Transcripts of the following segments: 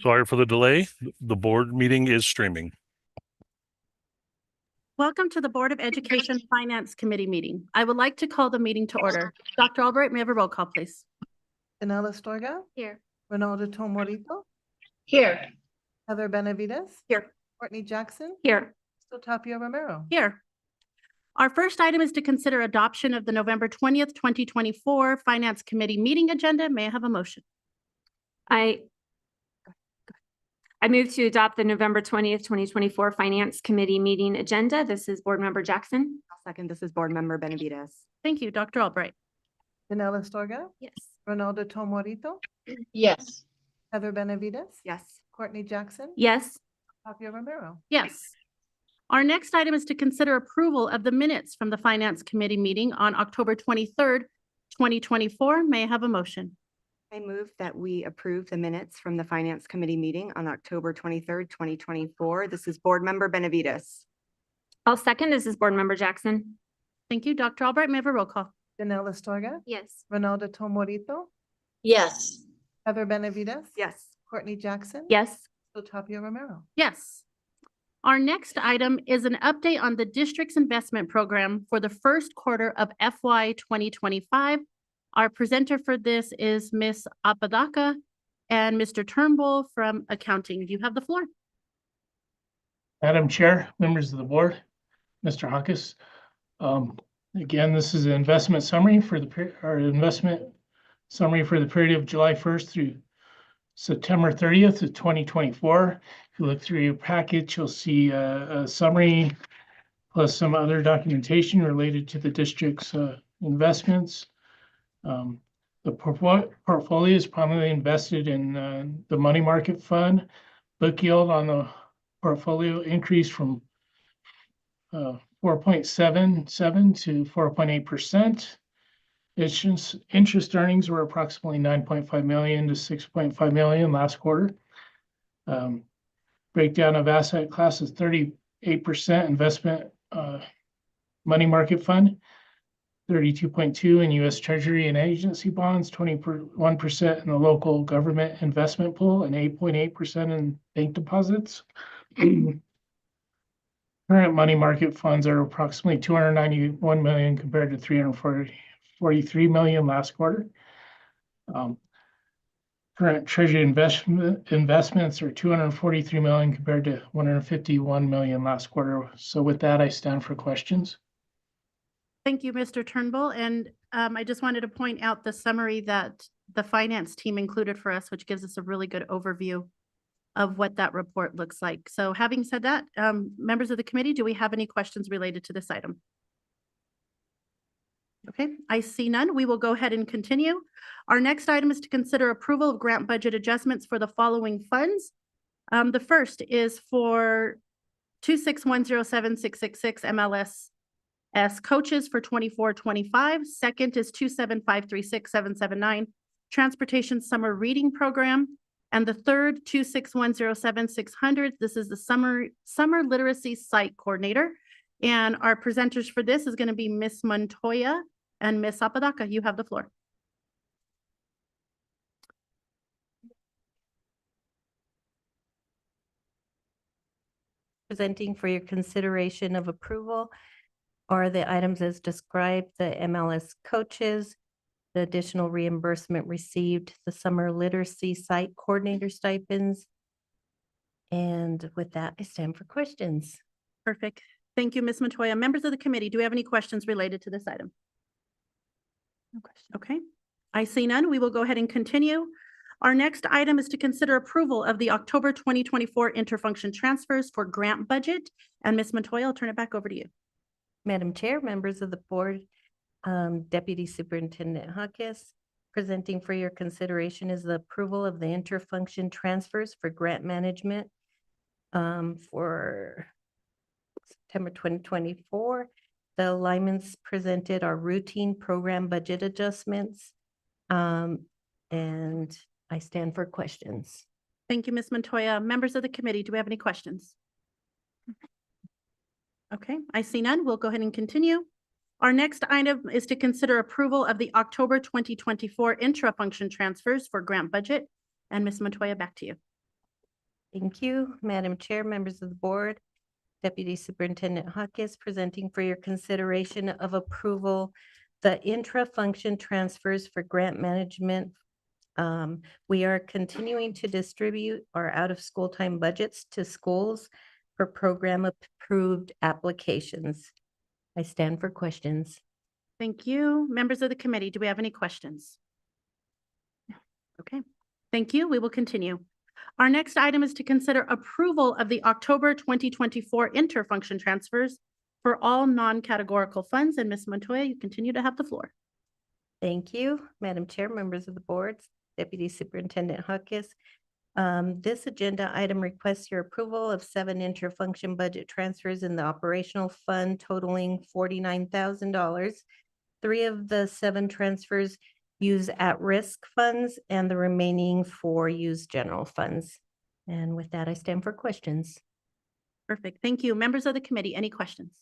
Sorry for the delay. The board meeting is streaming. Welcome to the Board of Education Finance Committee meeting. I would like to call the meeting to order. Dr. Albright, may I have a roll call, please? Danella Astorga. Here. Ronaldo Tomorito. Here. Heather Benavides. Here. Courtney Jackson. Here. Tapia Romero. Here. Our first item is to consider adoption of the November 20th, 2024 Finance Committee meeting agenda. May I have a motion? I move to adopt the November 20th, 2024 Finance Committee meeting agenda. This is Board Member Jackson. I'll second. This is Board Member Benavides. Thank you, Dr. Albright. Danella Astorga. Yes. Ronaldo Tomorito. Yes. Heather Benavides. Yes. Courtney Jackson. Yes. Tapia Romero. Yes. Our next item is to consider approval of the minutes from the Finance Committee meeting on October 23rd, 2024. May I have a motion? I move that we approve the minutes from the Finance Committee meeting on October 23rd, 2024. This is Board Member Benavides. I'll second. This is Board Member Jackson. Thank you, Dr. Albright. May I have a roll call? Danella Astorga. Yes. Ronaldo Tomorito. Yes. Heather Benavides. Yes. Courtney Jackson. Yes. Tapia Romero. Yes. Our next item is an update on the district's investment program for the first quarter of FY 2025. Our presenter for this is Ms. Apodaca and Mr. Turnbull from accounting. You have the floor. Madam Chair, members of the board, Mr. Hawkes. Again, this is an investment summary for the period of July 1st through September 30th of 2024. If you look through your package, you'll see a summary plus some other documentation related to the district's investments. The portfolio is primarily invested in the money market fund. Book yield on the portfolio increased from 4.77 to 4.8%. Interest earnings were approximately 9.5 million to 6.5 million last quarter. Breakdown of asset classes: 38% investment money market fund, 32.2% in U.S. Treasury and agency bonds, 21% in the local government investment pool, and 8.8% in bank deposits. Current money market funds are approximately 291 million compared to 343 million last quarter. Current Treasury investments are 243 million compared to 151 million last quarter. So with that, I stand for questions. Thank you, Mr. Turnbull. And I just wanted to point out the summary that the finance team included for us, which gives us a really good overview of what that report looks like. So having said that, members of the committee, do we have any questions related to this item? Okay, I see none. We will go ahead and continue. Our next item is to consider approval of grant budget adjustments for the following funds. The first is for 261076666 MLS coaches for 24-25. Second is 27536-779 transportation summer reading program. And the third 26107-600. This is the summer literacy site coordinator. And our presenters for this is going to be Ms. Montoya and Ms. Apodaca. You have the floor. Presenting for your consideration of approval are the items as described: the MLS coaches, the additional reimbursement received, the summer literacy site coordinator stipends. And with that, I stand for questions. Perfect. Thank you, Ms. Montoya. Members of the committee, do we have any questions related to this item? No question. Okay, I see none. We will go ahead and continue. Our next item is to consider approval of the October 2024 interfunction transfers for grant budget. And Ms. Montoya, I'll turn it back over to you. Madam Chair, members of the board, Deputy Superintendent Hawkes, presenting for your consideration is the approval of the interfunction transfers for grant management for September 2024. The alignments presented are routine program budget adjustments, and I stand for questions. Thank you, Ms. Montoya. Members of the committee, do we have any questions? Okay, I see none. We'll go ahead and continue. Our next item is to consider approval of the October 2024 intra-function transfers for grant budget. And Ms. Montoya, back to you. Thank you, Madam Chair, members of the board. Deputy Superintendent Hawkins presenting for your consideration of approval the intra-function transfers for grant management. We are continuing to distribute our out-of-school time budgets to schools for program approved applications. I stand for questions. Thank you. Members of the committee, do we have any questions? Okay, thank you. We will continue. Our next item is to consider approval of the October 2024 interfunction transfers for all non-categorical funds. And Ms. Montoya, you continue to have the floor. Thank you, Madam Chair, members of the board, Deputy Superintendent Hawkins. This agenda item requests your approval of 7 interfunction budget transfers in the operational fund totaling $49,000. 3 of the 7 transfers use at-risk funds and the remaining 4 use general funds. And with that, I stand for questions. Perfect. Thank you. Members of the committee, any questions?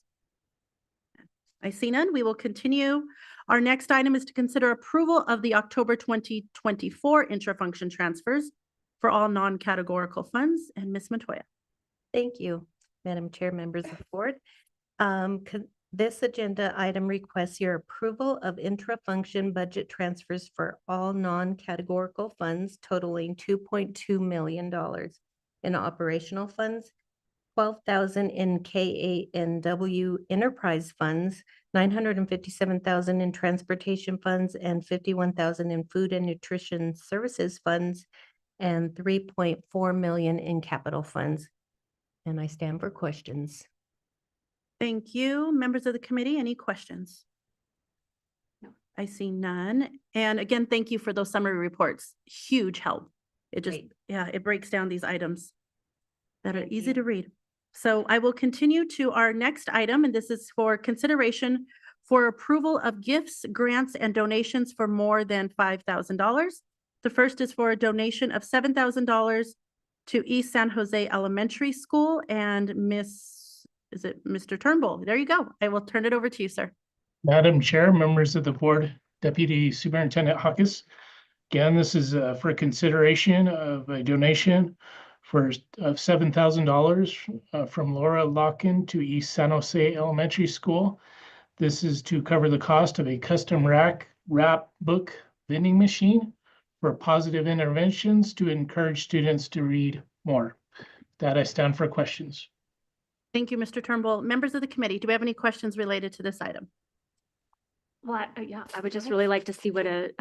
I see none. We will continue. Our next item is to consider approval of the October 2024 intrafunction transfers for all non-categorical funds. And Ms. Montoya. Thank you, Madam Chair, members of the board. This agenda item requests your approval of intra-function budget transfers for all non-categorical funds totaling $2.2 million in operational funds, $12,000 in KANW enterprise funds, $957,000 in transportation funds, and $51,000 in food and nutrition services funds, and $3.4 million in capital funds. And I stand for questions. Thank you. Members of the committee, any questions? No, I see none. And again, thank you for those summary reports. Huge help. It just, Great. yeah, it breaks down these items that are Thank easy you. to read. So I will continue to our next item, and this is for consideration for approval of gifts, grants, and donations for more than $5,000. The first is for a donation of $7,000 to East San Jose Elementary School, and is it Mr. Turnbull? There you go. I will turn it over to you, sir. Madam Chair, members of the board, Deputy Superintendent Hawkins. Again, this is for consideration of a donation of $7,000 from Laura Locken to East San Jose Elementary School. This is to cover the cost of a custom wrap book vending machine for positive interventions to encourage students to read more. That I stand for questions. Thank you, Mr. Turnbull. Members of the committee, do we have any questions related to this item? Well, yeah, I would just really like to see what a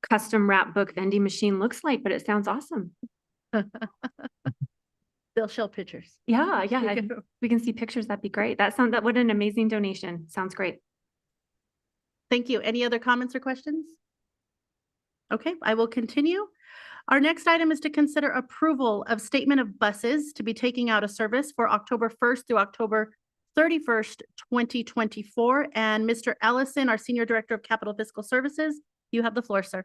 custom wrap book vending machine looks like, but it sounds awesome. They'll show pictures. Yeah, we can see pictures. That'd be great. What an amazing donation. Sounds great. Thank you. Any other comments or questions? Okay, I will continue. Our next item is to consider approval of statement of buses to be taking out of service for October 1st through October 31st, 2024. And Mr. Ellison, our Senior Director of Capital Fiscal Services, you have the floor, sir.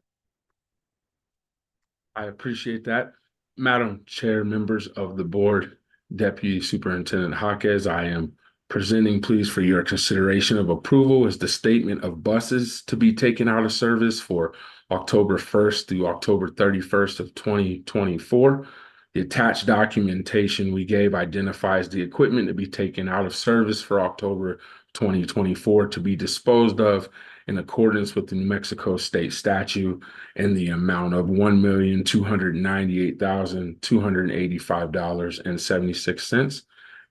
I appreciate that. Madam Chair, members of the board, Deputy Superintendent Hawkins, I am presenting, please, for your consideration of approval is the statement of buses to be taken out of service for October 1st through October 31st of 2024. The attached documentation we gave identifies the equipment to be taken out of service for October 2024 to be disposed of in accordance with the New Mexico state statute in the amount of $1,298,285.76.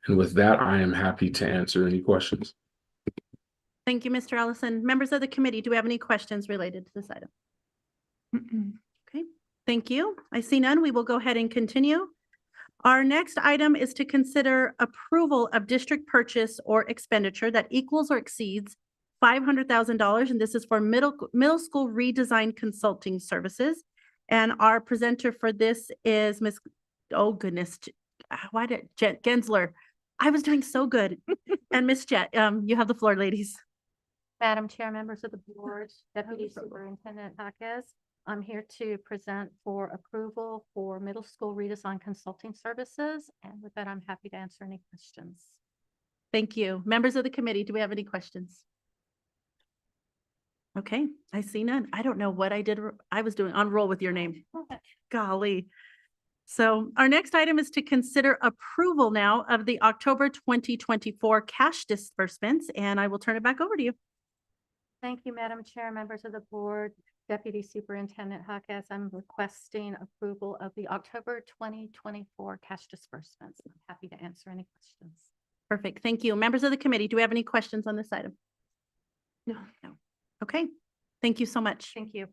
And with that, I am happy to answer any questions. Thank you, Mr. Ellison. Members of the committee, do we have any questions related to this item? Okay, thank you. I see none. We will go ahead and continue. Our next item is to consider approval of district purchase or expenditure that equals or exceeds $500,000, and this is for middle school redesign consulting services. And our presenter for this is Ms. Oh goodness, Jet Gensler. I was doing so good. And Ms. Jet, you have the floor, ladies. Madam Chair, members of the board, Deputy Superintendent Hawkins, I'm here to present for approval for middle school redesign consulting services. And with that, I'm happy to answer any questions. Thank you. Members of the committee, do we have any questions? Okay, I see none. I don't know what I did. I was doing on roll with your name. Golly. So our next item is to consider approval now of the October 2024 cash disbursements, and I will turn it back over to you. Thank you, Madam Chair, members of the board, Deputy Superintendent Hawkes. I'm requesting approval of the October 2024 cash disbursements. I'm happy to answer any questions. Perfect. Thank you. Members of the committee, do we have any questions on this item? No. No. Okay. Thank you so much. Thank you.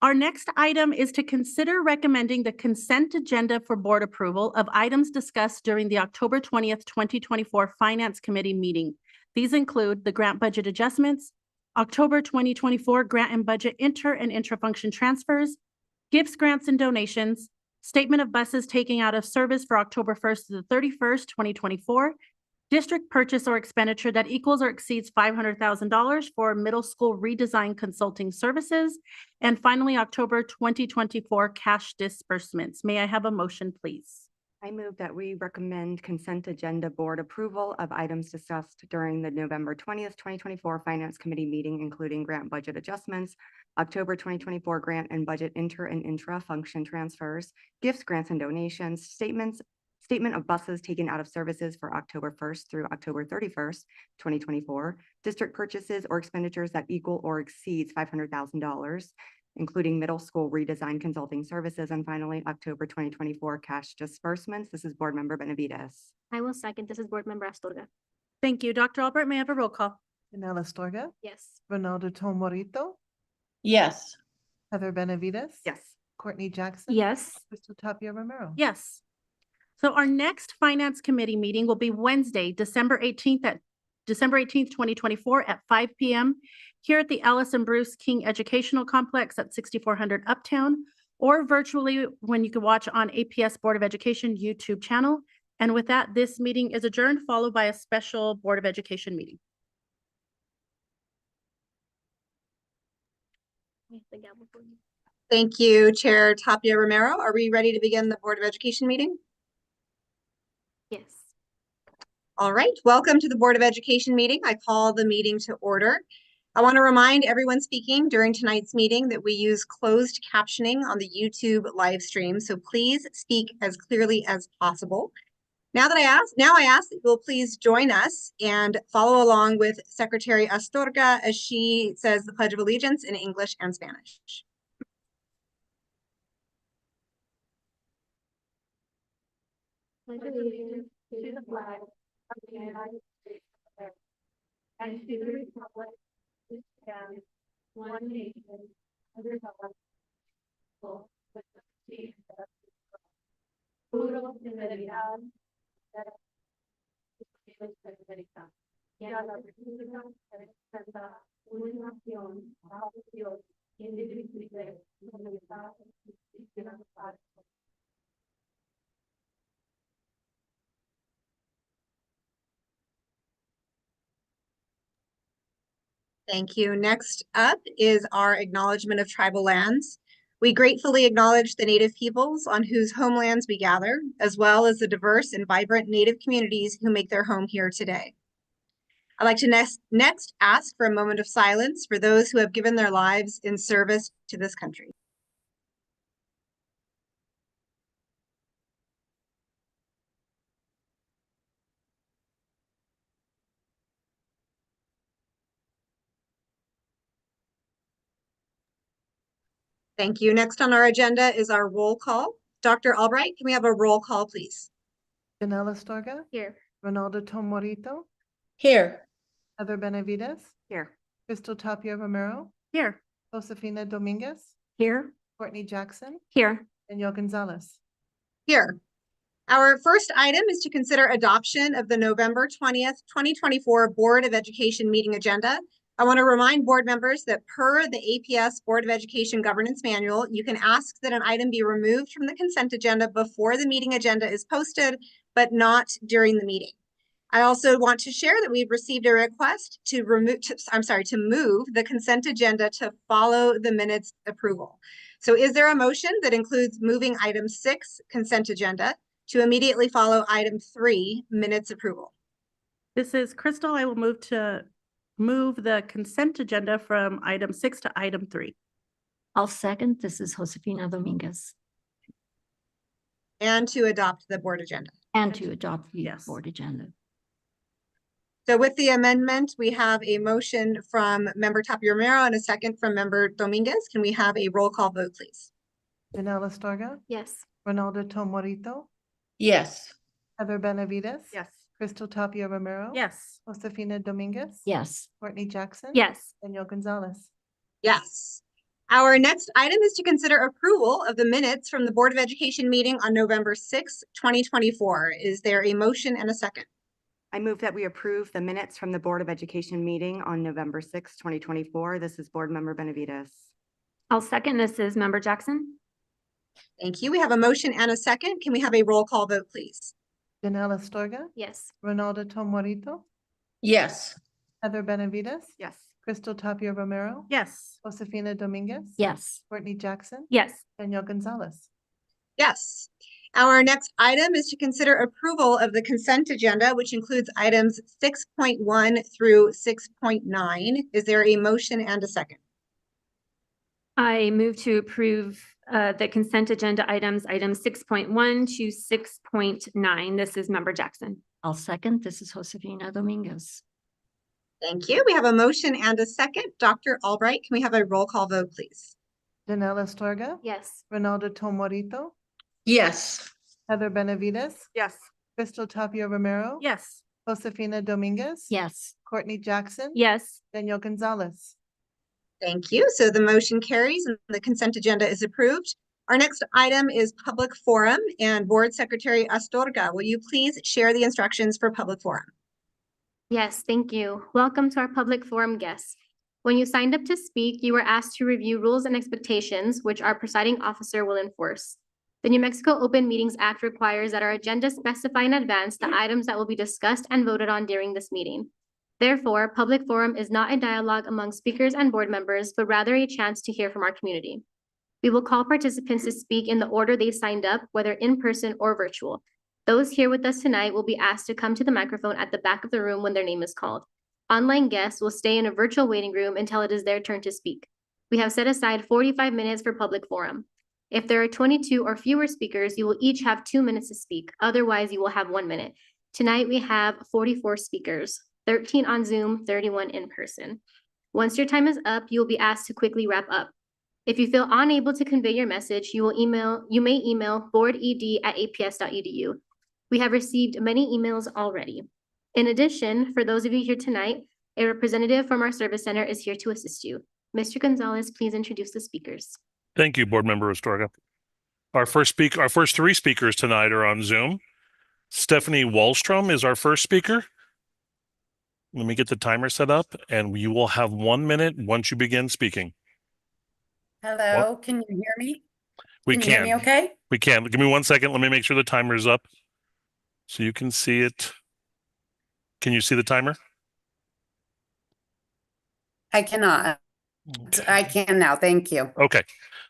Our next item is to consider recommending the consent agenda for board approval of items discussed during the October 20th, 2024 Finance Committee meeting. These include the grant budget adjustments, October 2024 grant and budget inter and intra-function transfers, gifts, grants, and donations, statement of buses taking out of service for October 1st to the 31st, 2024, district purchase or expenditure that equals or exceeds $500,000 for middle school redesign consulting services, and finally, October 2024 cash disbursements. May I have a motion, please? I move that we recommend consent agenda board approval of items discussed during the November 20th, 2024 Finance Committee meeting, including grant budget adjustments, October 2024 grant and budget inter and intra function transfers, gifts, grants, and donations, statement of buses taken out of services for October 1st through October 31st, 2024, district purchases or expenditures that equal or exceeds $500,000, including middle school redesign consulting services, and finally, October 2024 cash disbursements. This is Board Member Benavides. I will second. This is Board Member Astorga. Thank you. Dr. Albert, may I have a roll call? Janelle Astorga, Yes. Ronaldo Tomorito, Yes. Heather Benavides. Yes. Courtney Jackson. Yes. Crystal Tapia Romero. Yes. So our next Finance Committee meeting will be Wednesday, December 18th, 2024 at 5 p.m. here at the Alice and Bruce King Educational Complex at 6400 Uptown, or virtually when you can watch on APS Board of Education YouTube channel. And with that, this meeting is adjourned, followed by a special Board of Education meeting. Thank you, Chair Tapia Romero. Are we ready to begin the Board of Education meeting? Yes. All right, welcome to the Board of Education meeting. I call the meeting to order. I want to remind everyone speaking during tonight's meeting that we use closed captioning on the YouTube live stream, so please speak as clearly as possible. Now I ask that you will please join us and follow along with Secretary Astorga as she says the Pledge of Allegiance in English and Spanish. Pledge allegiance to the flag of the United States of America and to the republic which stands one nation under God, with liberty and justice for all. Puro fidelidad, y a la república que representa una nación bajo Dios, indivisible, con libertad y justicia para todos. Thank you. Next up is our acknowledgement of tribal lands. We gratefully acknowledge the Native peoples on whose homelands we gather, as well as the diverse and vibrant Native communities who make their home here today. I'd like to next ask for a moment of silence for those who have given their lives in service to this country. Thank you. Next on our agenda is our roll call. Dr. Albright, can we have a roll call, please? Janelle Astorga, Here. Ronaldo Tomorito, Here. Heather Benavides, Here. Crystal Tapia Romero, Here. Josefina Dominguez, Here. Courtney Jackson, Here. Danielle Gonzalez. Here. Our first item is to consider adoption of the November 20th, 2024 Board of Education meeting agenda. I want to remind board members that per the APS Board of Education Governance Manual, you can ask that an item be removed from the consent agenda before the meeting agenda is posted, but not during the meeting. I also want to share that we've received a request to move the consent agenda to follow the minutes approval. So is there a motion that includes moving item 6 consent agenda to immediately follow item 3 minutes approval? This is Crystal. I will move to move the consent agenda from item 6 to item 3. I'll second. This is Josefina Dominguez. And to adopt the board agenda. And to adopt the Yes. board agenda. So with the amendment, we have a motion from member Tapia Romero and a second from member Dominguez. Can we have a roll call vote, please? Janelle Astorga, Yes. Ronaldo Tom Morito, Yes. Heather Benavides. Yes. Crystal Tapia Romero. Yes. Josefina Dominguez. Yes. Courtney Jackson. Yes. Danielle Gonzalez. Yes. Our next item is to consider approval of the minutes from the Board of Education meeting on November 6, 2024. Is there a motion and a second? I move that we approve the minutes from the Board of Education meeting on November 6, 2024. This is Board Member Benavides. I'll second. This is member Jackson. Thank you. We have a motion and a second. Can we have a roll call vote, please? Janelle Astorga, Yes. Ronaldo Tom Morito, Yes. Heather Benavides. Yes. Crystal Tapia Romero. Yes. Josefina Dominguez. Yes. Courtney Jackson. Yes. Danielle Gonzalez. Yes. Our next item is to consider approval of the consent agenda, which includes items 6.1 through 6.9. Is there a motion and a second? I move to approve the consent agenda items 6.1 to 6.9. This is member Jackson. I'll second. This is Josefina Dominguez. Thank you. We have a motion and a second. Dr. Albright, can we have a roll call vote, please? Janelle Astorga, Yes. Ronaldo Tom Morito, Yes. Heather Benavides. Yes. Crystal Tapia Romero. Yes. Josefina Dominguez. Yes. Courtney Jackson. Yes. Danielle Gonzalez. Thank you. So the motion carries and the consent agenda is approved. Our next item is public forum, and Board Secretary Astorga, will you please share the instructions for public forum? Yes, thank you. Welcome to our public forum guests. When you signed up to speak, you were asked to review rules and expectations, which our presiding officer will enforce. The New Mexico Open Meetings Act requires that our agenda specify in advance the items that will be discussed and voted on during this meeting. Therefore, public forum is not a dialogue among speakers and board members, but rather a chance to hear from our community. We will call participants to speak in the order they signed up, whether in person or virtual. Those here with us tonight will be asked to come to the microphone at the back of the room when their name is called. Online guests will stay in a virtual waiting room until it is their turn to speak. We have set aside 45 minutes for public forum. If there are 22 or fewer speakers, you will each have 2 minutes to speak. Otherwise, you will have 1 minute. Tonight, we have 44 speakers, 13 on Zoom, 31 in person. Once your time is up, you will be asked to quickly wrap up. If you feel unable to convey your message, you may email boarded@aps.edu. We have received many emails already. In addition, for those of you here tonight, a representative from our service center is here to assist you. Mr. Gonzalez, please introduce the speakers. Thank you, Board Member Astorga. Our first 3 speakers tonight are on Zoom. Stephanie Wallstrom is our first speaker. Let me get the timer set up, and you will have 1 minute once you begin speaking. Hello, can you hear me? We Can you hear me okay? We can. Give me 1 second. Let me make sure the timer's up so you can see it. Can you see the timer? I cannot. I can now, thank you. Okay.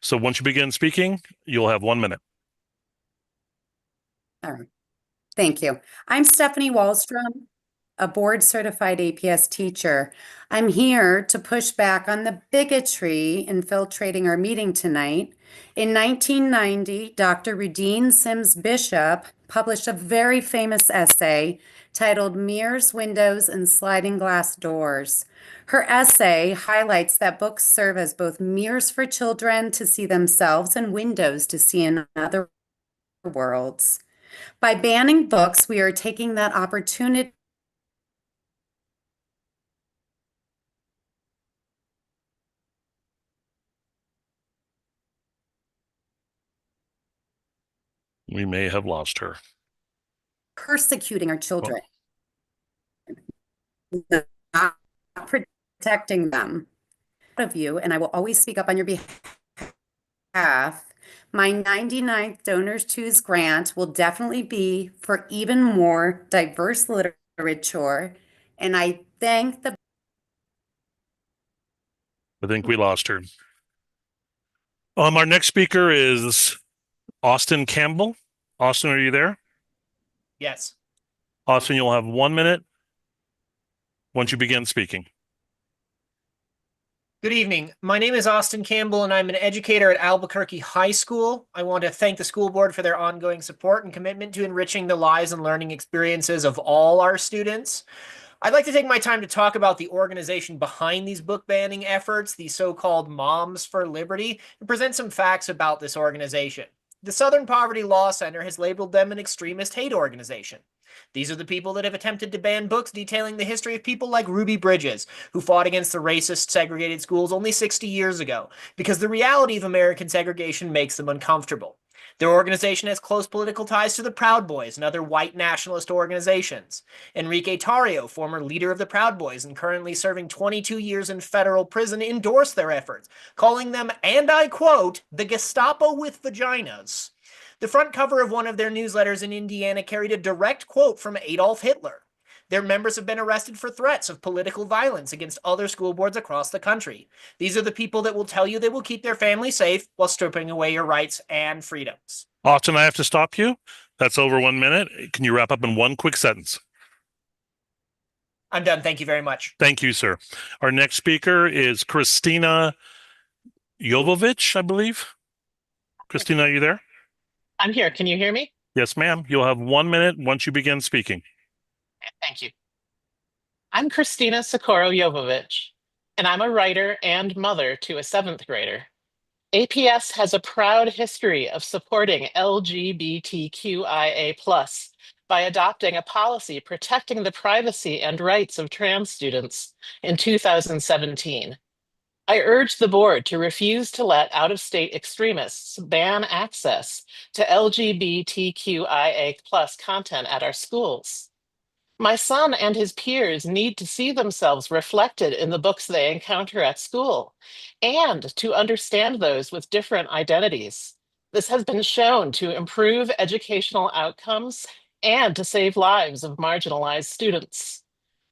So once you begin speaking, you'll have 1 minute. All right, thank you. I'm Stephanie Wallstrom, a board-certified APS teacher. I'm here to push back on the bigotry infiltrating our meeting tonight. In 1990, Dr. Rudine Sims Bishop published a very famous essay titled Mirrors, Windows, and Sliding Glass Doors. Her essay highlights that books serve as both mirrors for children to see themselves and windows to see in other worlds. By banning books, we are taking that opportunity We may have lost her. persecuting our children, not protecting them. Of you, and I will always speak up on your behalf. My 99th Donors Choose grant will definitely be for even more diverse literature, and I thank the I think we lost her. Our next speaker is Austin Campbell. Austin, are you there? Yes. Austin, you'll have 1 minute once you begin speaking. Good evening. My name is Austin Campbell, and I'm an educator at Albuquerque High School. I want to thank the school board for their ongoing support and commitment to enriching the lives and learning experiences of all our students. I'd like to take my time to talk about the organization behind these book banning efforts, the so-called Moms for Liberty, and present some facts about this organization. The Southern Poverty Law Center has labeled them an extremist hate organization. These are the people that have attempted to ban books detailing the history of people like Ruby Bridges, who fought against the racist segregated schools only 60 years ago, because the reality of American segregation makes them uncomfortable. Their organization has close political ties to the Proud Boys and other white nationalist organizations. Enrique Tarrio, former leader of the Proud Boys and currently serving 22 years in federal prison, endorsed their efforts, calling them, and I quote, the Gestapo with vaginas. The front cover of one of their newsletters in Indiana carried a direct quote from Adolf Hitler. Their members have been arrested for threats of political violence against other school boards across the country. These are the people that will tell you they will keep their family safe while stripping away your rights and freedoms. Austin, I have to stop you. That's over 1 minute. Can you wrap up in one quick sentence? I'm done. Thank you very much. Thank you, sir. Our next speaker is Christina Jovovich, I believe. Christina, are you there? I'm here. Can you hear me? Yes, ma'am. You'll have 1 minute once you begin speaking. Thank you. I'm Christina Socorro Jovovich, and I'm a writer and mother to a 7th grader. APS has a proud history of supporting LGBTQIA+ by adopting a policy protecting the privacy and rights of trans students in 2017. I urge the board to refuse to let out-of-state extremists ban access to LGBTQIA+ content at our schools. My son and his peers need to see themselves reflected in the books they encounter at school and to understand those with different identities. This has been shown to improve educational outcomes and to save lives of marginalized students.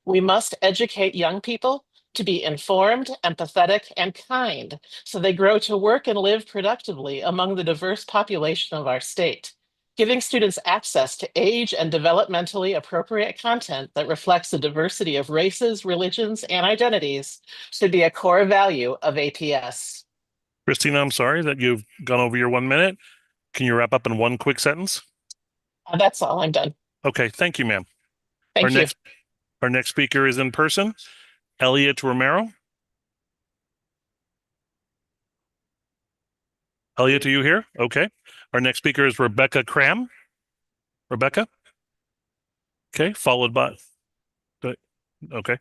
We must educate young people to be informed, empathetic, and kind so they grow to work and live productively among the diverse population of our state. Giving students access to age and developmentally appropriate content that reflects the diversity of races, religions, and identities should be a core value of APS. Christina, I'm sorry that you've gone over your 1 minute. Can you wrap up in one quick sentence? That's all. I'm done. Okay, thank you, ma'am. Thank you. Our next speaker is in person, Elliot Romero. Elliot, are you here? Okay. Our next speaker is Rebecca Cram. Rebecca? Okay, followed by... Okay.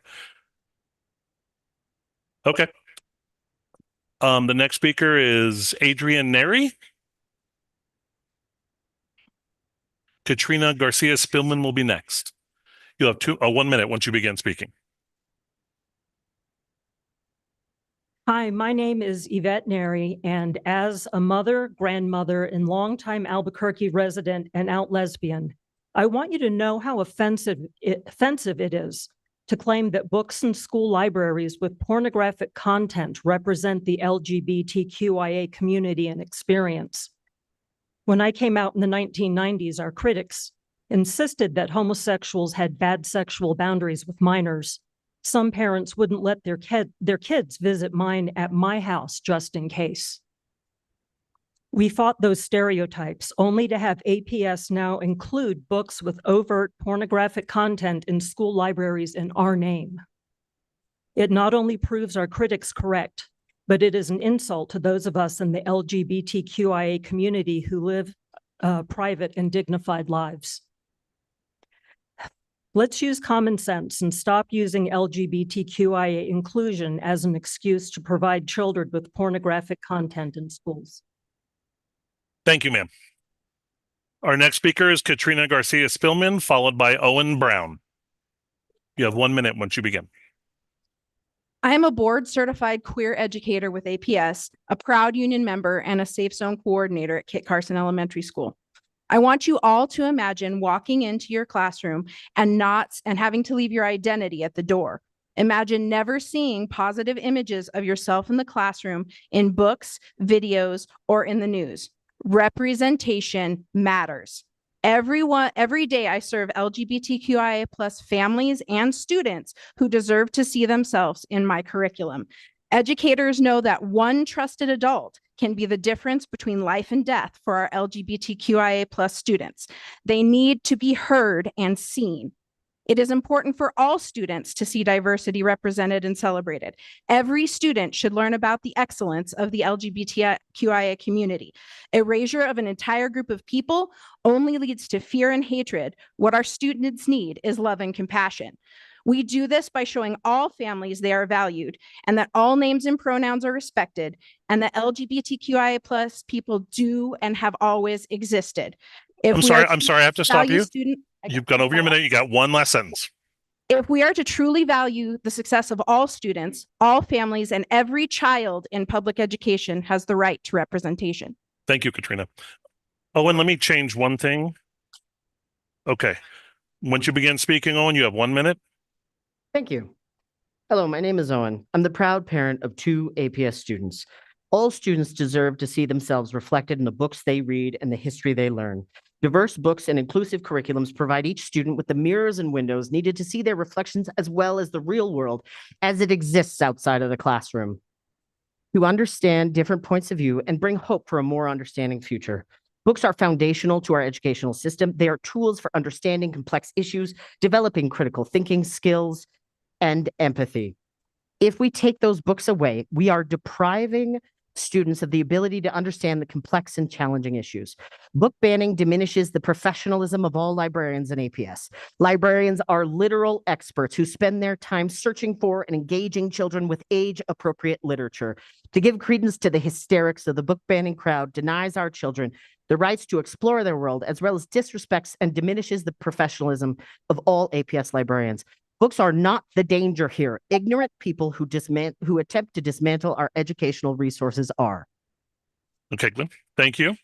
Okay. The next speaker is Adrian Neri. Katrina Garcia Spillman will be next. You'll have 1 minute once you begin speaking. Hi, my name is Yvette Neri, and as a mother, grandmother, and longtime Albuquerque resident and out lesbian, I want you to know how offensive it is to claim that books in school libraries with pornographic content represent the LGBTQIA community and experience. When I came out in the 1990s, our critics insisted that homosexuals had bad sexual boundaries with minors. Some parents wouldn't let their kids visit mine at my house just in case. We fought those stereotypes only to have APS now include books with overt pornographic content in school libraries in our name. It not only proves our critics correct, but it is an insult to those of us in the LGBTQIA community who live private and dignified lives. Let's use common sense and stop using LGBTQIA inclusion as an excuse to provide children with pornographic content in schools. Thank you, ma'am. Our next speaker is Katrina Garcia Spillman, followed by Owen Brown. You have 1 minute once you begin. I am a board certified queer educator with APS, a proud union member, and a Safe Zone coordinator at Kit Carson Elementary School. I want you all to imagine walking into your classroom and having to leave your identity at the door. Imagine never seeing positive images of yourself in the classroom, in books, videos, or in the news. Representation matters. Every day I serve LGBTQIA+ families and students who deserve to see themselves in my curriculum. Educators know that one trusted adult can be the difference between life and death for our LGBTQIA+ students. They need to be heard and seen. It is important for all students to see diversity represented and celebrated. Every student should learn about the excellence of the LGBTQIA community. Erasure of an entire group of people only leads to fear and hatred. What our students need is love and compassion. We do this by showing all families they are valued and that all names and pronouns are respected and that LGBTQIA+ people do and have always existed. If I'm we sorry. are I'm to sorry. I have to stop value you. student- You've gone over your minute. You got one last sentence. If we are to truly value the success of all students, all families, and every child in public education has the right to representation. Thank you, Katrina. Owen, let me change one thing. Okay. Once you begin speaking, Owen, you have 1 minute. Thank you. Hello, my name is Owen. I'm the proud parent of 2 APS students. All students deserve to see themselves reflected in the books they read and the history they learn. Diverse books and inclusive curriculums provide each student with the mirrors and windows needed to see their reflections as well as the real world as it exists outside of the classroom. To understand different points of view and bring hope for a more understanding future. Books are foundational to our educational system. They are tools for understanding complex issues, developing critical thinking skills, and empathy. If we take those books away, we are depriving students of the ability to understand the complex and challenging issues. Book banning diminishes the professionalism of all librarians in APS. Librarians are literal experts who spend their time searching for and engaging children with age-appropriate literature. To give credence to the hysterics of the book banning crowd denies our children the rights to explore their world, as well as disrespects and diminishes the professionalism of all APS librarians. Books are not the danger here. Ignorant people who attempt to dismantle our educational resources are. Okay, Glenn. Thank you.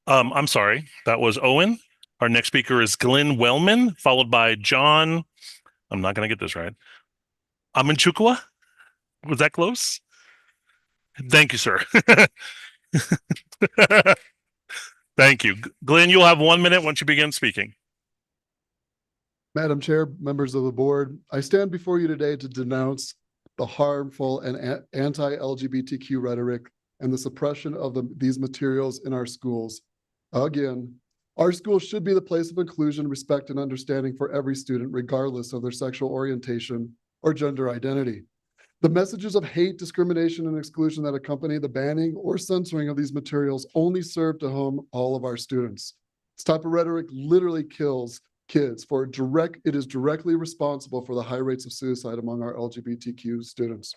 I'm sorry. That was Owen. Our next speaker is Glenn Wellman, followed by John. I'm not going to get this right. Amanchukwa? Was that close? Thank you, sir. Thank you. Glenn, you'll have 1 minute once you begin speaking. Madam Chair, members of the board, I stand before you today to denounce the harmful and anti-LGBTQ rhetoric and the suppression of these materials in our schools. Again, our schools should be the place of inclusion, respect, and understanding for every student, regardless of their sexual orientation or gender identity. The messages of hate, discrimination, and exclusion that accompany the banning or censoring of these materials only serve to harm all of our students. This type of rhetoric literally kills kids, it is directly responsible for the high rates of suicide among our LGBTQ students.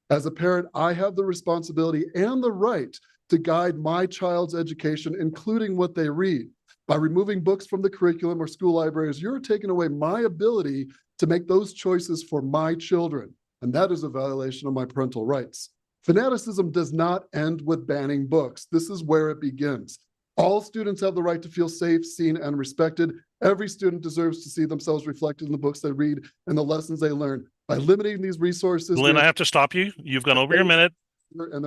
As a parent, I have the responsibility and the right to guide my child's education, including what they read. By removing books from the curriculum or school libraries, you're taking away my ability to make those choices for my children, and that is a violation of my parental rights. Fanaticism does not end with banning books. This is where it begins. All students have the right to feel safe, seen, and respected. Every student deserves to see themselves reflected in the books they read and the lessons they learn. By limiting these resources, Glenn, I have to stop you. You've gone over your minute.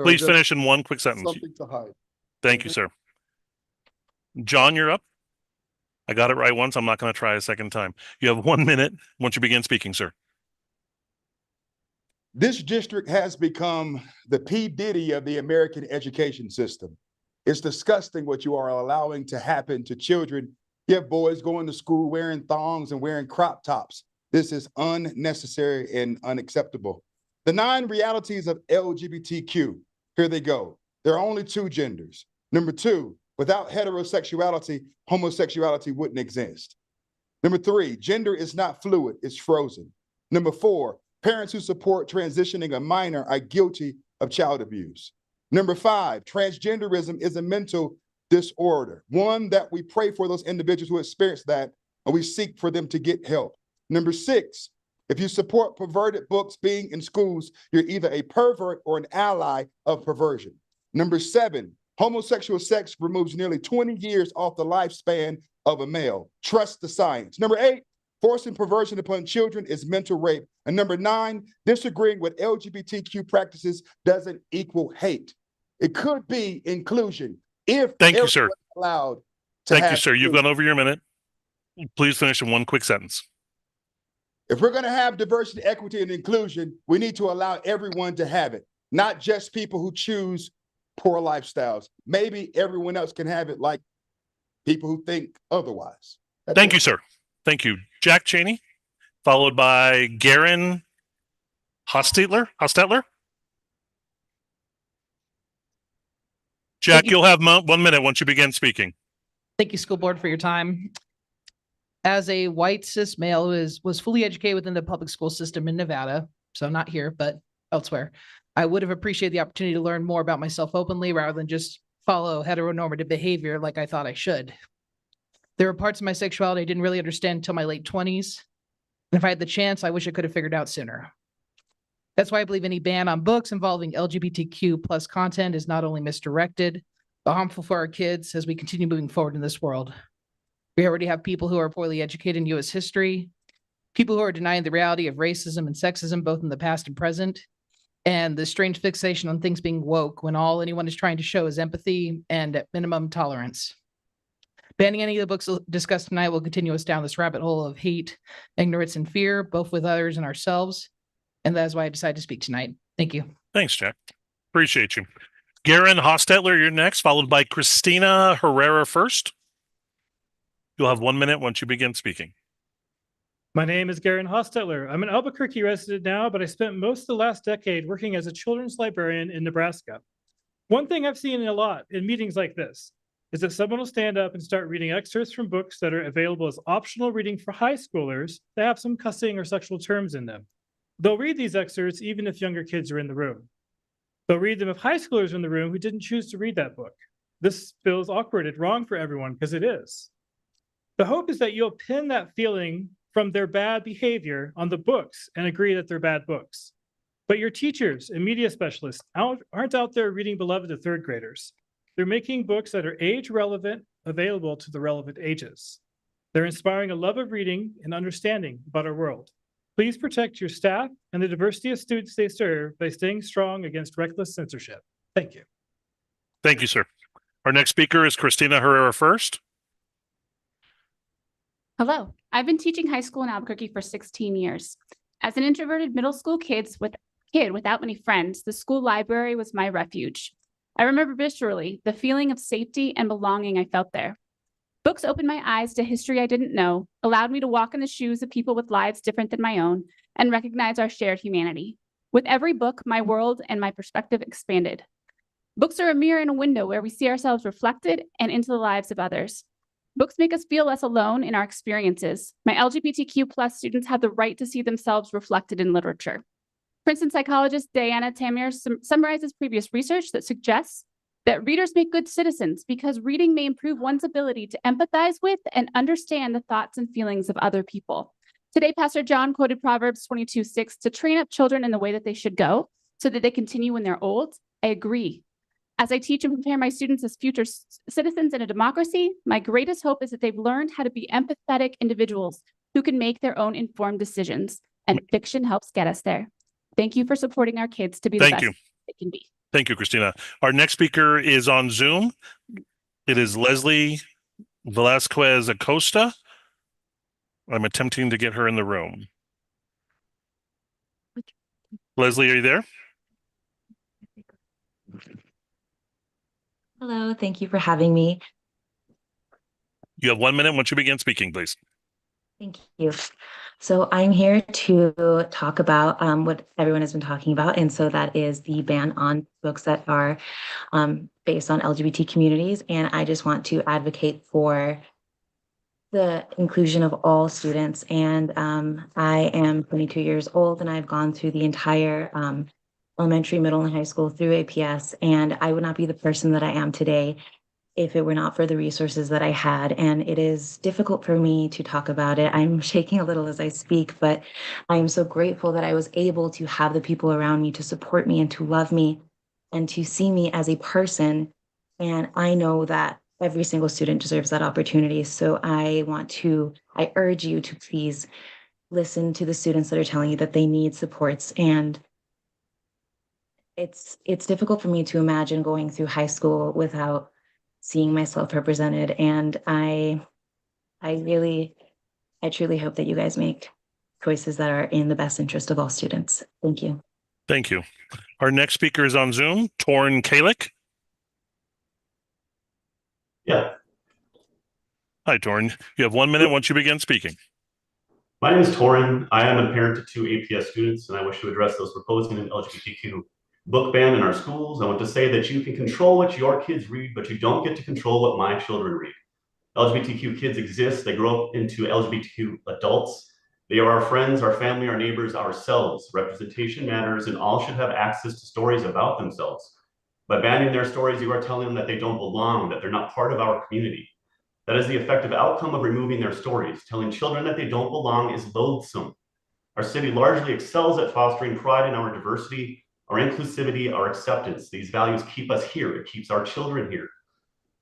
Please finish in one quick sentence. Something to hide. Thank you, sir. John, you're up. I got it right once. I'm not going to try a second time. You have 1 minute once you begin speaking, sir. This district has become the P. Diddy of the American education system. It's disgusting what you are allowing to happen to children. You have boys going to school wearing thongs and wearing crop tops. This is unnecessary and unacceptable. The 9 realities of LGBTQ, here they go. There are only 2 genders. Number 2, without heterosexuality, homosexuality wouldn't exist. Number 3, gender is not fluid, it's frozen. Number 4, parents who support transitioning a minor are guilty of child abuse. Number 5, transgenderism is a mental disorder, one that we pray for those individuals who experience that, and we seek for them to get help. Number 6, if you support perverted books being in schools, you're either a pervert or an ally of perversion. Number 7, homosexual sex removes nearly 20 years off the lifespan of a male. Trust the science. Number 8, forcing perversion upon children is mental rape. And number 9, disagreeing with LGBTQ practices doesn't equal hate. It could be inclusion if Thank you, sir. Allowed to Thank you, have sir. You've gone over your minute. Please finish in one quick sentence. If we're going to have diversity, equity, and inclusion, we need to allow everyone to have it, not just people who choose poor lifestyles. Maybe everyone else can have it like people who think otherwise. That's Thank it. you, sir. Thank you. Jack Cheney, followed by Garen Hostetler. Jack, you. you'll have 1 minute once you begin speaking. Thank you, school board, for your time. As a white cis male who was fully educated within the public school system in Nevada, so not here, but elsewhere, I would have appreciated the opportunity to learn more about myself openly rather than just follow heteronormative behavior like I thought I should. There were parts of my sexuality I didn't really understand until my late 20s. And if I had the chance, I wish I could have figured out sooner. That's why I believe any ban on books involving LGBTQ plus content is not only misdirected, but harmful for our kids as we continue moving forward in this world. We already have people who are poorly educated in U.S. history, people who are denying the reality of racism and sexism, both in the past and present, and the strange fixation on things being woke when all anyone is trying to show is empathy and at minimum tolerance. Banning any of the books discussed tonight will continue us down this rabbit hole of hate, ignorance, and fear, both with others and ourselves. And that is why I decided to speak tonight. Thank you. Thanks, Jack. Appreciate you. Garen Hostetler, you're next, followed by Christina Herrera first. You'll have 1 minute once you begin speaking. My name is Garen Hostetler. I'm an Albuquerque resident now, but I spent most of the last decade working as a children's librarian in Nebraska. One thing I've seen a lot in meetings like this is that someone will stand up and start reading excerpts from books that are available as optional reading for high schoolers that have some cussing or sexual terms in them. They'll read these excerpts even if younger kids are in the room. They'll read them if high schoolers are in the room who didn't choose to read that book. This feels awkward and wrong for everyone because it is. The hope is that you'll pin that feeling from their bad behavior on the books and agree that they're bad books. But your teachers and media specialists aren't out there reading beloved to third graders. They're making books that are age relevant, available to the relevant ages. They're inspiring a love of reading and understanding about our world. Please protect your staff and the diversity of students they serve by staying strong against reckless censorship. Thank you. Thank you, sir. Our next speaker is Christina Herrera first. Hello, I've been teaching high school in Albuquerque for 16 years. As an introverted middle school kid without many friends, the school library was my refuge. I remember viscerally the feeling of safety and belonging I felt there. Books opened my eyes to history I didn't know, allowed me to walk in the shoes of people with lives different than my own, and recognize our shared humanity. With every book, my world and my perspective expanded. Books are a mirror and a window where we see ourselves reflected and into the lives of others. Books make us feel less alone in our experiences. My LGBTQ+ students have the right to see themselves reflected in literature. Princeton psychologist Diana Tamir summarizes previous research that suggests that readers make good citizens because reading may improve one's ability to empathize with and understand the thoughts and feelings of other people. Today, Pastor John quoted Proverbs 22:6 to train up children in the way that they should go so that they continue when they're old. I agree. As I teach and prepare my students as future citizens in a democracy, my greatest hope is that they've learned how to be empathetic individuals who can make their own informed decisions, and fiction helps get us there. Thank you for supporting our kids to be the best they can be. Thank you, Christina. Our next speaker is on Zoom. It is Leslie Velasquez Acosta. I'm attempting to get her in the room. Leslie, are you there? Hello, thank you for having me. You have 1 minute once you begin speaking, please. Thank you. So I'm here to talk about what everyone has been talking about. And so that is the ban on books that are based on LGBT communities. And I just want to advocate for the inclusion of all students. And I am 22 years old and I've gone through the entire elementary, middle, and high school through APS. And I would not be the person that I am today if it were not for the resources that I had. And it is difficult for me to talk about it. I'm shaking a little as I speak, but I am so grateful that I was able to have the people around me to support me and to love me and to see me as a person. And I know that every single student deserves that opportunity. So I urge you to please listen to the students that are telling you that they need supports. And it's difficult for me to imagine going through high school without seeing myself represented. And I truly hope that you guys make choices that are in the best interest of all students. Thank you. Thank you. Our next speaker is on Zoom, Torn Kalick. Yeah. Hi, Torn. You have 1 minute once you begin speaking. My name is Torin. I am a parent of 2 APS students, and I wish to address those proposing an LGBTQ book ban in our schools. I want to say that you can control what your kids read, but you don't get to control what my children read. LGBTQ kids exist. They grow up into LGBTQ adults. They are our friends, our family, our neighbors, ourselves. Representation matters, and all should have access to stories about themselves. By banning their stories, you are telling them that they don't belong, that they're not part of our community. That is the effective outcome of removing their stories. Telling children that they don't belong is loathsome. Our city largely excels at fostering pride in our diversity, our inclusivity, our acceptance. These values keep us here. It keeps our children here.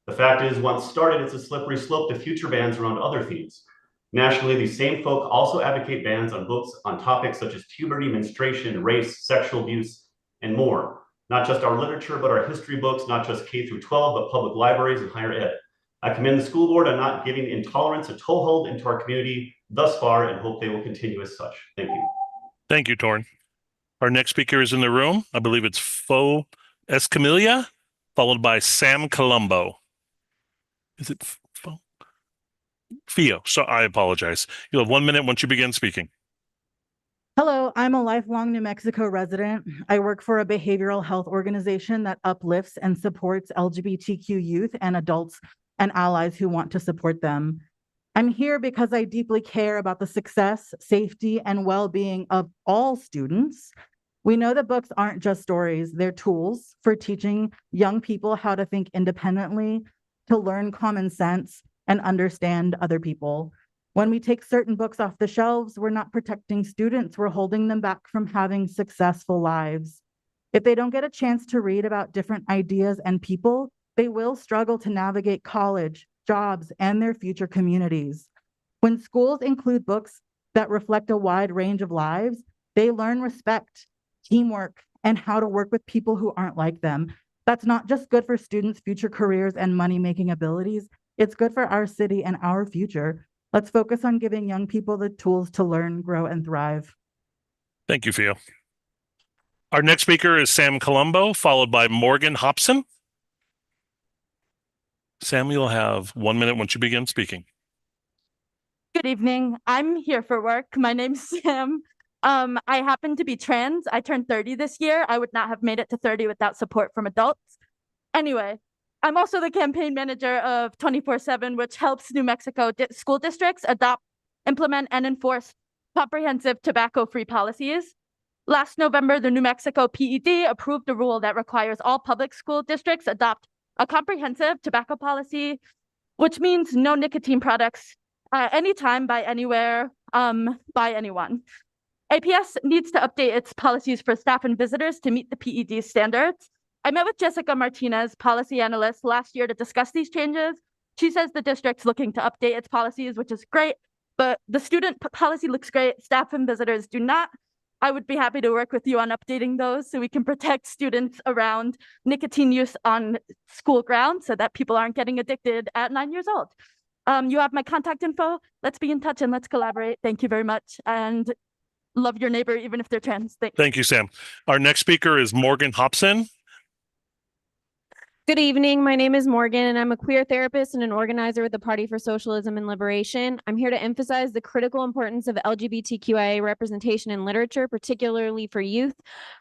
The fact is, once started, it's a slippery slope to future bans around other themes. Nationally, these same folk also advocate bans on books on topics such as puberty, menstruation, race, sexual abuse, and more. Not just our literature, but our history books, not just K through 12, but public libraries and higher ed. I commend the school board on not giving intolerance a toehold into our community thus far and hope they will continue as such. Thank you. Thank you, Torn. Our next speaker is in the room. I believe it's Fo Escamilla, followed by Sam Colombo. Is it Fo? Fio. So I apologize. You'll have 1 minute once you begin speaking. Hello, I'm a lifelong New Mexico resident. I work for a behavioral health organization that uplifts and supports LGBTQ youth and adults and allies who want to support them. I'm here because I deeply care about the success, safety, and well-being of all students. We know that books aren't just stories, they're tools for teaching young people how to think independently, to learn common sense, and understand other people. When we take certain books off the shelves, we're not protecting students, we're holding them back from having successful lives. If they don't get a chance to read about different ideas and people, they will struggle to navigate college, jobs, and their future communities. When schools include books that reflect a wide range of lives, they learn respect, teamwork, and how to work with people who aren't like them. That's not just good for students' future careers and money-making abilities, it's good for our city and our future. Let's focus on giving young people the tools to learn, grow, and thrive. Thank you, Fio. Our next speaker is Sam Colombo, followed by Morgan Hobson. Sam, you'll have 1 minute once you begin speaking. Good evening. I'm here for work. My name's Sam. I happen to be trans. I turned 30 this year. I would not have made it to 30 without support from adults. Anyway, I'm also the campaign manager of 24/7, which helps New Mexico school districts adopt, implement, and enforce comprehensive tobacco-free policies. Last November, the New Mexico PED approved a rule that requires all public school districts adopt a comprehensive tobacco policy, which means no nicotine products anytime, by anywhere, by anyone. APS needs to update its policies for staff and visitors to meet the PED standards. I met with Jessica Martinez, policy analyst, last year to discuss these changes. She says the district's looking to update its policies, which is great, but the student policy looks great. Staff and visitors do not. I would be happy to work with you on updating those so we can protect students around nicotine use on school grounds so that people aren't getting addicted at 9 years old. You have my contact info. Let's be in touch and let's collaborate. Thank you very much. And love your neighbor, even if they're trans. Thanks. Thank you, Sam. Our next speaker is Morgan Hobson. Good evening. My name is Morgan, and I'm a queer therapist and an organizer with the Party for Socialism and Liberation. I'm here to emphasize the critical importance of LGBTQIA representation in literature, particularly for youth.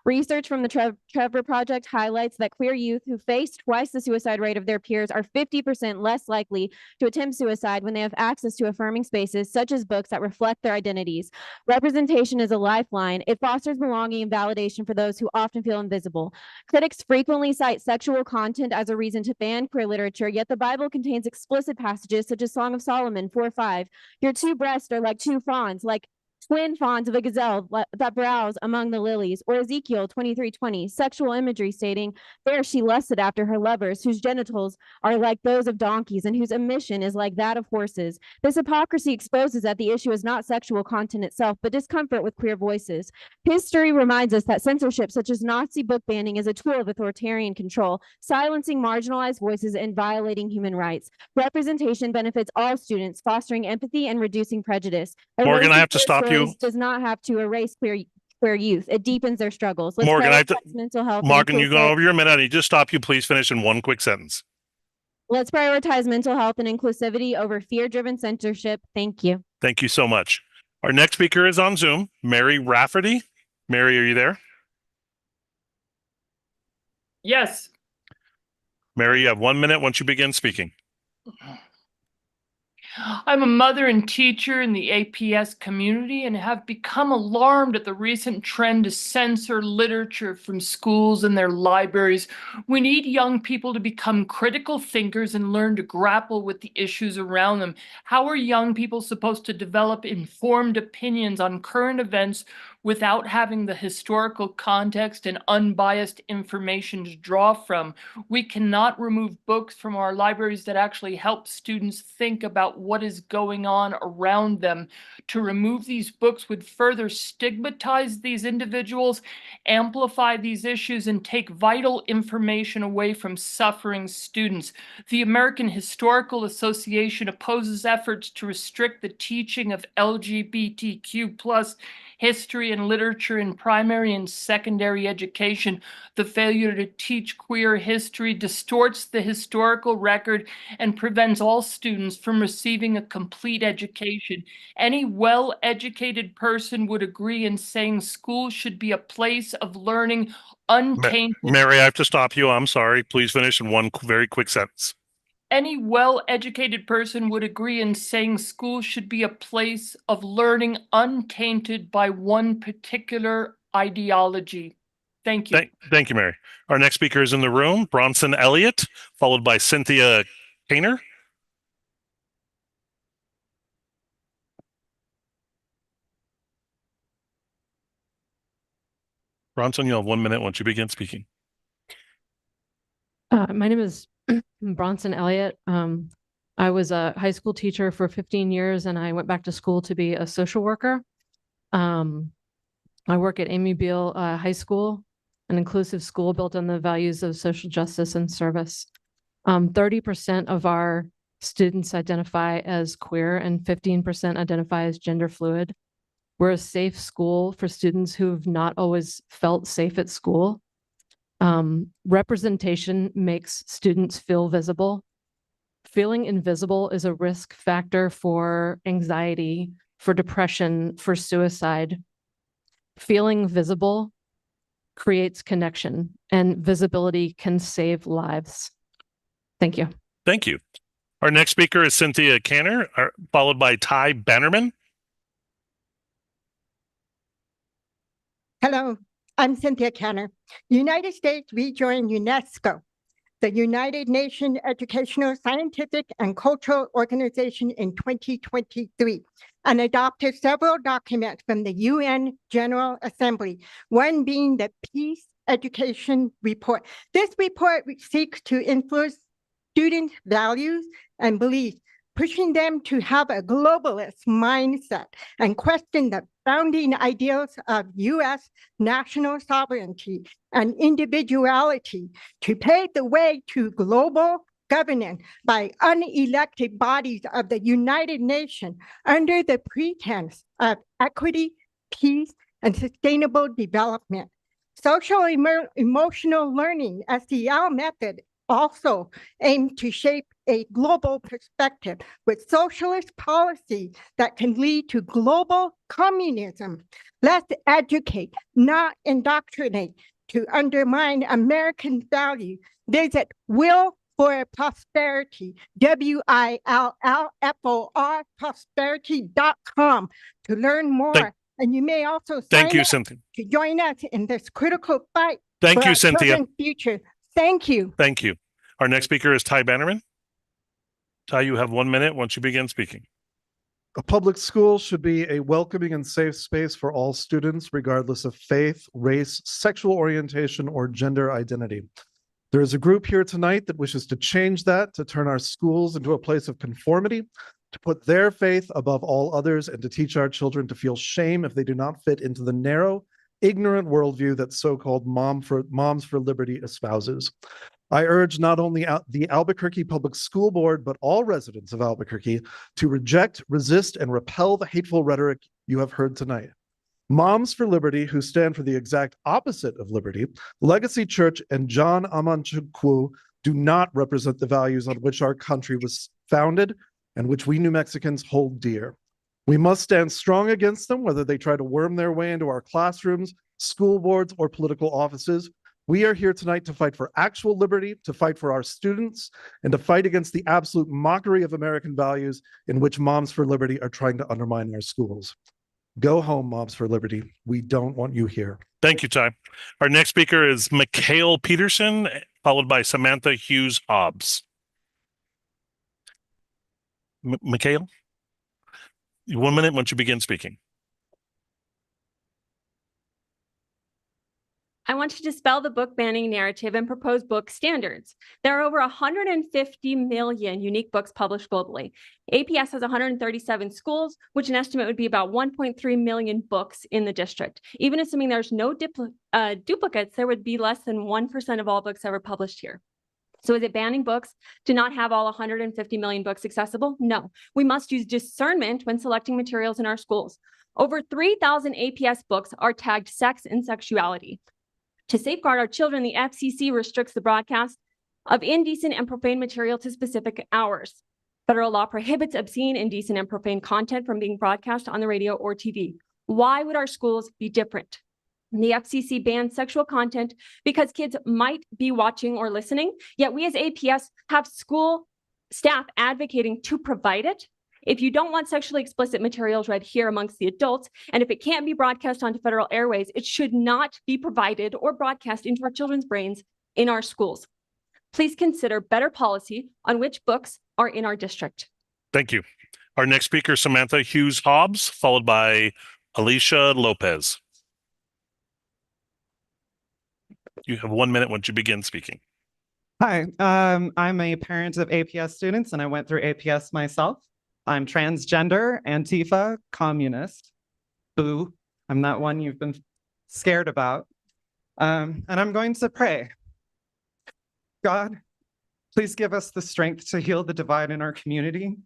Research from the Trevor Project highlights that queer youth who face twice the suicide rate of their peers are 50% less likely to attempt suicide when they have access to affirming spaces, such as books that reflect their identities. Representation is a lifeline. It fosters belonging and validation for those who often feel invisible. Critics frequently cite sexual content as a reason to ban queer literature, yet the Bible contains explicit passages such as Song of Solomon 4:5. Your two breasts are like two fawns, like twin fawns of a gazelle that browse among the lilies, or Ezekiel 23:20, sexual imagery stating, there she lusted after her lovers, whose genitals are like those of donkeys and whose emission is like that of horses. This hypocrisy exposes that the issue is not sexual content itself, but discomfort with queer voices. History reminds us that censorship, such as Nazi book banning, is a tool of authoritarian control, silencing marginalized voices and violating human rights. Representation benefits all students, fostering empathy and reducing prejudice. Morgan, I have to stop you. Does not have to erase queer queer youth. It deepens their struggles. Let's Morgan, prioritize mental health. and Morgan, you inclusive- go over your minute. I need to stop you. Please finish in one quick sentence. Let's prioritize mental health and inclusivity over fear-driven censorship. Thank you. Thank you so much. Our next speaker is on Zoom, Mary Rafferty. Mary, are you there? Yes. Mary, you have 1 minute once you begin speaking. I'm a mother and teacher in the APS community and have become alarmed at the recent trend to censor literature from schools and their libraries. We need young people to become critical thinkers and learn to grapple with the issues around them. How are young people supposed to develop informed opinions on current events without having the historical context and unbiased information to draw from? We cannot remove books from our libraries that actually help students think about what is going on around them. To remove these books would further stigmatize these individuals, amplify these issues, and take vital information away from suffering students. The American Historical Association opposes efforts to restrict the teaching of LGBTQ+ history and literature in primary and secondary education. The failure to teach queer history distorts the historical record and prevents all students from receiving a complete education. Any well-educated person would agree in saying schools should be a place of learning untainted. Mary, I have to stop you. I'm sorry. Please finish in one very quick sentence. Any well-educated person would agree in saying schools should be a place of learning untainted by one particular ideology. Thank you. Thank you, Mary. Our next speaker is in the room, Bronson Elliott, followed by Cynthia Kainer. Bronson, you'll have 1 minute once you begin speaking. My name is Bronson Elliott. I was a high school teacher for 15 years and I went back to school to be a social worker. I work at Amy Beale High School, an inclusive school built on the values of social justice and service. 30% of our students identify as queer and 15% identify as gender fluid. We're a safe school for students who've not always felt safe at school. Representation makes students feel visible. Feeling invisible is a risk factor for anxiety, for depression, for suicide. Feeling visible creates connection, and visibility can save lives. Thank you. Thank you. Our next speaker is Cynthia Kainer, followed by Ty Bannerman. Hello, I'm Cynthia Kanner. United States rejoined UNESCO, the United Nations Educational, Scientific, and Cultural Organization in 2023, and adopted several documents from the UN General Assembly, one being the Peace Education Report. This report seeks to influence students' values and beliefs, pushing them to have a globalist mindset and question the founding ideals of U.S. national sovereignty and individuality to pave the way to global governance by unelected bodies of the United Nations under the pretense of equity, peace, and sustainable development. Social emotional learning, SEL method, also aim to shape a global perspective with socialist policy that can lead to global communism. Let's educate, not indoctrinate, to undermine American value. Visit Will for Prosperity, WILLFOR prosperity.com to learn more. And you may also Thank sign you, up Cynthia. to join us in this critical fight. Thank for you, our Cynthia. children's future. Thank you. Thank you. Our next speaker is Ty Bannerman. Ty, you have 1 minute once you begin speaking. A public school should be a welcoming and safe space for all students, regardless of faith, race, sexual orientation, or gender identity. There is a group here tonight that wishes to change that, to turn our schools into a place of conformity, to put their faith above all others, and to teach our children to feel shame if they do not fit into the narrow, ignorant worldview that so-called Moms for Liberty espouses. I urge not only the Albuquerque Public School Board, but all residents of Albuquerque to reject, resist, and repel the hateful rhetoric you have heard tonight. Moms for Liberty, who stand for the exact opposite of liberty, Legacy Church, and John Amanchukwu do not represent the values on which our country was founded and which we New Mexicans hold dear. We must stand strong against them, whether they try to worm their way into our classrooms, school boards, or political offices. We are here tonight to fight for actual liberty, to fight for our students, and to fight against the absolute mockery of American values in which Moms for Liberty are trying to undermine our schools. Go home, Moms for Liberty. We don't want you here. Thank you, Ty. Our next speaker is Mikhail Peterson, followed by Samantha Hughes Hobbs. Mikhail, 1 minute once you begin speaking. I want to dispel the book banning narrative and propose book standards. There are over 150 million unique books published globally. APS has 137 schools, which an estimate would be about 1.3 million books in the district. Even assuming there's no duplicates, there would be less than 1% of all books ever published here. So is it banning books to not have all 150 million books accessible? No. We must use discernment when selecting materials in our schools. Over 3,000 APS books are tagged sex and sexuality. To safeguard our children, the FCC restricts the broadcast of indecent and profane material to specific hours. Federal law prohibits obscene, indecent, and profane content from being broadcast on the radio or TV. Why would our schools be different? The FCC bans sexual content because kids might be watching or listening, yet we as APS have school staff advocating to provide it. If you don't want sexually explicit materials read here amongst the adults, and if it can't be broadcast onto federal airways, it should not be provided or broadcast into our children's brains in our schools. Please consider better policy on which books are in our district. Thank you. Our next speaker, Samantha Hughes Hobbs, followed by Alicia Lopez. You have 1 minute once you begin speaking. Hi, I'm a parent of APS students and I went through APS myself. I'm transgender, Antifa, communist. Boo, I'm that one you've been scared about. And I'm going to pray. God, please give us the strength to heal the divide in our community.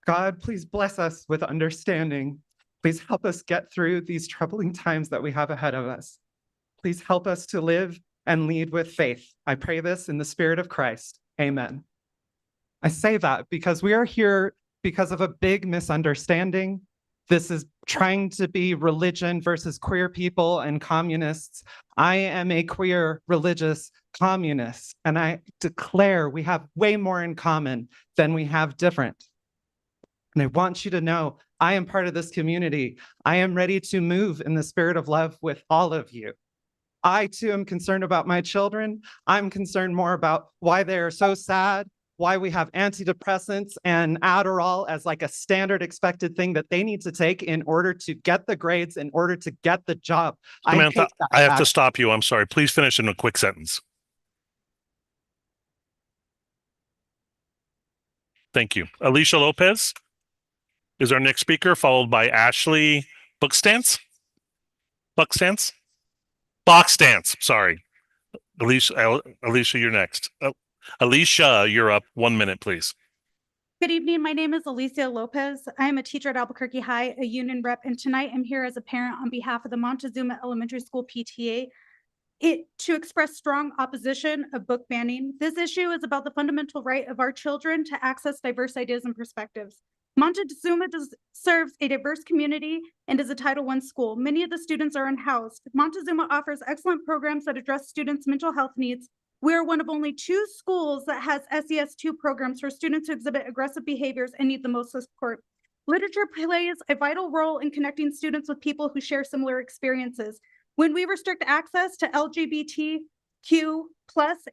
God, please bless us with understanding. Please help us get through these troubling times that we have ahead of us. Please help us to live and lead with faith. I pray this in the Spirit of Christ. Amen. I say that because we are here because of a big misunderstanding. This is trying to be religion versus queer people and communists. I am a queer religious communist, and I declare we have way more in common than we have different. And I want you to know I am part of this community. I am ready to move in the spirit of love with all of you. I too am concerned about my children. I'm concerned more about why they are so sad, why we have antidepressants and Adderall as like a standard expected thing that they need to take in order to get the grades, in order to get the job. Samantha, I have to stop you. I'm sorry. Please finish in a quick sentence. Thank you. Alicia Lopez is our next speaker, followed by Ashley Bookstance. Boxstance, sorry. Alicia, you're next. Alicia, you're up. 1 minute, please. Good evening. My name is Alicia Lopez. I am a teacher at Albuquerque High, a union rep, and tonight I'm here as a parent on behalf of the Montezuma Elementary School PTA to express strong opposition of book banning. This issue is about the fundamental right of our children to access diverse ideas and perspectives. Montezuma serves a diverse community and is a Title I school. Many of the students are unhoused. Montezuma offers excellent programs that address students' mental health needs. We are one of only 2 schools that has SES2 programs for students who exhibit aggressive behaviors and need the most support. Literature plays a vital role in connecting students with people who share similar experiences. When we restrict access to LGBTQ+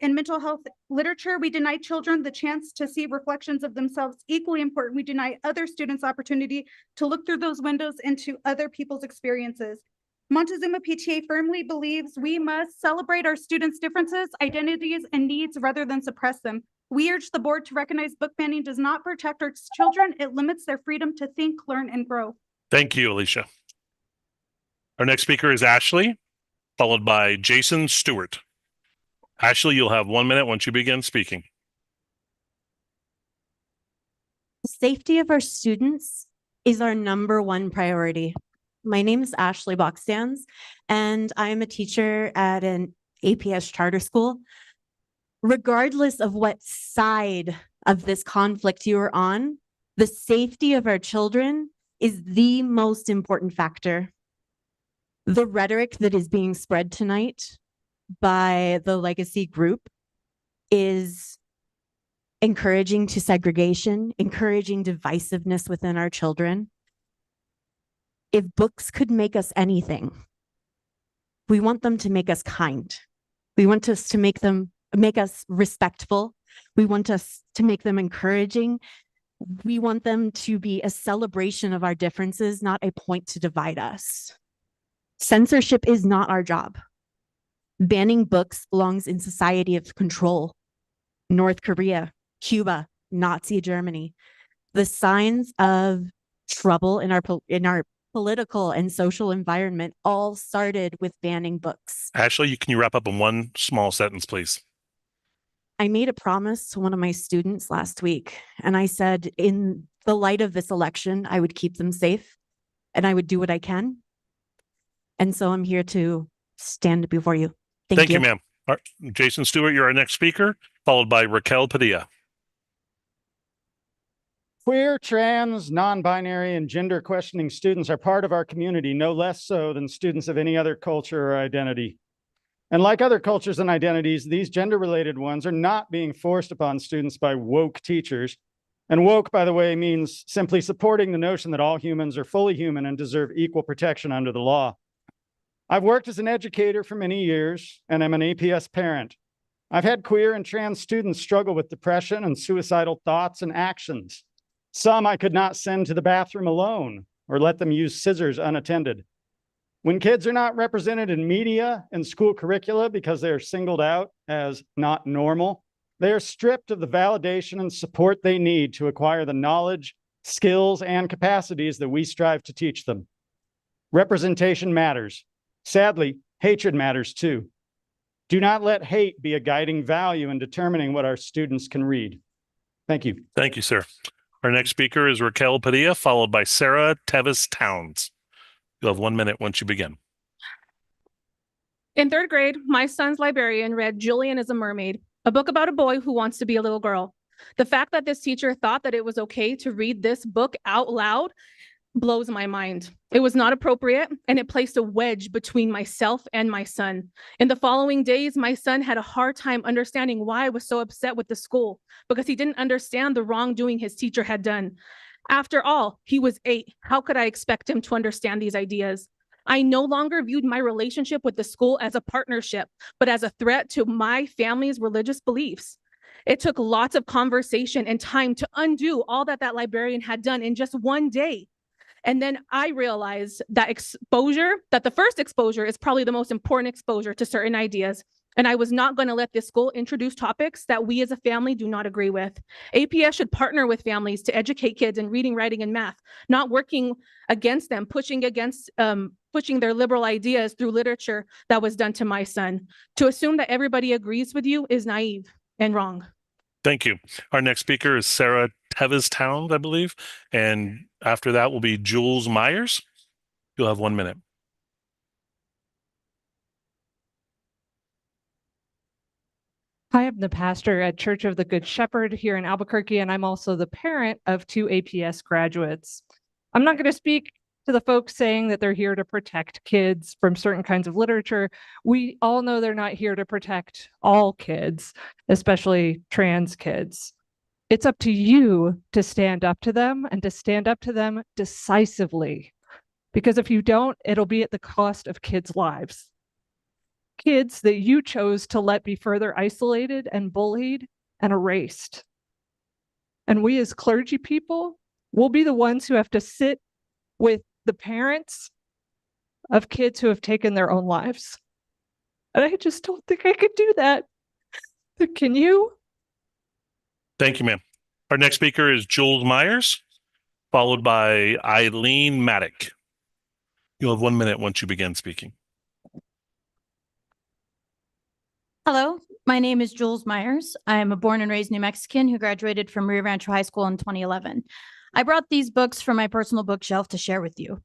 and mental health literature, we deny children the chance to see reflections of themselves. Equally important, we deny other students opportunity to look through those windows into other people's experiences. Montezuma PTA firmly believes we must celebrate our students' differences, identities, and needs rather than suppress them. We urge the board to recognize book banning does not protect our children. It limits their freedom to think, learn, and grow. Thank you, Alicia. Our next speaker is Ashley, followed by Jason Stewart. Ashley, you'll have 1 minute once you begin speaking. The safety of our students is our #1 priority. my name is Ashley Boxstans, and I'm a teacher at an APS charter school. Regardless of what side of this conflict you are on, the safety of our children is the most important factor. The rhetoric that is being spread tonight by the Legacy Group is encouraging to segregation, encouraging divisiveness within our children. If books could make us anything, we want them to make us kind. We want us to make us respectful. We want us to make them encouraging. We want them to be a celebration of our differences, not a point to divide us. Censorship is not our job. Banning books belongs in society of control. North Korea, Cuba, Nazi Germany. The signs of trouble in our political and social environment all started with banning books. Ashley, can you wrap up in one small sentence, please? I made a promise to one of my students last week, and I said, in the light of this election, I would keep them safe and I would do what I can. And so I'm here to stand before you. Thank you, ma'am. All right. Jason Stewart, you're our next speaker, followed by Raquel Padilla. Queer, trans, non-binary, and gender questioning students are part of our community, no less so than students of any other culture or identity. And like other cultures and identities, these gender-related ones are not being forced upon students by woke teachers. And woke, by the way, means simply supporting the notion that all humans are fully human and deserve equal protection under the law. I've worked as an educator for many years, and I'm an APS parent. I've had queer and trans students struggle with depression and suicidal thoughts and actions. Some I could not send to the bathroom alone or let them use scissors unattended. When kids are not represented in media and school curricula because they are singled out as not normal, they are stripped of the validation and support they need to acquire the knowledge, skills, and capacities that we strive to teach them. Representation matters. Sadly, hatred matters too. Do not let hate be a guiding value in determining what our students can read. Thank you. Thank you, sir. Our next speaker is Raquel Padilla, followed by Sarah Tevis Towns. You'll have 1 minute once you begin. In third grade, my son's librarian read Julian is a Mermaid, a book about a boy who wants to be a little girl. The fact that this teacher thought that it was okay to read this book out loud blows my mind. It was not appropriate, and it placed a wedge between myself and my son. In the following days, my son had a hard time understanding why I was so upset with the school, because he didn't understand the wrongdoing his teacher had done. After all, he was 8. How could I expect him to understand these ideas? I no longer viewed my relationship with the school as a partnership, but as a threat to my family's religious beliefs. It took lots of conversation and time to undo all that that librarian had done in just one day. And then I realized that the first exposure is probably the most important exposure to certain ideas. And I was not going to let this school introduce topics that we as a family do not agree with. APS should partner with families to educate kids in reading, writing, and math, not working against them, pushing their liberal ideas through literature that was done to my son. To assume that everybody agrees with you is naive and wrong. Thank you. Our next speaker is Sarah Tevis Towns, I believe. And after that will be Jules Myers. You'll have 1 minute. Hi, I'm the pastor at Church of the Good Shepherd here in Albuquerque, and I'm also the parent of 2 APS graduates. I'm not going to speak to the folks saying that they're here to protect kids from certain kinds of literature. We all know they're not here to protect all kids, especially trans kids. It's up to you to stand up to them and to stand up to them decisively. Because if you don't, it'll be at the cost of kids' lives. Kids that you chose to let be further isolated and bullied and erased. And we as clergy people will be the ones who have to sit with the parents of kids who have taken their own lives. And I just don't think I could do that. Can you? Thank you, ma'am. Our next speaker is Jules Myers, followed by Eileen Maddock. You'll have 1 minute once you begin speaking. Hello, my name is Jules Myers. I am a born and raised New Mexican who graduated from Rio Rancho High School in 2011. I brought these books from my personal bookshelf to share with you.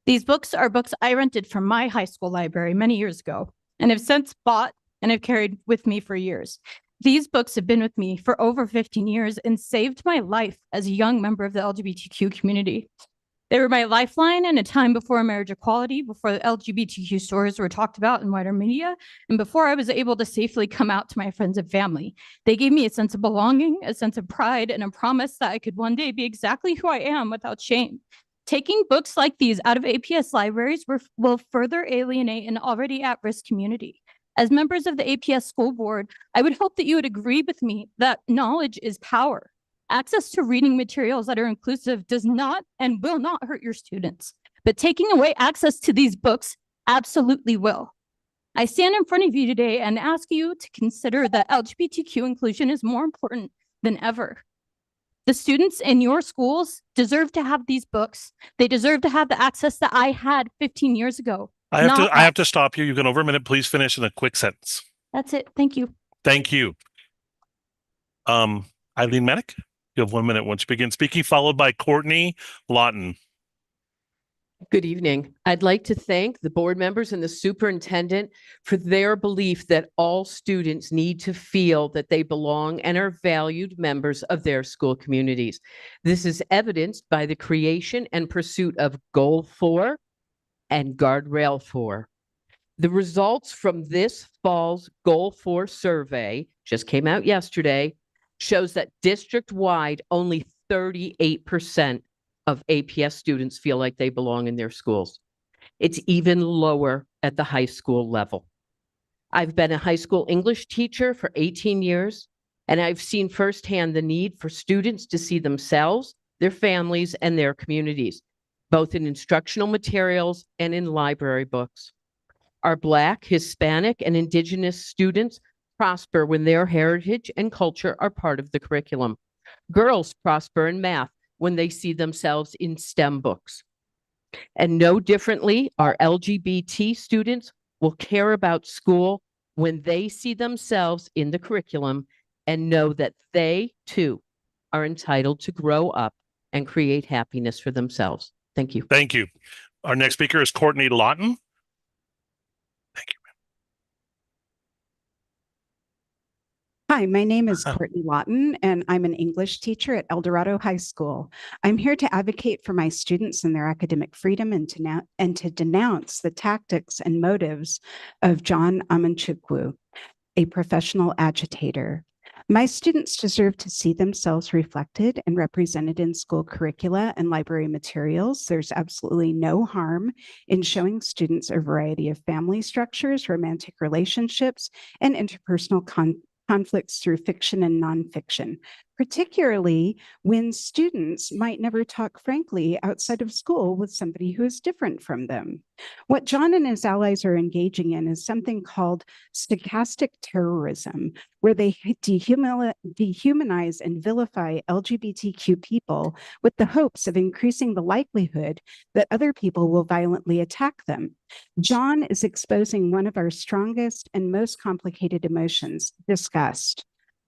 These books are books I rented from my high school library many years ago and have since bought and have carried with me for years. These books have been with me for over 15 years and saved my life as a young member of the LGBTQ community. They were my lifeline in a time before marriage equality, before the LGBTQ stories were talked about in wider media, and before I was able to safely come out to my friends and family. They gave me a sense of belonging, a sense of pride, and a promise that I could one day be exactly who I am without shame. Taking books like these out of APS libraries will further alienate an already at-risk community. As members of the APS school board, I would hope that you would agree with me that knowledge is power. Access to reading materials that are inclusive does not and will not hurt your students, but taking away access to these books absolutely will. I stand in front of you today and ask you to consider that LGBTQ inclusion is more important than ever. The students in your schools deserve to have these books. They deserve to have the access that I had 15 years ago. I have to stop you. You've gone over a minute. Please finish in a quick sentence. That's it. Thank you. Thank you. Eileen Medic, you have 1 minute once you begin speaking, followed by Courtney Lawton. Good evening. I'd like to thank the board members and the superintendent for their belief that all students need to feel that they belong and are valued members of their school communities. This is evidenced by the creation and pursuit of Goal 4 and Guardrail 4. The results from this fall's Goal 4 survey, just came out yesterday, shows that district-wide only 38% of APS students feel like they belong in their schools. It's even lower at the high school level. I've been a high school English teacher for 18 years, and I've seen firsthand the need for students to see themselves, their families, and their communities, both in instructional materials and in library books. Our Black, Hispanic, and Indigenous students prosper when their heritage and culture are part of the curriculum. Girls prosper in math when they see themselves in STEM books. And no differently, our LGBT students will care about school when they see themselves in the curriculum and know that they too are entitled to grow up and create happiness for themselves. Thank you. Thank you. Our next speaker is Courtney Lawton. Hi, my name is Courtney Lawton, and I'm an English teacher at El Dorado High School. I'm here to advocate for my students and their academic freedom and to denounce the tactics and motives of John Amanchukwu, a professional agitator. My students deserve to see themselves reflected and represented in school curricula and library materials. There's absolutely no harm in showing students a variety of family structures, romantic relationships, and interpersonal conflicts through fiction and nonfiction, particularly when students might never talk frankly outside of school with somebody who is different from them. What John and his allies are engaging in is something called stochastic terrorism, where they dehumanize and vilify LGBTQ people with the hopes of increasing the likelihood that other people will violently attack them. John is exposing one of our strongest and most complicated emotions, disgust.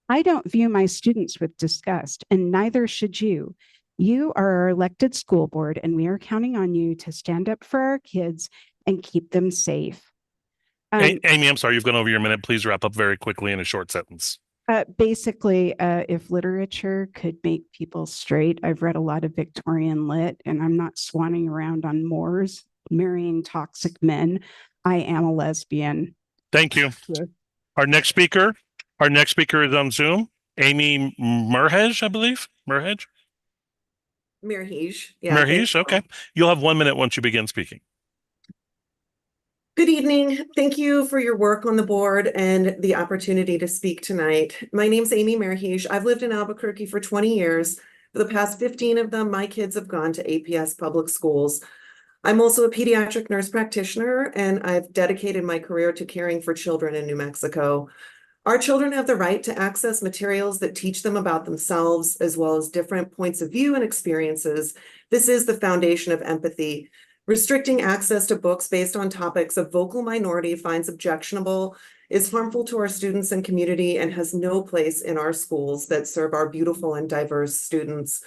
I don't view my students with disgust, and neither should you. You are our elected school board, and we are counting on you to stand up for our kids and keep them safe. Amy, I'm sorry, you've gone over your minute. Please wrap up very quickly in a short sentence. Basically, if literature could make people straight, I've read a lot of Victorian lit, and I'm not swanning around on moors, marrying toxic men. I am a lesbian. Thank you. Our next speaker is on Zoom. Amy Merhej, I believe. Merhej? Merhej. Yeah. Merhej, okay. You'll have 1 minute once you begin speaking. Good evening. Thank you for your work on the board and the opportunity to speak tonight. My name's Amy Merhej. I've lived in Albuquerque for 20 years. For the past 15 of them, my kids have gone to APS public schools. I'm also a pediatric nurse practitioner, and I've dedicated my career to caring for children in New Mexico. Our children have the right to access materials that teach them about themselves, as well as different points of view and experiences. This is the foundation of empathy. Restricting access to books based on topics a vocal minority finds objectionable is harmful to our students and community and has no place in our schools that serve our beautiful and diverse students.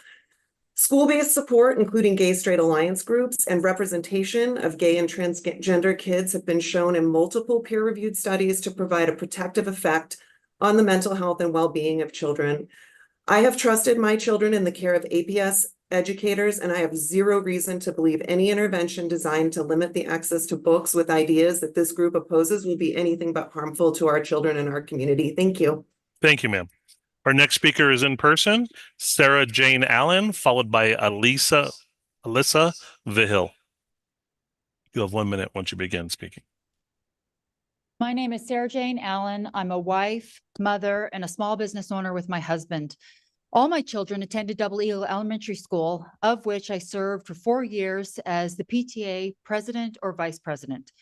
School-based support, including gay straight alliance groups and representation of gay and transgender kids, have been shown in multiple peer-reviewed studies to provide a protective effect on the mental health and well-being of children. I have trusted my children in the care of APS educators, and I have zero reason to believe any intervention designed to limit the access to books with ideas that this group opposes will be anything but harmful to our children and our community. Thank you. Thank you, ma'am. Our next speaker is in person, Sarah Jane Allen, followed by Alyssa Vihill. You have 1 minute once you begin speaking. My name is Sarah Jane Allen. I'm a wife, mother, and a small business owner with my husband. All my children attended Double Eagle Elementary School, of which I served for 4 years as the PTA president or vice president.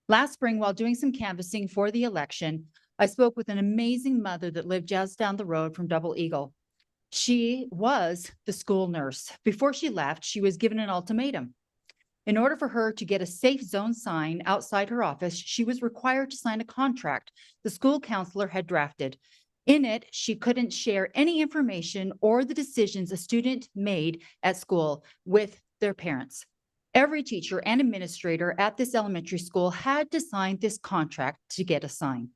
Last spring, while doing some canvassing for the election, I spoke with an amazing mother that lived just down the road from Double Eagle. She was the school nurse. Before she left, she was given an ultimatum. In order for her to get a safe zone sign outside her office, she was required to sign a contract the school counselor had drafted. In it, she couldn't share any information or the decisions a student made at school with their parents. Every teacher and administrator at this elementary school had to sign this contract to get a sign.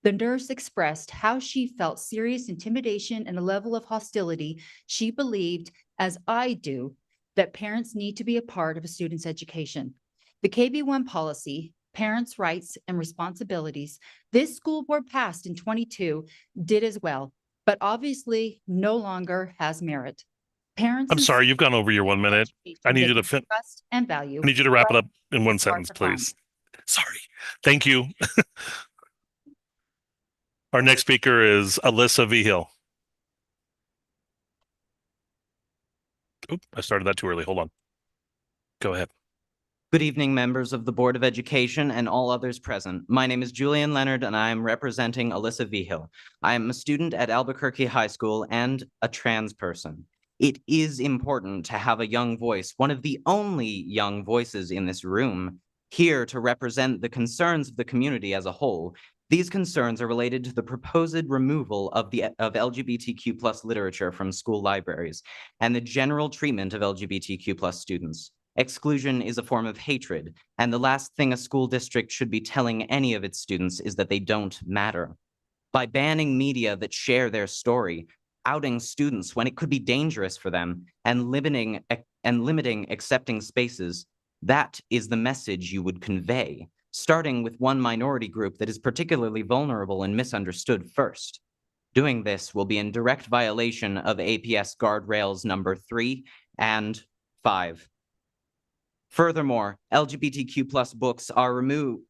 The nurse expressed how she felt serious intimidation and a level of hostility she believed, as I do, that parents need to be a part of a student's education. The KB1 policy, Parents' Rights and Responsibilities, this school board passed in 22, did as well, but obviously no longer has merit. Parents. I'm sorry, you've gone over your 1 minute. I need you to trust and value. I need you to wrap it up in one sentence, please. Sorry. Thank you. Our next speaker is Alyssa Vihill. Oop, I started that too early. Hold on. Go ahead. Good evening, members of the Board of Education and all others present. My name is Julian Leonard, and I am representing Alyssa Vihill. I am a student at Albuquerque High School and a trans person. It is important to have a young voice, one of the only young voices in this room, here to represent the concerns of the community as a whole. These concerns are related to the proposed removal of LGBTQ+ literature from school libraries and the general treatment of LGBTQ+ students. Exclusion is a form of hatred, and the last thing a school district should be telling any of its students is that they don't matter. By banning media that share their story, outing students when it could be dangerous for them, and limiting accepting spaces, that is the message you would convey, starting with one minority group that is particularly vulnerable and misunderstood first. Doing this will be in direct violation of APS guardrails number 3 and 5. Furthermore, LGBTQ+ books are removed.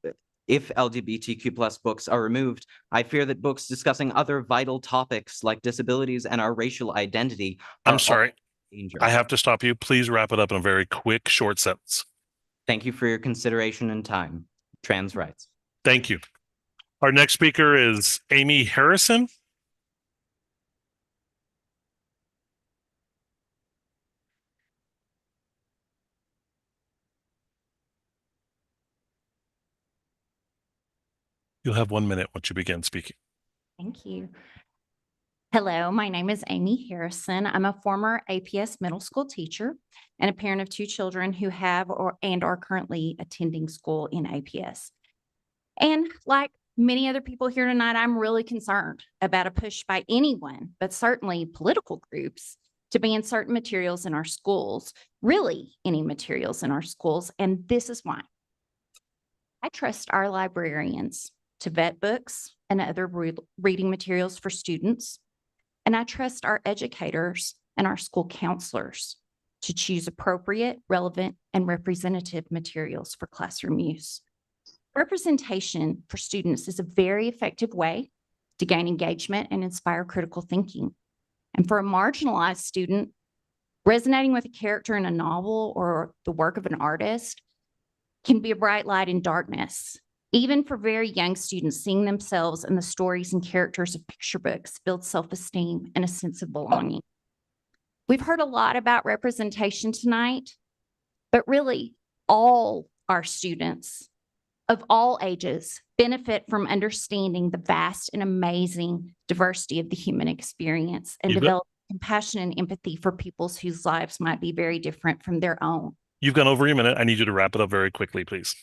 If LGBTQ+ books are removed, I fear that books discussing other vital topics like disabilities and our racial identity are I'm sorry. danger. I have to stop you. Please wrap it up in a very quick, short sentence. Thank you for your consideration and time. Trans rights. Thank you. Our next speaker is Amy Harrison. You'll have 1 minute once you begin speaking. Thank you. Hello, my name is Amy Harrison. I'm a former APS middle school teacher and a parent of 2 children who have and are currently attending school in APS. And like many other people here tonight, I'm really concerned about a push by anyone, but certainly political groups, to ban certain materials in our schools, really any materials in our schools. And this is why. I trust our librarians to vet books and other reading materials for students. And I trust our educators and our school counselors to choose appropriate, relevant, and representative materials for classroom use. Representation for students is a very effective way to gain engagement and inspire critical thinking. And for a marginalized student, resonating with a character in a novel or the work of an artist can be a bright light in darkness. Even for very young students, seeing themselves in the stories and characters of picture books builds self-esteem and a sense of belonging. We've heard a lot about representation tonight, but really all our students of all ages benefit from understanding the vast and amazing diversity of the human experience and develop compassion and empathy for peoples whose lives might be very different from their own. You've gone over your minute. I need you to wrap it up very quickly, please.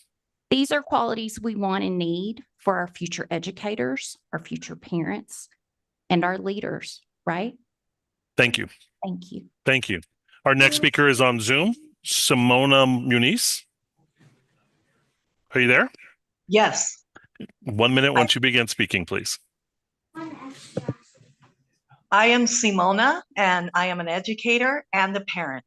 These are qualities we want and need for our future educators, our future parents, and our leaders, right? Thank you. Thank you. Thank you. Our next speaker is on Zoom, Simona Muniz. Are you there? Yes. 1 minute once you begin speaking, please. I am Simona, and I am an educator and a parent.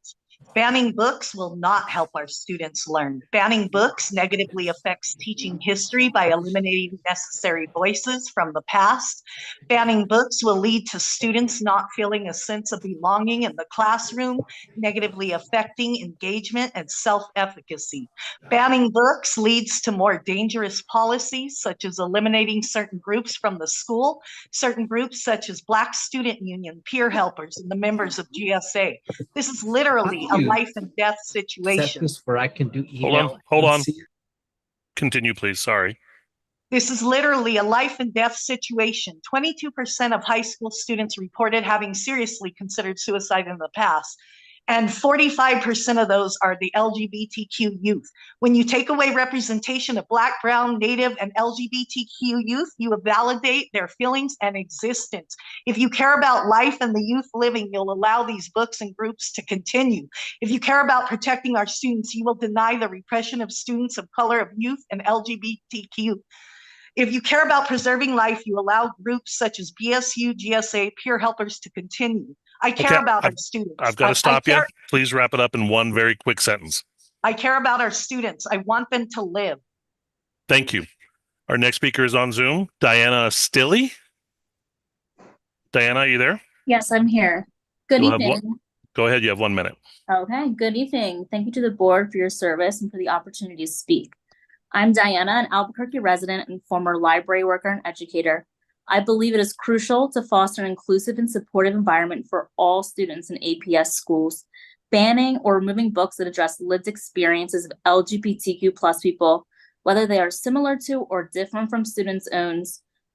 Banning books will not help our students learn. Banning books negatively affects teaching history by eliminating necessary voices from the past. Banning books will lead to students not feeling a sense of belonging in the classroom, negatively affecting engagement and self-efficacy. Banning books leads to more dangerous policies, such as eliminating certain groups from the school, certain groups such as Black Student Union, peer helpers, and the members of GSA. This is literally a life and death situation. Where I can do Hold on. Continue, please. Sorry. This is literally a life and death situation. 22% of high school students reported having seriously considered suicide in the past. And 45% of those are the LGBTQ youth. When you take away representation of Black, Brown, Native, and LGBTQ youth, you validate their feelings and existence. If you care about life and the youth living, you'll allow these books and groups to continue. If you care about protecting our students, you will deny the repression of students of color, of youth, and LGBTQ. If you care about preserving life, you allow groups such as BSU, GSA, peer helpers to continue. I care about our students. I've got to stop you. Please wrap it up in one very quick sentence. I care about our students. I want them to live. Thank you. Our next speaker is on Zoom, Diana Stilley. Diana, are you there? Yes, I'm here. Good You'll have evening. Go ahead. You have 1 minute. Okay, good evening. Thank you to the board for your service and for the opportunity to speak. I'm Diana, an Albuquerque resident and former library worker and educator. I believe it is crucial to foster an inclusive and supportive environment for all students in APS schools. Banning or removing books that address lived experiences of LGBTQ+ people, whether they are similar to or different from students' own,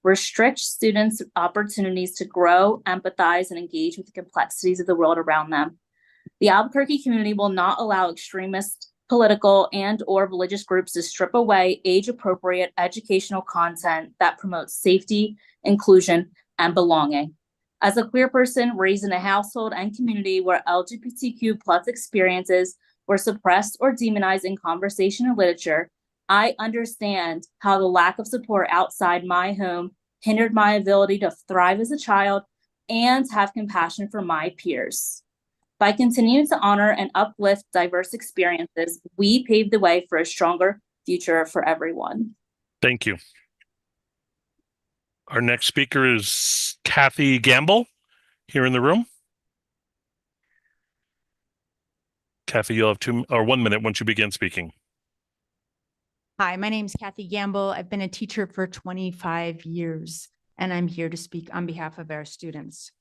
restricts students' opportunities to grow, empathize, and engage with the complexities of the world around them. The Albuquerque community will not allow extremist political and/or religious groups to strip away age-appropriate educational content that promotes safety, inclusion, and belonging. As a queer person raised in a household and community where LGBTQ+ experiences were suppressed or demonized in conversation and literature, I understand how the lack of support outside my home hindered my ability to thrive as a child and have compassion for my peers. By continuing to honor and uplift diverse experiences, we pave the way for a stronger future for everyone. Thank you. Our next speaker is Kathy Gamble here in the room. Kathy, you'll have 1 minute once you begin speaking. Hi, my name is Kathy Gamble. I've been a teacher for 25 years, and I'm here to speak on behalf of our students.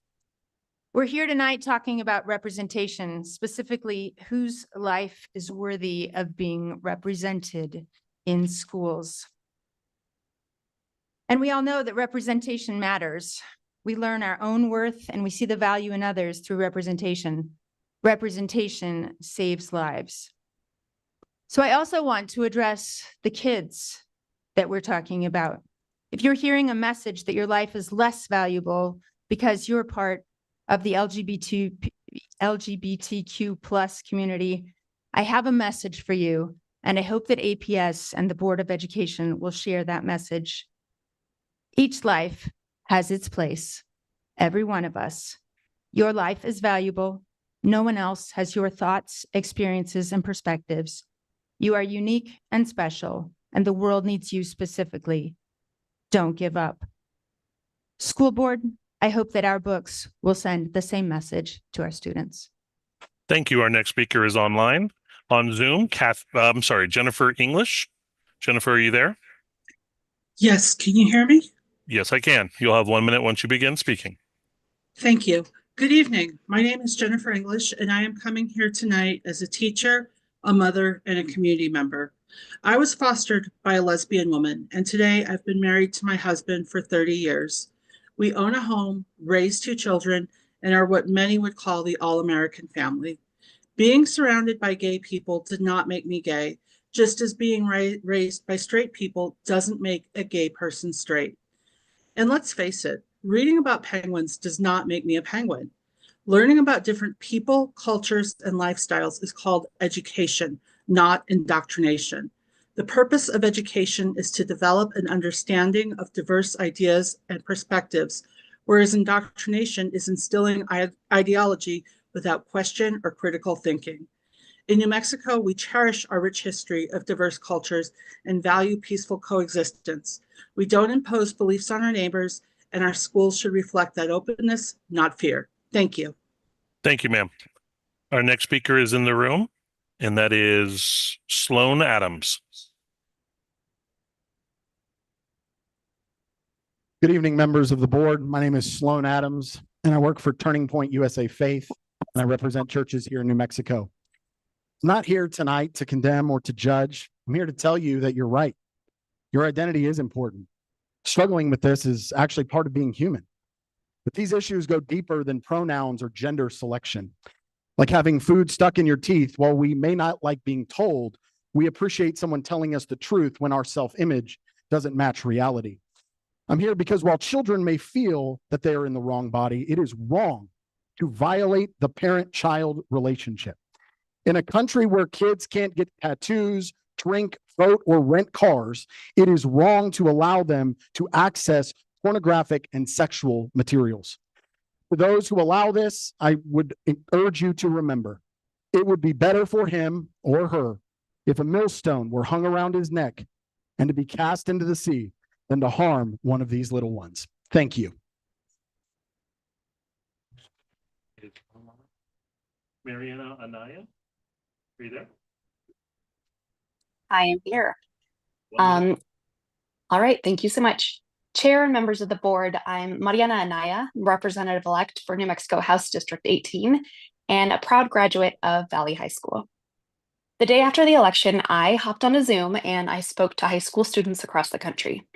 We're here tonight talking about representation, specifically whose life is worthy of being represented in schools. And we all know that representation matters. We learn our own worth and we see the value in others through representation. Representation saves lives. So I also want to address the kids that we're talking about. If you're hearing a message that your life is less valuable because you're part of the LGBTQ+ community, I have a message for you, and I hope that APS and the Board of Education will share that message. Each life has its place, every one of us. Your life is valuable. No one else has your thoughts, experiences, and perspectives. You are unique and special, and the world needs you specifically. Don't give up. School board, I hope that our books will send the same message to our students. Thank you. Our next speaker is online on Zoom. Jennifer English. Jennifer, are you there? Yes, can you hear me? Yes, I can. You'll have 1 minute once you begin speaking. Thank you. Good evening. My name is Jennifer English, and I am coming here tonight as a teacher, a mother, and a community member. I was fostered by a lesbian woman, and today I've been married to my husband for 30 years. We own a home, raise 2 children, and are what many would call the all-American family. Being surrounded by gay people did not make me gay, just as being raised by straight people doesn't make a gay person straight. And let's face it, reading about penguins does not make me a penguin. Learning about different people, cultures, and lifestyles is called education, not indoctrination. The purpose of education is to develop an understanding of diverse ideas and perspectives, whereas indoctrination is instilling ideology without question or critical thinking. In New Mexico, we cherish our rich history of diverse cultures and value peaceful coexistence. We don't impose beliefs on our neighbors, and our schools should reflect that openness, not fear. Thank you. Thank you, ma'am. Our next speaker is in the room, and that is Sloan Adams. Good evening, members of the board. My name is Sloan Adams, and I work for Turning Point USA Faith, and I represent churches here in New Mexico. I'm not here tonight to condemn or to judge. I'm here to tell you that you're right. Your identity is important. Struggling with this is actually part of being human. But these issues go deeper than pronouns or gender selection. Like having food stuck in your teeth, while we may not like being told, we appreciate someone telling us the truth when our self-image doesn't match reality. I'm here because while children may feel that they are in the wrong body, it is wrong to violate the parent-child relationship. In a country where kids can't get tattoos, drink, vote, or rent cars, it is wrong to allow them to access pornographic and sexual materials. For those who allow this, I would urge you to remember, it would be better for him or her if a millstone were hung around his neck and to be cast into the sea than to harm one of these little ones. Thank you. Mariana Anaya, are you there? I am here. All right, thank you so much. Chair and members of the board, I'm Mariana Anaya, representative-elect for New Mexico House District 18, and a proud graduate of Valley High School. The day after the election, I hopped on a Zoom and I spoke to high school students across the country,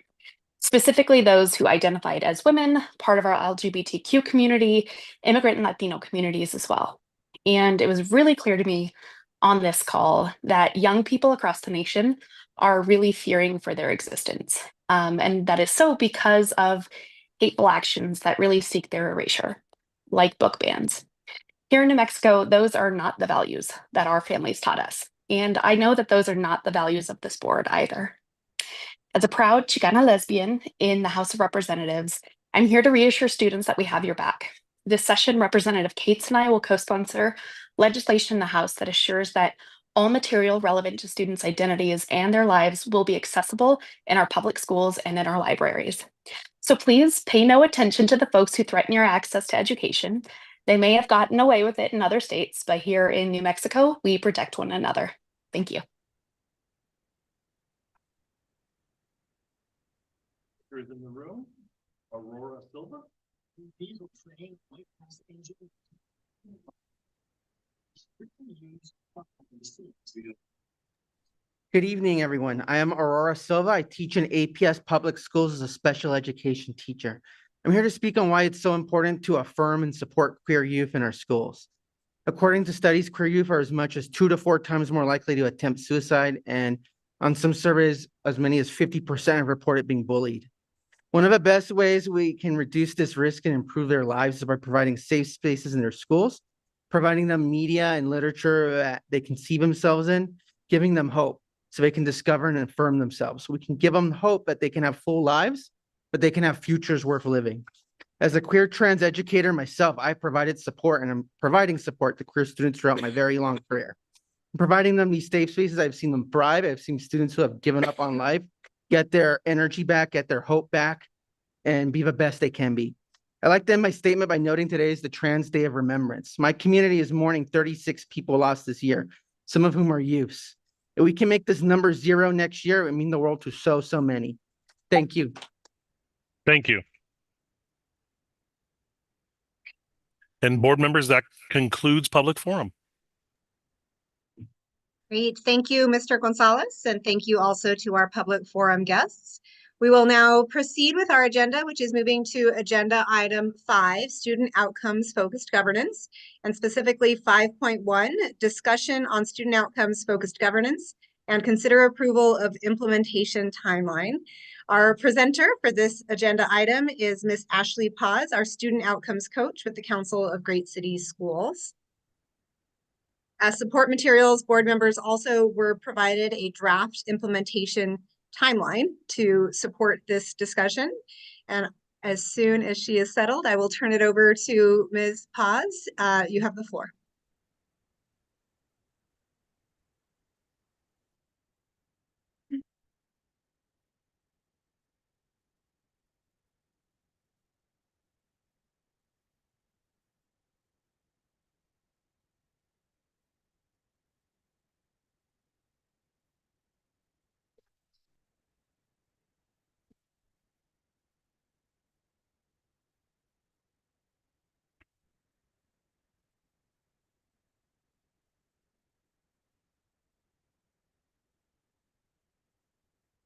specifically those who identified as women, part of our LGBTQ community, immigrant and Latino communities as well. And it was really clear to me on this call that young people across the nation are really fearing for their existence. And that is so because of hateful actions that really seek their erasure, like book bans. Here in New Mexico, those are not the values that our families taught us. And I know that those are not the values of this board either. As a proud Chicana lesbian in the House of Representatives, I'm here to reassure students that we have your back. This session, Representative Cates and I will co-sponsor legislation in the House that assures that all material relevant to students' identities and their lives will be accessible in our public schools and in our libraries. So please pay no attention to the folks who threaten your access to education. They may have gotten away with it in other states, but here in New Mexico, we protect one another. Thank you. Who's in the room? Aurora Silva. Good evening, everyone. I am Aurora Silva. I teach in APS Public Schools as a special education teacher. I'm here to speak on why it's so important to affirm and support queer youth in our schools. According to studies, queer youth are as much as 2 to 4 times more likely to attempt suicide, and on some surveys, as many as 50% have reported being bullied. One of the best ways we can reduce this risk and improve their lives is by providing safe spaces in their schools, providing them media and literature that they can see themselves in, giving them hope so they can discover and affirm themselves. We can give them hope that they can have full lives, but they can have futures worth living. As a queer trans educator myself, I provided support and I'm providing support to queer students throughout my very long career. Providing them these safe spaces, I've seen them thrive. I've seen students who have given up on life get their energy back, get their hope back, and be the best they can be. I'd like to end my statement by noting today is the Trans Day of Remembrance. My community is mourning 36 people lost this year, some of whom are youths. If we can make this number 0 next year, it would mean the world to so many. Thank you. Thank you. And board members, that concludes public forum. Great. Thank you, Mr. Gonzalez, and thank you also to our public forum guests. We will now proceed with our agenda, which is moving to agenda item 5, student outcomes focused governance, and specifically 5.1, discussion on student outcomes focused governance and consider approval of implementation timeline. Our presenter for this agenda item is Ms. Ashley Paz, our student outcomes coach with the Council of Great Cities Schools. As support materials, board members also were provided a draft implementation timeline to support this discussion. And as soon as she is settled, I will turn it over to Ms. Paz. You have the floor.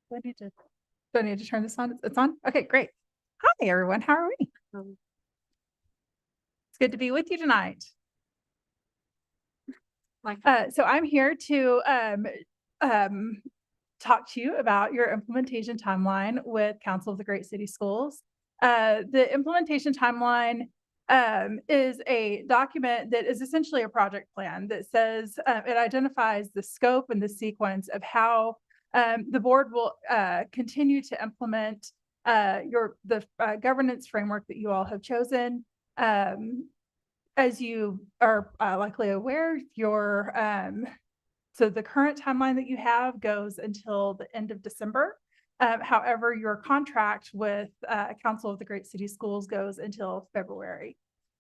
Do I need to turn this on? It's on? Okay, great. Hi, everyone. How are we? It's good to be with you tonight. So I'm here to talk to you about your implementation timeline with Council of the Great City Schools. The implementation timeline is a document that is essentially a project plan that says it identifies the scope and the sequence of how the board will continue to implement the governance framework that you all have chosen. As you are likely aware, so the current timeline that you have goes until the end of December. However, your contract with Council of the Great City Schools goes until February.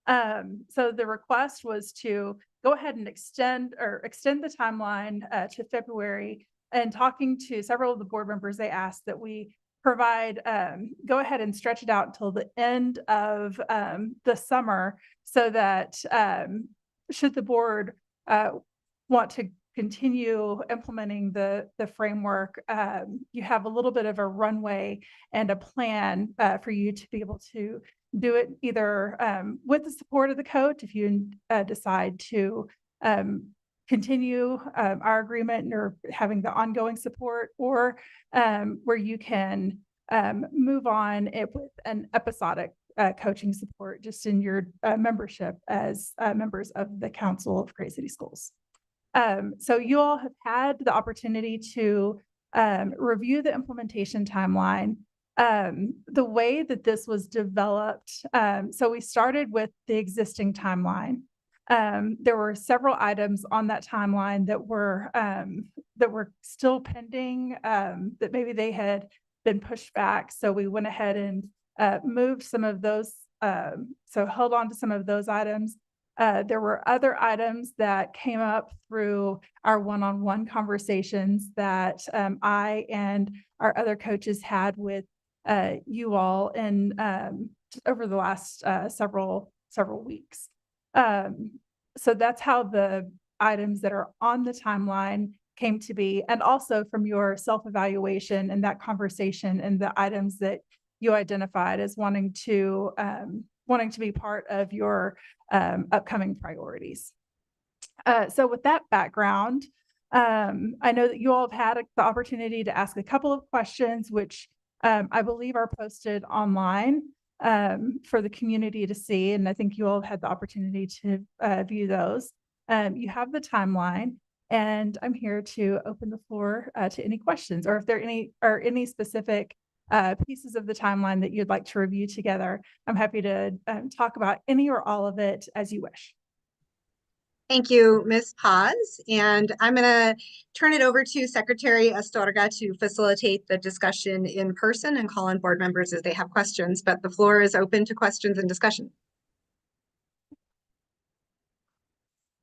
So the request was to go ahead and extend the timeline to February. And talking to several of the board members, they asked that we provide, go ahead and stretch it out until the end of the summer, so that should the board want to continue implementing the framework, you have a little bit of a runway and a plan for you to be able to do it either with the support of the coach, if you decide to continue our agreement or having the ongoing support, or where you can move on it with an episodic coaching support just in your membership as members of the Council of Great City Schools. So you all have had the opportunity to review the implementation timeline. The way that this was developed, so we started with the existing timeline. There were several items on that timeline that were still pending, that maybe they had been pushed back. So we went ahead and moved some of those, so held on to some of those items. There were other items that came up through our one-on-one conversations that I and our other coaches had with you all in over the last several weeks. So that's how the items that are on the timeline came to be, and also from your self-evaluation and that conversation and the items that you identified as wanting to be part of your upcoming priorities. So with that background, I know that you all have had the opportunity to ask a couple of questions, which I believe are posted online for the community to see. And I think you all have had the opportunity to view those. You have the timeline, and I'm here to open the floor to any questions, or if there are any specific pieces of the timeline that you'd like to review together. I'm happy to talk about any or all of it as you wish. Thank you, Ms. Paz. And I'm going to turn it over to Secretary Astorga to facilitate the discussion in person and call on board members as they have questions, but the floor is open to questions and discussion.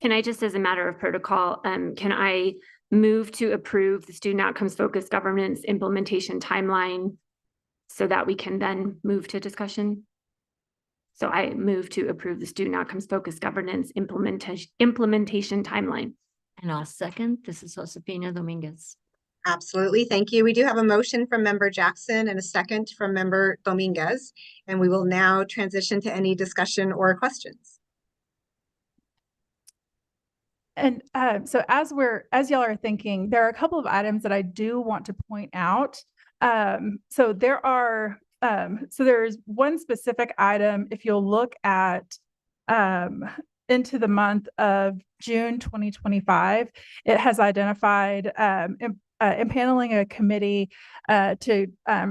Can I just, as a matter of protocol, can I move to approve the student outcomes focused governance implementation timeline so that we can then move to discussion? So I move to approve the student outcomes focused governance implementation timeline. And I'll second. This is Josefina Dominguez. Absolutely. Thank you. We do have a motion from member Jackson and a second from member Dominguez, and we will now transition to any discussion or questions. And so as y'all are thinking, there are a couple of items that I do want to point out. So there's one specific item, if you'll look at into the month of June 2025, it has identified impaneling a committee to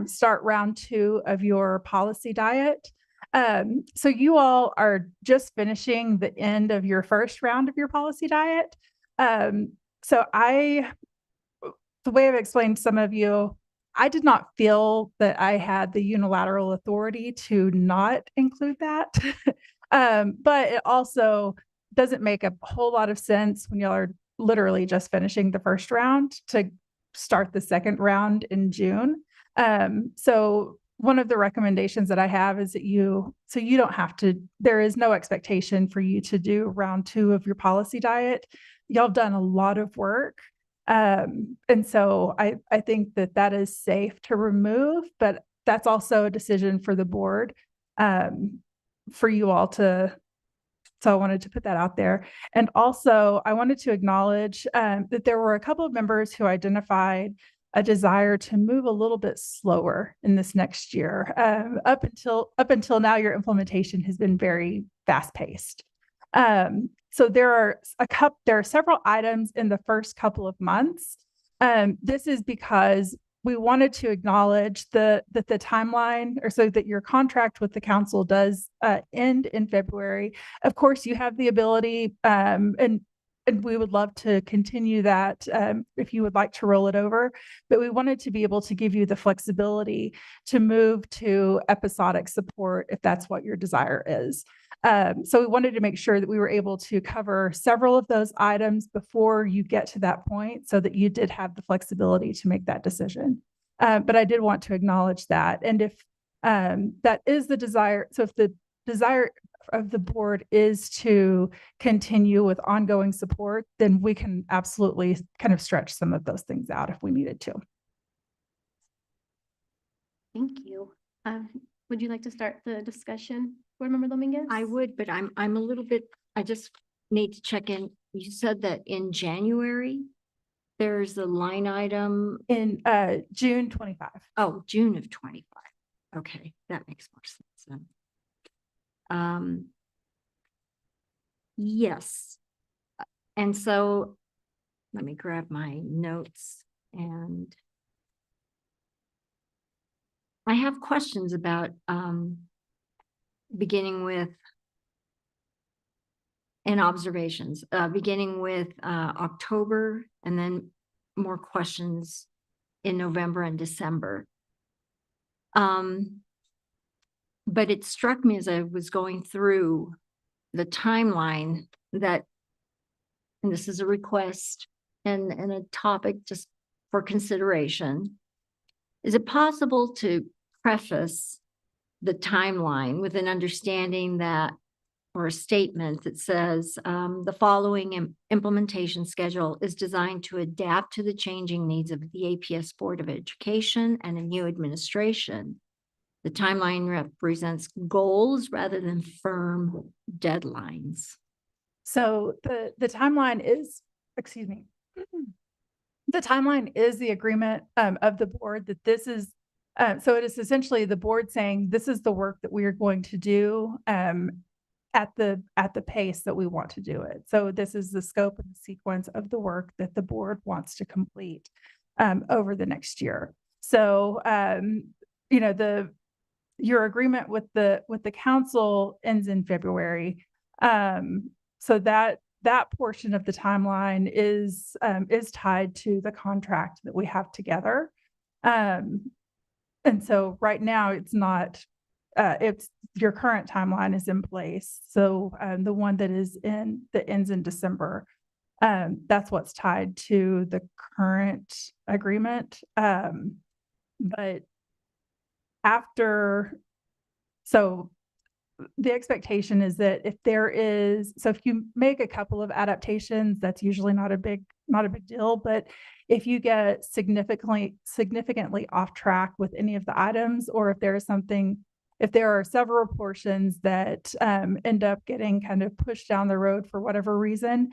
start round 2 of your policy diet. So you all are just finishing the end of your first round of your policy diet. So the way I've explained to some of you, I did not feel that I had the unilateral authority to not include that. But it also doesn't make a whole lot of sense when y'all are literally just finishing the first round to start the second round in June. So one of the recommendations that I have is that you don't have to, there is no expectation for you to do round 2 of your policy diet. Y'all have done a lot of work. And so I think that is safe to remove, but that's also a decision for the board, for you all to, so I wanted to put that out there. And also I wanted to acknowledge that there were a couple of members who identified a desire to move a little bit slower in this next year. Up until now, your implementation has been very fast paced. So there are several items in the first couple of months. This is because we wanted to acknowledge that the timeline, or so that your contract with the council does end in February. Of course, you have the ability, and we would love to continue that if you would like to roll it over, but we wanted to be able to give you the flexibility to move to episodic support if that's what your desire is. So we wanted to make sure that we were able to cover several of those items before you get to that point so that you did have the flexibility to make that decision. But I did want to acknowledge that. And if that is the desire, so if the desire of the board is to continue with ongoing support, then we can absolutely kind of stretch some of those things out if we needed to. Thank you. Would you like to start the discussion, Board Member Dominguez? I would, but I'm a little bit, I just need to check in. You said that in January, there's a line item in June 25. Oh, June of 25. Okay, that makes more sense then. Yes. And so let me grab my notes, and I have questions about beginning with and observations, beginning with October, and then more questions in November and December. But it struck me as I was going through the timeline that, and this is a request and a topic just for consideration. Is it possible to preface the timeline with an understanding that, or a statement that says the following implementation schedule is designed to adapt to the changing needs of the APS Board of Education and a new administration. The timeline represents goals rather than firm deadlines. So the timeline is, excuse me, the timeline is the agreement of the board that this is, so it is essentially the board saying this is the work that we are going to do at the pace that we want to do it. So this is the scope and the sequence of the work that the board wants to complete over the next year. So you know, your agreement with the council ends in February. So that portion of the timeline is tied to the contract that we have together. And so right now it's not, it's your current timeline is in place. So the one that ends in December, that's what's tied to the current agreement. But after, so the expectation is that if you make a couple of adaptations, that's usually not a big not a big deal, but if you get significantly off track with any of the items, or if there is something, if there are several portions that end up getting kind of pushed down the road for whatever reason,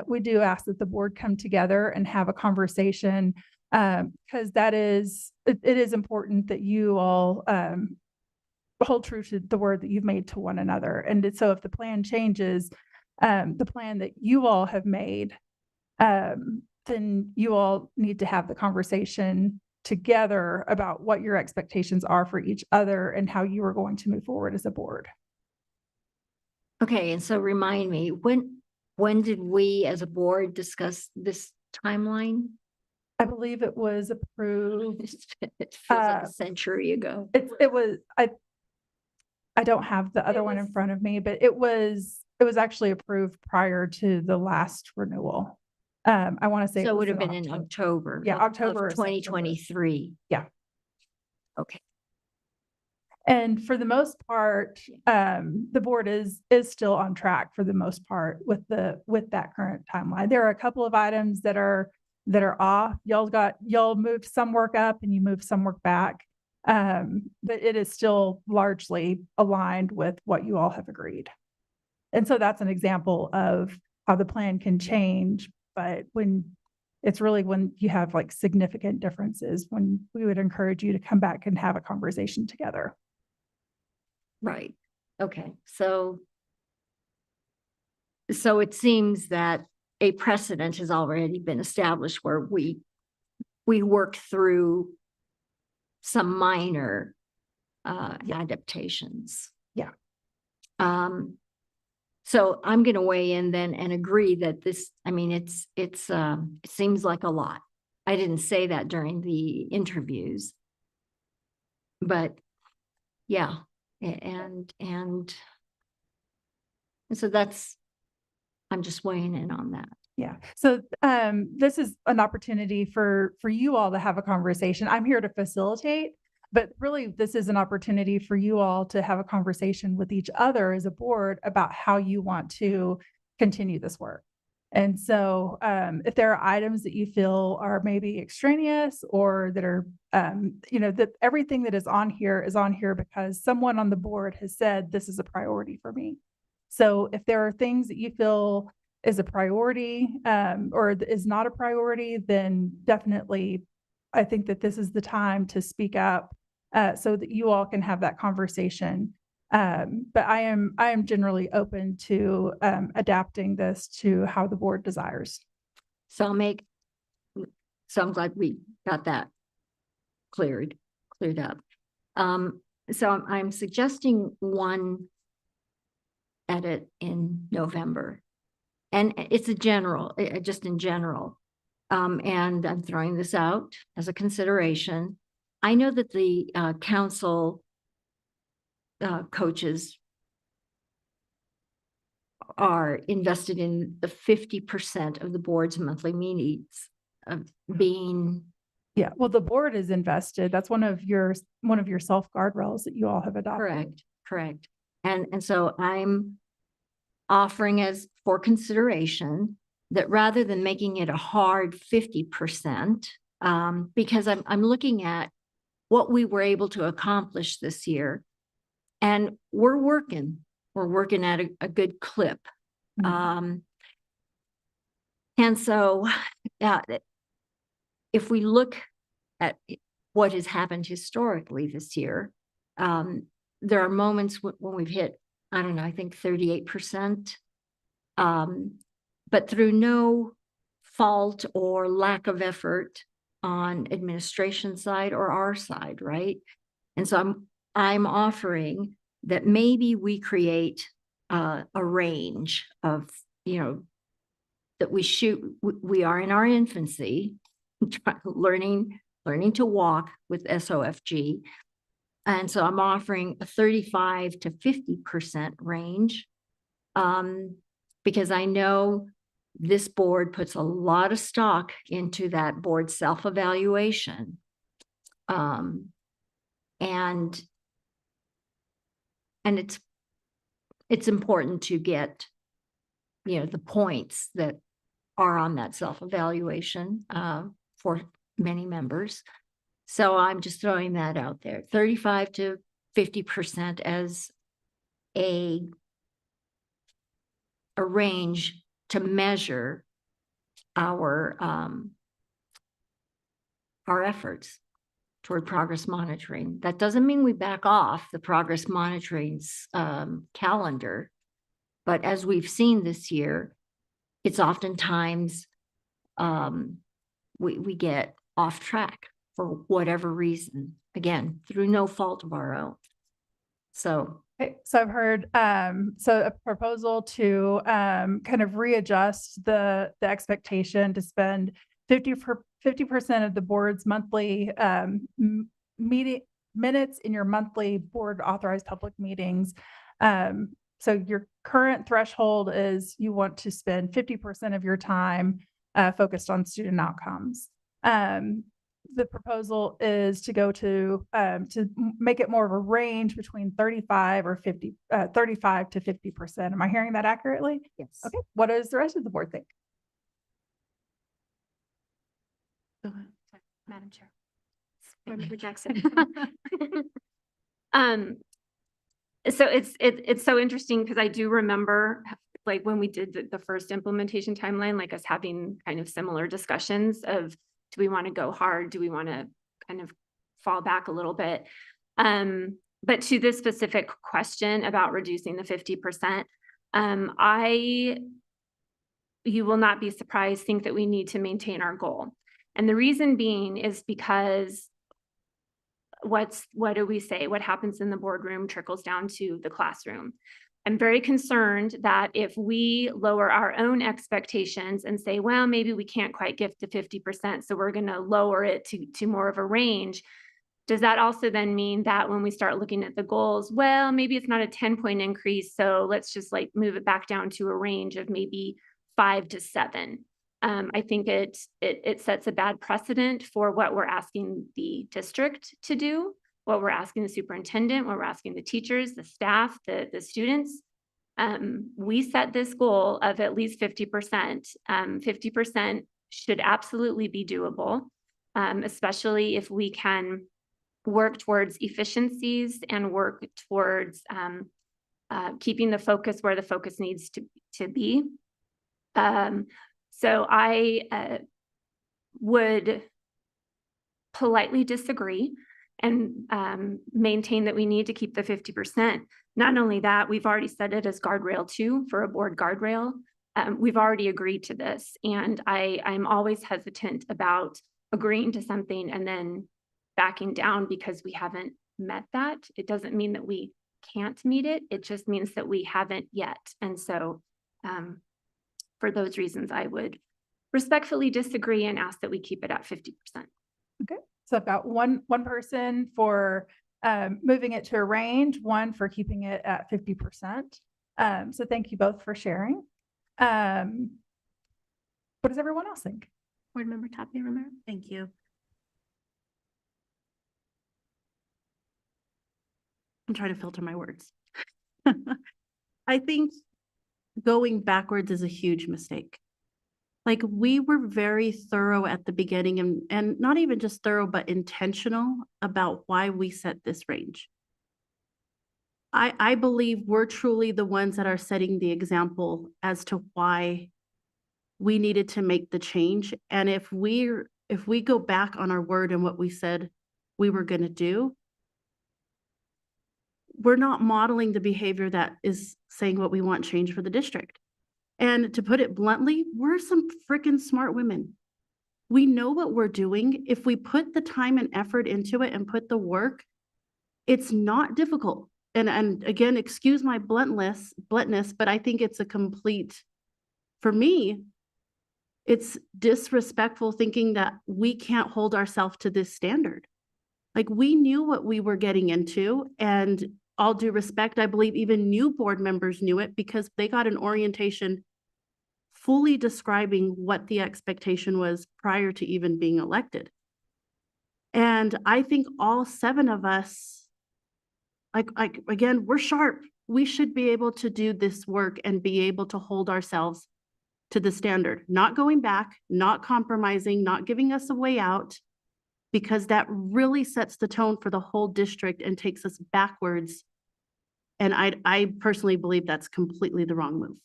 we do ask that the board come together and have a conversation, because it is important that you all hold true to the word that you've made to one another. And so if the plan changes, the plan that you all have made, then you all need to have the conversation together about what your expectations are for each other and how you are going to move forward as a board. Okay, and so remind me, when did we as a board discuss this timeline? I believe it was approved. It feels like a century ago. It was, I don't have the other one in front of me, but it was actually approved prior to the last renewal. I want to say So it was would have been in October. Yeah, October or of 2023. Yeah. Okay. And for the most part, the board is still on track for the most part with that current timeline. There are a couple of items that are off. Y'all moved some work up and you moved some work back. But it is still largely aligned with what you all have agreed. And so that's an example of how the plan can change, but when you have like significant differences, when we would encourage you to come back and have a conversation together. Right. Okay. So it seems that a precedent has already been established where we work through some minor adaptations. Yeah. So I'm going to weigh in then and agree that this, I mean, it seems like a lot. I didn't say that during the interviews, but yeah. And so I'm just weighing in on that. Yeah. So this is an opportunity for you all to have a conversation. I'm here to facilitate, but really this is an opportunity for you all to have a conversation with each other as a board about how you want to continue this work. And so if there are items that you feel are maybe extraneous or that are, that everything that is on here because someone on the board has said, this is a priority for me. So if there are things that you feel is a priority or is not a priority, then definitely I think that this is the time to speak up so that you all can have that conversation. But I am generally open to adapting this to how the board desires. So I'm glad we got that cleared up. So I'm suggesting one edit in November. And it's just in general. And I'm throwing this out as a consideration. I know that the council coaches are invested in the 50% of the board's monthly meetings of being. Yeah, well, the board is invested. That's one of your self guardrails that you all have adopted. Correct. And so I'm offering as for consideration that rather than making it a hard 50%, because I'm looking at what we were able to accomplish this year, and we're working at a good clip. And so if we look at what has happened historically this year, there are moments when we've hit, I don't know, I think 38%, but through no fault or lack of effort on administration side or our side, right? And so I'm offering that maybe we create a range of, that we are in our infancy, learning to walk with SOFG. And so I'm offering a 35 to 50% range because I know this board puts a lot of stock into that board self-evaluation. And it's important to get, the points that are on that self-evaluation for many members. So I'm just throwing that out there, 35 to 50% as a range to measure our efforts toward progress monitoring. That doesn't mean we back off the progress monitoring's calendar, but as we've seen this year, it's oftentimes we get off track for whatever reason, again, through no fault of our own. So Okay, so I've heard so a proposal to kind of readjust the expectation to spend 50% of the board's monthly meeting minutes in your monthly board authorized public meetings. So your current threshold is you want to spend 50% of your time focused on student outcomes. The proposal is to go to make it more of a range between 35 to 50%. Am I hearing that accurately? Yes. Okay. What does the rest of the board think? Go ahead. Madam Chair. Board Member Jackson. So it's so interesting because I do remember like when we did the first implementation timeline, like us having kind of similar discussions of, do we want to go hard? Do we want to kind of fall back a little bit? But to this specific question about reducing the 50%, you will not be surprised, think that we need to maintain our goal. And the reason being is because what do we say? What happens in the boardroom trickles down to the classroom. I'm very concerned that if we lower our own expectations and say, well, maybe we can't quite get to 50%, so we're going to lower it to more of a range. Does that also then mean that when we start looking at the goals, well, maybe it's not a 10-point increase, so let's just like move it back down to a range of maybe 5 to 7. I think it sets a bad precedent for what we're asking the district to do, what we're asking the superintendent, what we're asking the teachers, the staff, the students. We set this goal of at least 50%. 50% should absolutely be doable, especially if we can work towards efficiencies and work towards keeping the focus where the focus needs to be. So I would politely disagree and maintain that we need to keep the 50%. Not only that, we've already set it as guardrail 2 for a board guardrail. We've already agreed to this, and I'm always hesitant about agreeing to something and then backing down because we haven't met that. It doesn't mean that we can't meet it. It just means that we haven't yet. And so for those reasons, I would respectfully disagree and ask that we keep it at 50%. Okay, so I've got one person for moving it to a range, one for keeping it at 50%. So thank you both for sharing. What does everyone else think? Board Member Tapia Romero. Thank you. I'm trying to filter my words. I think going backwards is a huge mistake. Like, we were very thorough at the beginning and not even just thorough, but intentional about why we set this range. I believe we're truly the ones that are setting the example as to why we needed to make the change. And if we go back on our word and what we said we were going to do, we're not modeling the behavior that is saying what we want change for the district. And to put it bluntly, we're some freaking smart women. We know what we're doing. If we put the time and effort into it and put the work, it's not difficult. And again, excuse my bluntness, but I think it's a complete, for me, it's disrespectful thinking that we can't hold ourselves to this standard. Like, we knew what we were getting into, and all due respect, I believe even new board members knew it because they got an orientation fully describing what the expectation was prior to even being elected. And I think all 7 of us, again, we're sharp. We should be able to do this work and be able to hold ourselves to the standard, not going back, not compromising, not giving us a way out, because that really sets the tone for the whole district and takes us backwards. And I personally believe that's completely the wrong move.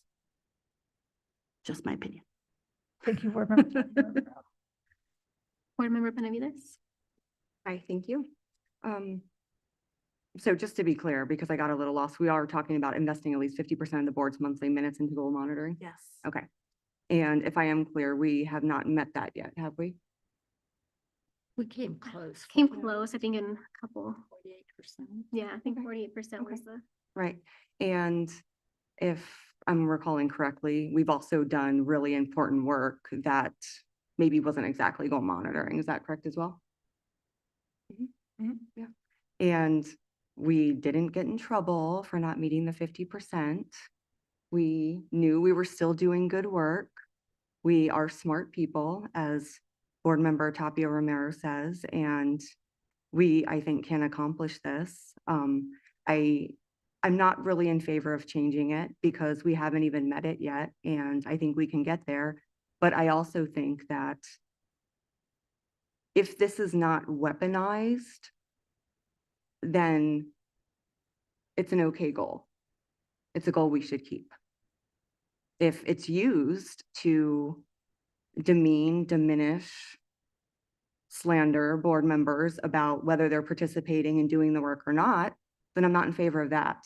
Just my opinion. Thank you, Board Member. Board Member Benavides. Hi, thank you. So just to be clear, because I got a little lost, we are talking about investing at least 50% of the board's monthly minutes into goal monitoring? Yes. Okay. And if I am clear, we have not met that yet, have we? We came close. Came close, I think in a couple. 48%. Yeah, I think 48% was the. Right. And if I'm recalling correctly, we've also done really important work that maybe wasn't exactly goal monitoring. Is that correct as well? Yeah. And we didn't get in trouble for not meeting the 50%. We knew we were still doing good work. We are smart people, as Board Member Tapia Romero says, and we, I think, can accomplish this. I'm not really in favor of changing it because we haven't even met it yet, and I think we can get there. But I also think that if this is not weaponized, then it's an okay goal. It's a goal we should keep. If it's used to demean, diminish, slander board members about whether they're participating and doing the work or not, then I'm not in favor of that.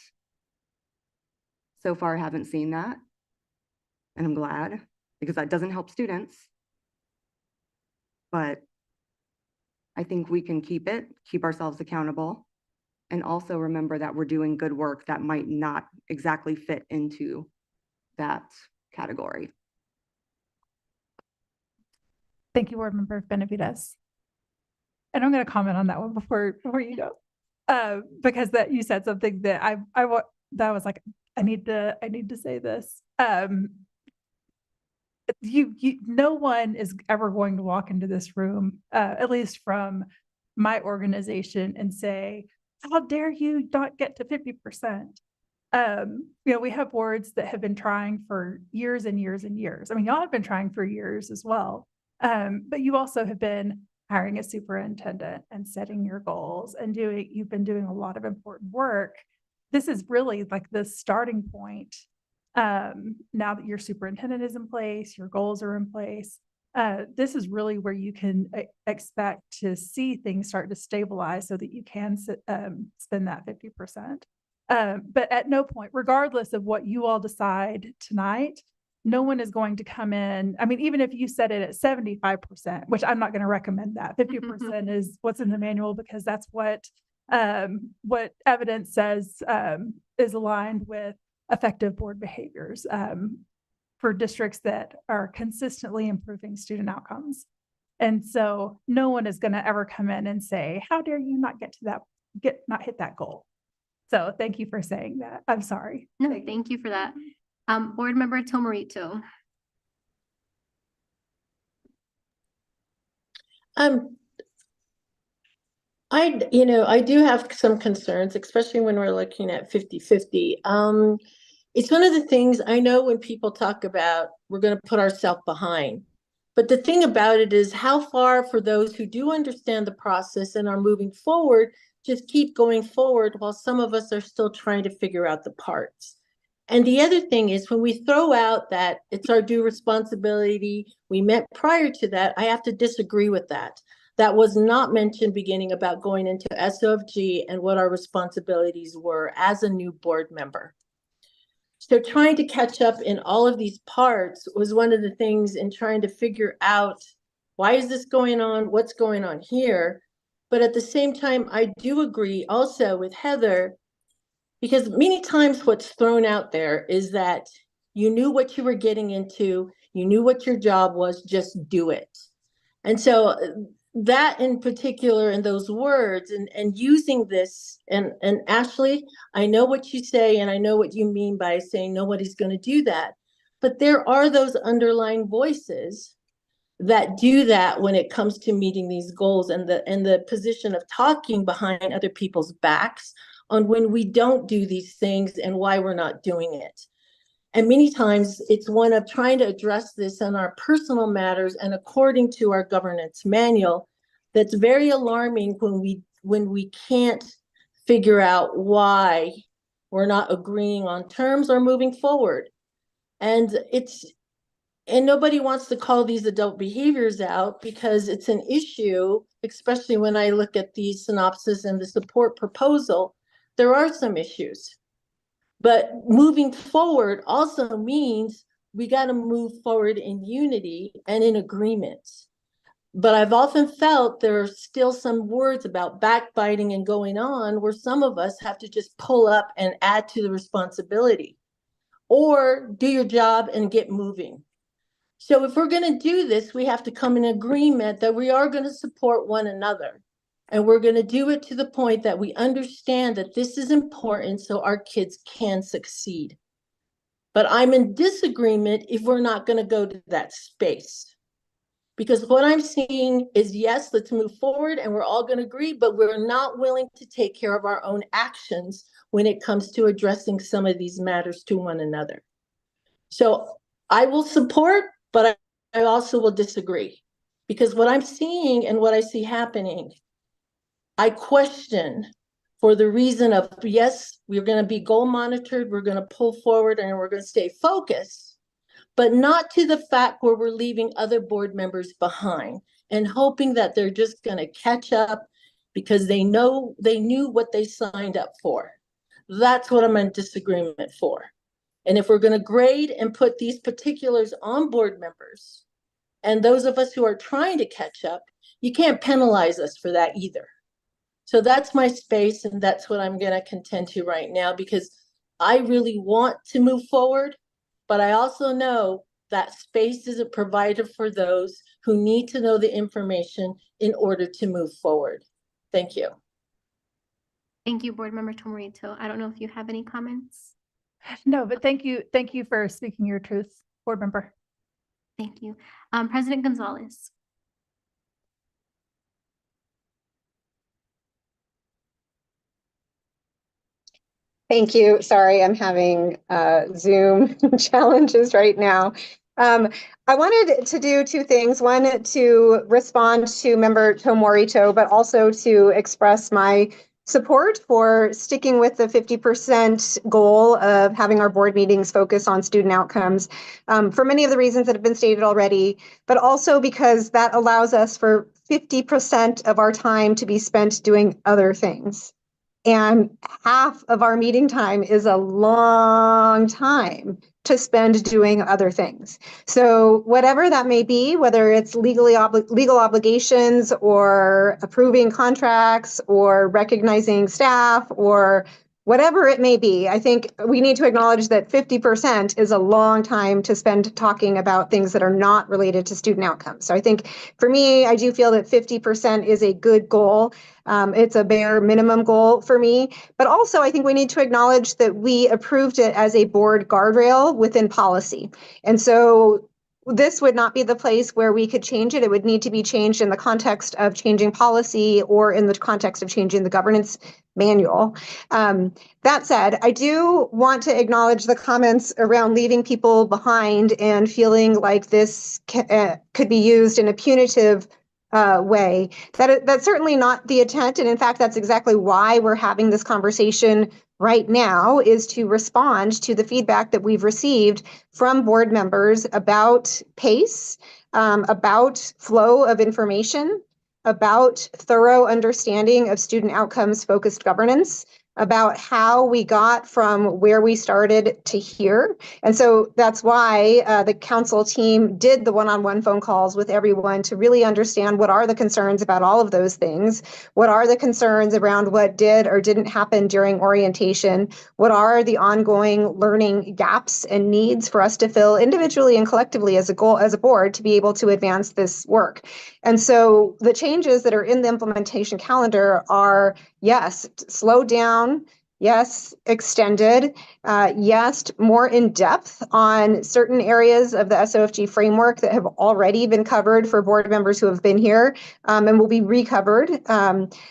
So far, I haven't seen that, and I'm glad, because that doesn't help students. But I think we can keep ourselves accountable, and also remember that we're doing good work that might not exactly fit into that category. Thank you, Board Member Benavides. And I'm going to comment on that one before you go, because that you said something that that was like, I need to say this. No one is ever going to walk into this room, at least from my organization, and say, how dare you not get to 50%? We have boards that have been trying for years and years and years. I mean, y'all have been trying for years as well. But you also have been hiring a superintendent and setting your goals and you've been doing a lot of important work. This is really like the starting point. Now that your superintendent is in place, your goals are in place. This is really where you can expect to see things start to stabilize so that you can spend that 50%. But at no point, regardless of what you all decide tonight, no one is going to come in. I mean, even if you set it at 75%, which I'm not going to recommend that, 50% is what's in the manual, because that's what evidence says is aligned with effective board behaviors for districts that are consistently improving student outcomes. And so no one is going to ever come in and say, how dare you not get to that, not hit that goal. So thank you for saying that. I'm sorry. No, thank you for that. Board Member Tomarito. I do have some concerns, especially when we're looking at 50-50. It's one of the things I know when people talk about we're going to put ourselves behind. But the thing about it is how far, for those who do understand the process and are moving forward, just keep going forward while some of us are still trying to figure out the parts. And the other thing is, when we throw out that it's our due responsibility, we met prior to that, I have to disagree with that. That was not mentioned beginning about going into SOFG and what our responsibilities were as a new board member. So trying to catch up in all of these parts was one of the things in trying to figure out, why is this going on? What's going on here? But at the same time, I do agree also with Heather, because many times what's thrown out there is that you knew what you were getting into, you knew what your job was, just do it. And so that in particular, in those words, and using this, and Ashley, I know what you say, and I know what you mean by saying nobody's going to do that. But there are those underlying voices that do that when it comes to meeting these goals, and the position of talking behind other people's backs on when we don't do these things and why we're not doing it. And many times it's one of trying to address this in our personal matters and according to our governance manual. That's very alarming when we can't figure out why we're not agreeing on terms or moving forward. And nobody wants to call these adult behaviors out because it's an issue, especially when I look at the synopsis and the support proposal. There are some issues. But moving forward also means we got to move forward in unity and in agreement. But I've often felt there are still some words about backbiting and going on where some of us have to just pull up and add to the responsibility, or do your job and get moving. So if we're going to do this, we have to come in agreement that we are going to support one another. And we're going to do it to the point that we understand that this is important so our kids can succeed. But I'm in disagreement if we're not going to go to that space. Because what I'm seeing is, yes, let's move forward and we're all going to agree, but we're not willing to take care of our own actions when it comes to addressing some of these matters to one another. So I will support, but I also will disagree. Because what I'm seeing and what I see happening, I question for the reason of, yes, we're going to be goal monitored, we're going to pull forward and we're going to stay focused, but not to the fact where we're leaving other board members behind and hoping that they're just going to catch up because they knew what they signed up for. That's what I'm in disagreement for. And if we're going to grade and put these particulars on board members and those of us who are trying to catch up, you can't penalize us for that either. So that's my space, and that's what I'm going to contend to right now, because I really want to move forward, but I also know that space isn't provided for those who need to know the information in order to move forward. Thank you. Thank you, Board Member Tomorito. I don't know if you have any comments. No, but thank you. Thank you for speaking your truth, board member. Thank you. President Gonzalez. Thank you. Sorry, I'm having Zoom challenges right now. I wanted to do two things. One, to respond to Member Tomorito, but also to express my support for sticking with the 50% goal of having our board meetings focus on student outcomes for many of the reasons that have been stated already, but also because that allows us for 50% of our time to be spent doing other things. And half of our meeting time is a long time to spend doing other things. So whatever that may be, whether it's legal obligations or approving contracts or recognizing staff or whatever it may be, I think we need to acknowledge that 50% is a long time to spend talking about things that are not related to student outcomes. So I think for me, I do feel that 50% is a good goal. It's a bare minimum goal for me, but also I think we need to acknowledge that we approved it as a board guardrail within policy. And so this would not be the place where we could change it. It would need to be changed in the context of changing policy or in the context of changing the governance manual. That said, I do want to acknowledge the comments around leaving people behind and feeling like this could be used in a punitive way. That's certainly not the intent. And in fact, that's exactly why we're having this conversation right now, is to respond to the feedback that we've received from board members about pace, about flow of information, about thorough understanding of student outcomes focused governance, about how we got from where we started to here. And so that's why the council team did the one-on-one phone calls with everyone to really understand what are the concerns about all of those things. What are the concerns around what did or didn't happen during orientation? What are the ongoing learning gaps and needs for us to fill individually and collectively as a goal, as a board, to be able to advance this work? And so the changes that are in the implementation calendar are, yes, slowed down, yes, extended, yes, more in depth on certain areas of the SOFG framework that have already been covered for board members who have been here and will be recovered.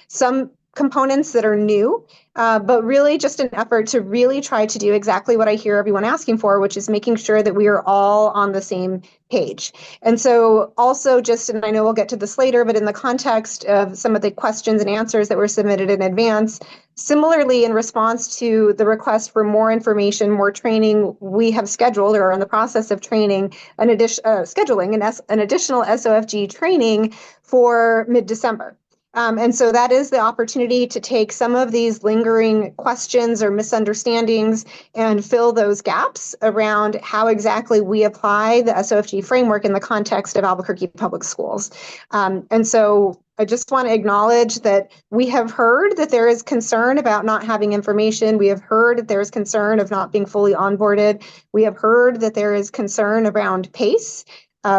Some components that are new, but really just an effort to really try to do exactly what I hear everyone asking for, which is making sure that we are all on the same page. And so also just, and I know we'll get to this later, but in the context of some of the questions and answers that were submitted in advance, similarly, in response to the request for more information, more training, we have scheduled or are in the process of training scheduling an additional SOFG training for mid-December. And so that is the opportunity to take some of these lingering questions or misunderstandings and fill those gaps around how exactly we apply the SOFG framework in the context of Albuquerque Public Schools. And so I just want to acknowledge that we have heard that there is concern about not having information. We have heard that there is concern of not being fully onboarded. We have heard that there is concern around pace.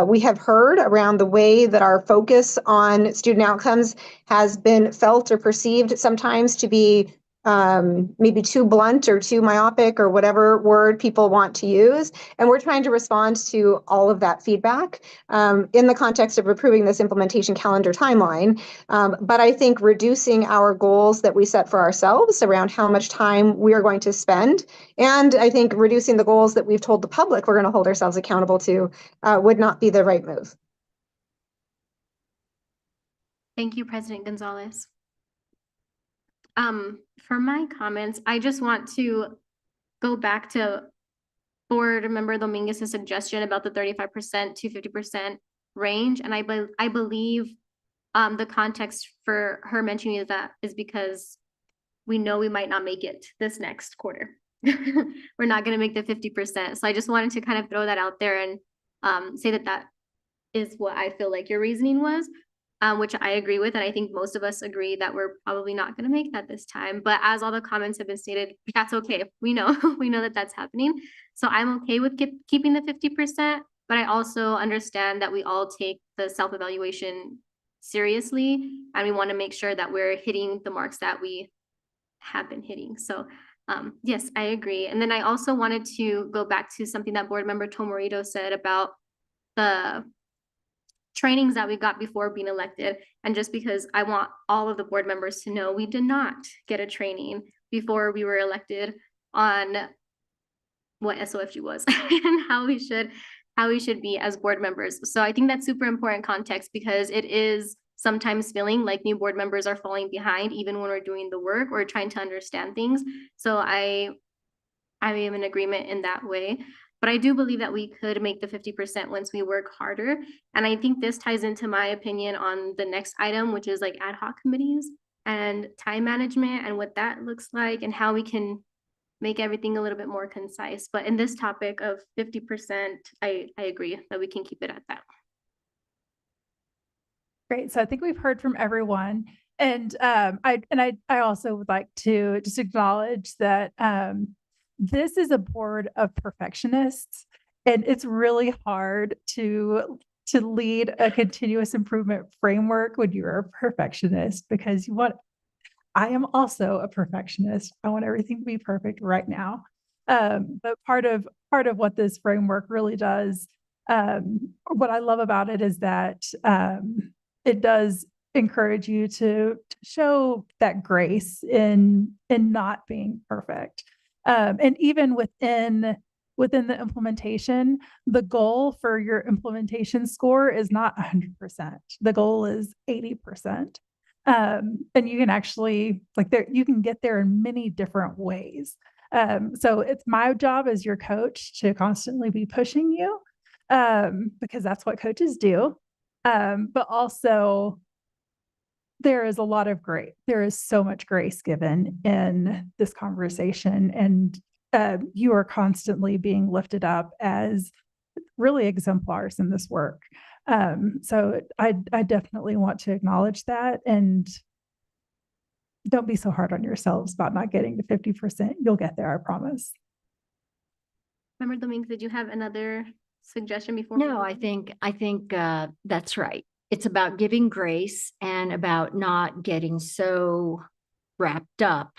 We have heard around the way that our focus on student outcomes has been felt or perceived sometimes to be maybe too blunt or too myopic or whatever word people want to use. And we're trying to respond to all of that feedback in the context of approving this implementation calendar timeline. But I think reducing our goals that we set for ourselves around how much time we are going to spend, and I think reducing the goals that we've told the public we're going to hold ourselves accountable to would not be the right move. Thank you, President Gonzalez. For my comments, I just want to go back to Board Member Dominguez's suggestion about the 35% to 50% range. And I believe the context for her mentioning that is because we know we might not make it this next quarter. We're not going to make the 50%. So I just wanted to kind of throw that out there and say that that is what I feel like your reasoning was. Which I agree with, and I think most of us agree that we're probably not going to make that this time. But as all the comments have been stated, that's okay. We know that that's happening. So I'm okay with keeping the 50%, but I also understand that we all take the self-evaluation seriously, and we want to make sure that we're hitting the marks that we have been hitting. So yes, I agree. And then I also wanted to go back to something that Board Member Tomorito said about the trainings that we got before being elected. And just because I want all of the board members to know, we did not get a training before we were elected on what SOFG was and how we should be as board members. So I think that's super important context, because it is sometimes feeling like new board members are falling behind even when we're doing the work or trying to understand things. So I am in agreement in that way. But I do believe that we could make the 50% once we work harder. And I think this ties into my opinion on the next item, which is like ad hoc committees and time management and what that looks like and how we can make everything a little bit more concise. But in this topic of 50%, I agree that we can keep it at that. Great. So I think we've heard from everyone. And I also would like to just acknowledge that this is a board of perfectionists, and it's really hard to lead a continuous improvement framework when you're a perfectionist, because I am also a perfectionist. I want everything to be perfect right now. But part of what this framework really does, what I love about it is that it does encourage you to show that grace in not being perfect. And even within the implementation, the goal for your implementation score is not 100%. The goal is 80%. And you can actually you can get there in many different ways. So it's my job as your coach to constantly be pushing you, because that's what coaches do. But also, there is a lot of grace. There is so much grace given in this conversation, and you are constantly being lifted up as really exemplars in this work. So I definitely want to acknowledge that, and don't be so hard on yourselves about not getting to 50%. You'll get there, I promise. Member Dominguez, did you have another suggestion before? No, I think that's right. It's about giving grace and about not getting so wrapped up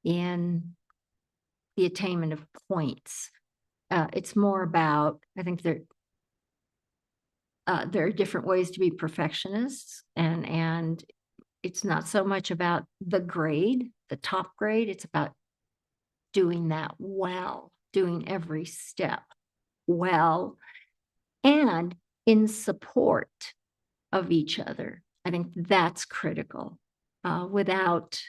in the attainment of points. It's more about, I think there are different ways to be perfectionists, and it's not so much about the grade, the top grade, it's about doing that well, doing every step well, and in support of each other. I think that's critical, without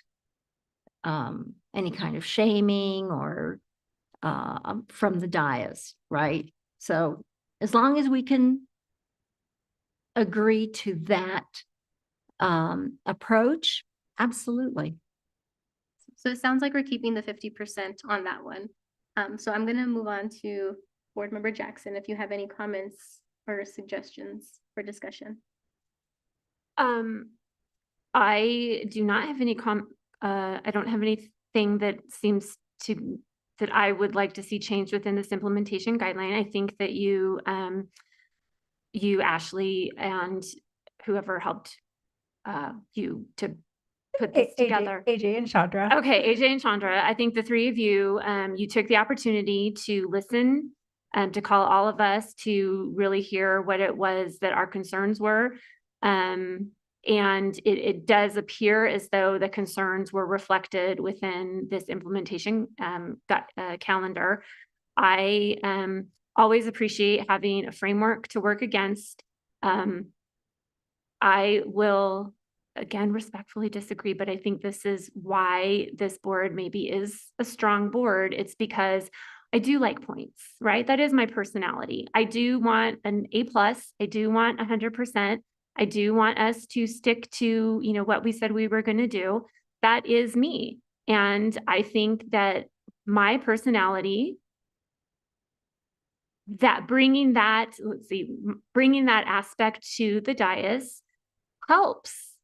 any kind of shaming or from the dais, right? So as long as we can agree to that approach, absolutely. So it sounds like we're keeping the 50% on that one. So I'm gonna move on to Board Member Jackson, if you have any comments or suggestions for discussion. I do not have any I don't have anything that seems to that I would like to see changed within this implementation guideline. I think that you Ashley, and whoever helped you to put this together. AJ and Chandra. Okay, AJ and Chandra, I think the three of you, you took the opportunity to listen, to call all of us to really hear what it was that our concerns were. And it does appear as though the concerns were reflected within this implementation calendar. I always appreciate having a framework to work against. I will, again, respectfully disagree, but I think this is why this board maybe is a strong board. It's because I do like points, right? That is my personality. I do want an A+. I do want 100%. I do want us to stick to, what we said we were going to do. That is me. And I think that my personality, that bringing that aspect to the dais helps.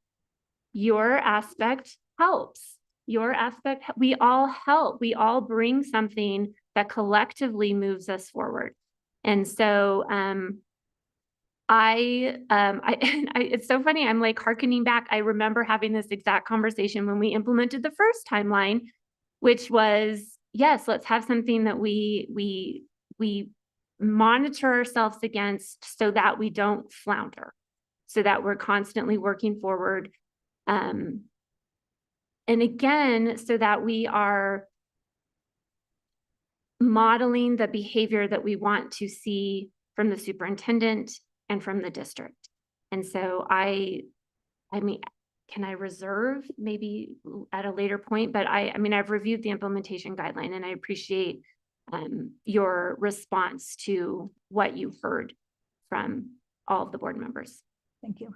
Your aspect helps. Your aspect, we all help. We all bring something that collectively moves us forward. And so, it's so funny. I'm like hearkening back. I remember having this exact conversation when we implemented the first timeline, which was, yes, let's have something that we monitor ourselves against so that we don't flounder, so that we're constantly working forward. And again, so that we are modeling the behavior that we want to see from the superintendent and from the district. And so I mean, can I reserve maybe at a later point, but I mean, I've reviewed the implementation guideline and I appreciate your response to what you've heard from all of the board members. Thank you.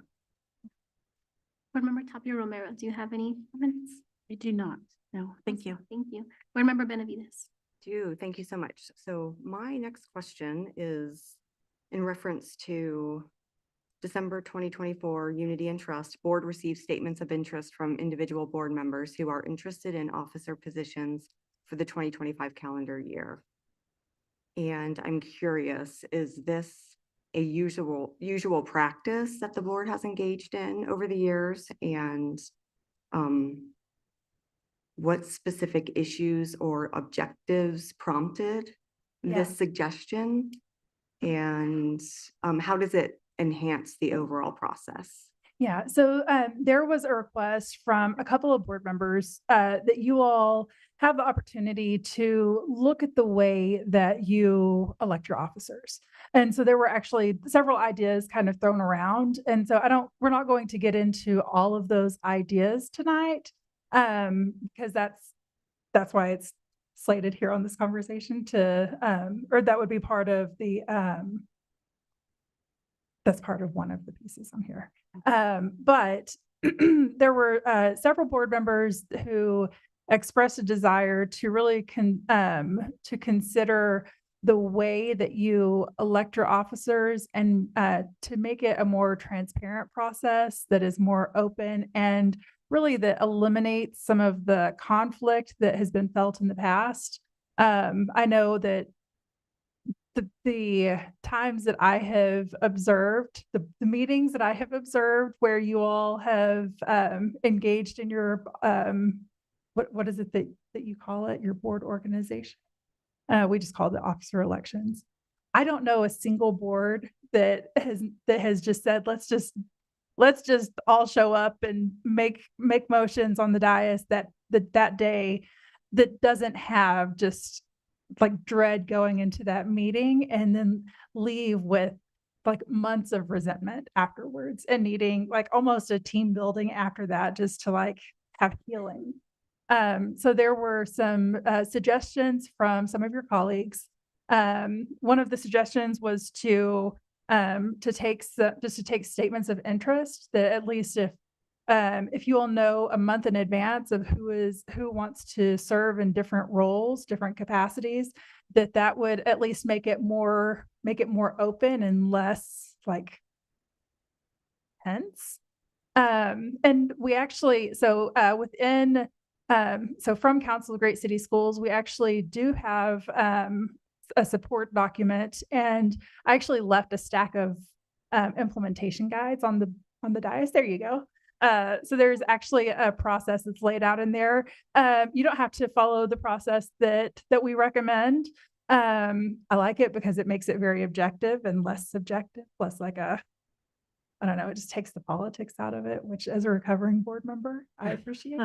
Board Member Tapia Romero, do you have any comments? I do not. No, thank you. Thank you. Board Member Benavides. Thank you so much. So my next question is in reference to December 2024 Unity and Trust. Board received statements of interest from individual board members who are interested in officer positions for the 2025 calendar year. And I'm curious, is this a usual practice that the board has engaged in over the years? And what specific issues or objectives prompted this suggestion? And how does it enhance the overall process? Yeah, so there was a request from a couple of board members that you all have the opportunity to look at the way that you elect your officers. And so there were actually several ideas kind of thrown around. And so we're not going to get into all of those ideas tonight, because that's why it's slated here on this conversation to, or that would be part of the, that's part of one of the pieces on here. But there were several board members who expressed a desire to really to consider the way that you elect your officers and to make it a more transparent process that is more open and really that eliminates some of the conflict that has been felt in the past. I know that the times that I have observed, the meetings that I have observed where you all have engaged in your, what is it that you call it, your board organization? We just call it officer elections. I don't know a single board that has just said, let's just let's just all show up and make motions on the dais that day that doesn't have just like dread going into that meeting and then leave with like months of resentment afterwards and needing like almost a team building after that just to like have healing. So there were some suggestions from some of your colleagues. One of the suggestions was to take statements of interest that at least if you all know a month in advance of who wants to serve in different roles, different capacities, that would at least make it more open and less like tense. And we actually, so from Council of Great City Schools, we actually do have a support document, and I actually left a stack of implementation guides on the dais. There you go. So there's actually a process that's laid out in there. You don't have to follow the process that we recommend. I like it because it makes it very objective and less subjective, less like I don't know, it just takes the politics out of it, which as a recovering board member, I appreciate.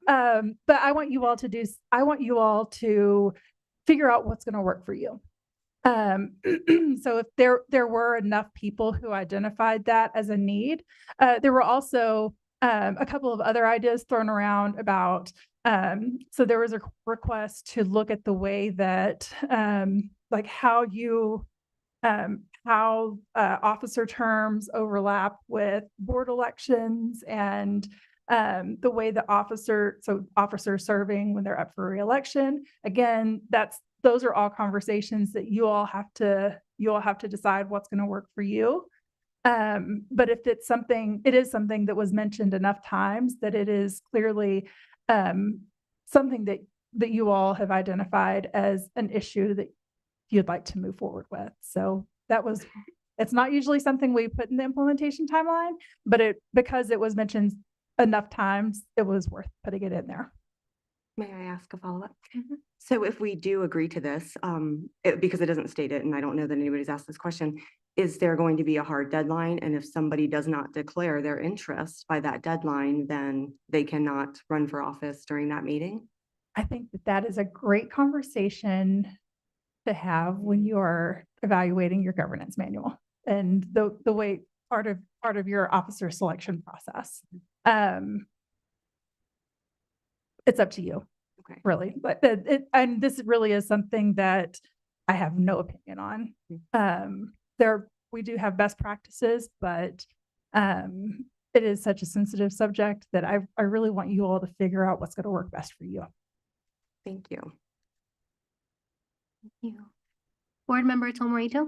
But I want you all to figure out what's going to work for you. So if there were enough people who identified that as a need, there were also a couple of other ideas thrown around about, so there was a request to look at the way that like how officer terms overlap with board elections and the way the officers serving when they're up for re-election. Again, those are all conversations that you all have to decide what's going to work for you. But if it is something that was mentioned enough times that it is clearly something that you all have identified as an issue that you'd like to move forward with. So it's not usually something we put in the implementation timeline, but because it was mentioned enough times, it was worth putting it in there. May I ask a follow-up? So if we do agree to this, because it doesn't state it, and I don't know that anybody's asked this question, is there going to be a hard deadline? And if somebody does not declare their interest by that deadline, then they cannot run for office during that meeting? I think that is a great conversation to have when you are evaluating your governance manual and the way part of your officer selection process. It's up to you, okay, really. But and this really is something that I have no opinion on. We do have best practices, but it is such a sensitive subject that I really want you all to figure out what's going to work best for you. Thank you. Thank you. Board Member Tomorito.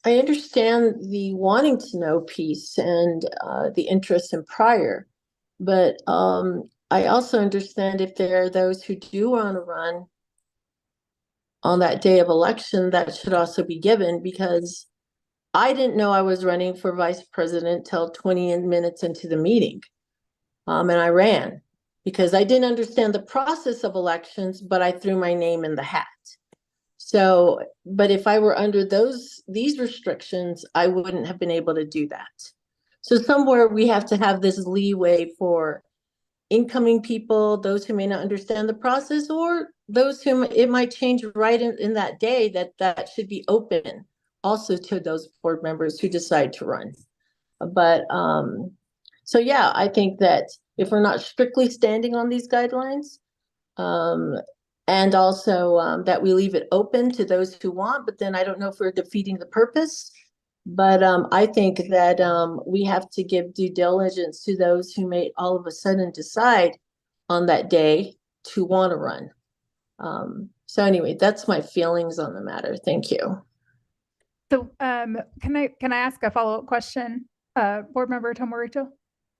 I understand the wanting to know piece and the interest in prior, but I also understand if there are those who do want to run on that day of election, that should also be given, because I didn't know I was running for vice president till 20 minutes into the meeting. And I ran because I didn't understand the process of elections, but I threw my name in the hat. So, but if I were under these restrictions, I wouldn't have been able to do that. So somewhere we have to have this leeway for incoming people, those who may not understand the process, or those whom it might change right in that day, that should be open also to those board members who decide to run. But so yeah, I think that if we're not strictly standing on these guidelines, and also that we leave it open to those who want, but then I don't know if we're defeating the purpose. But I think that we have to give due diligence to those who may all of a sudden decide on that day to want to run. So anyway, that's my feelings on the matter. Thank you. So can I ask a follow-up question, Board Member Tomorito?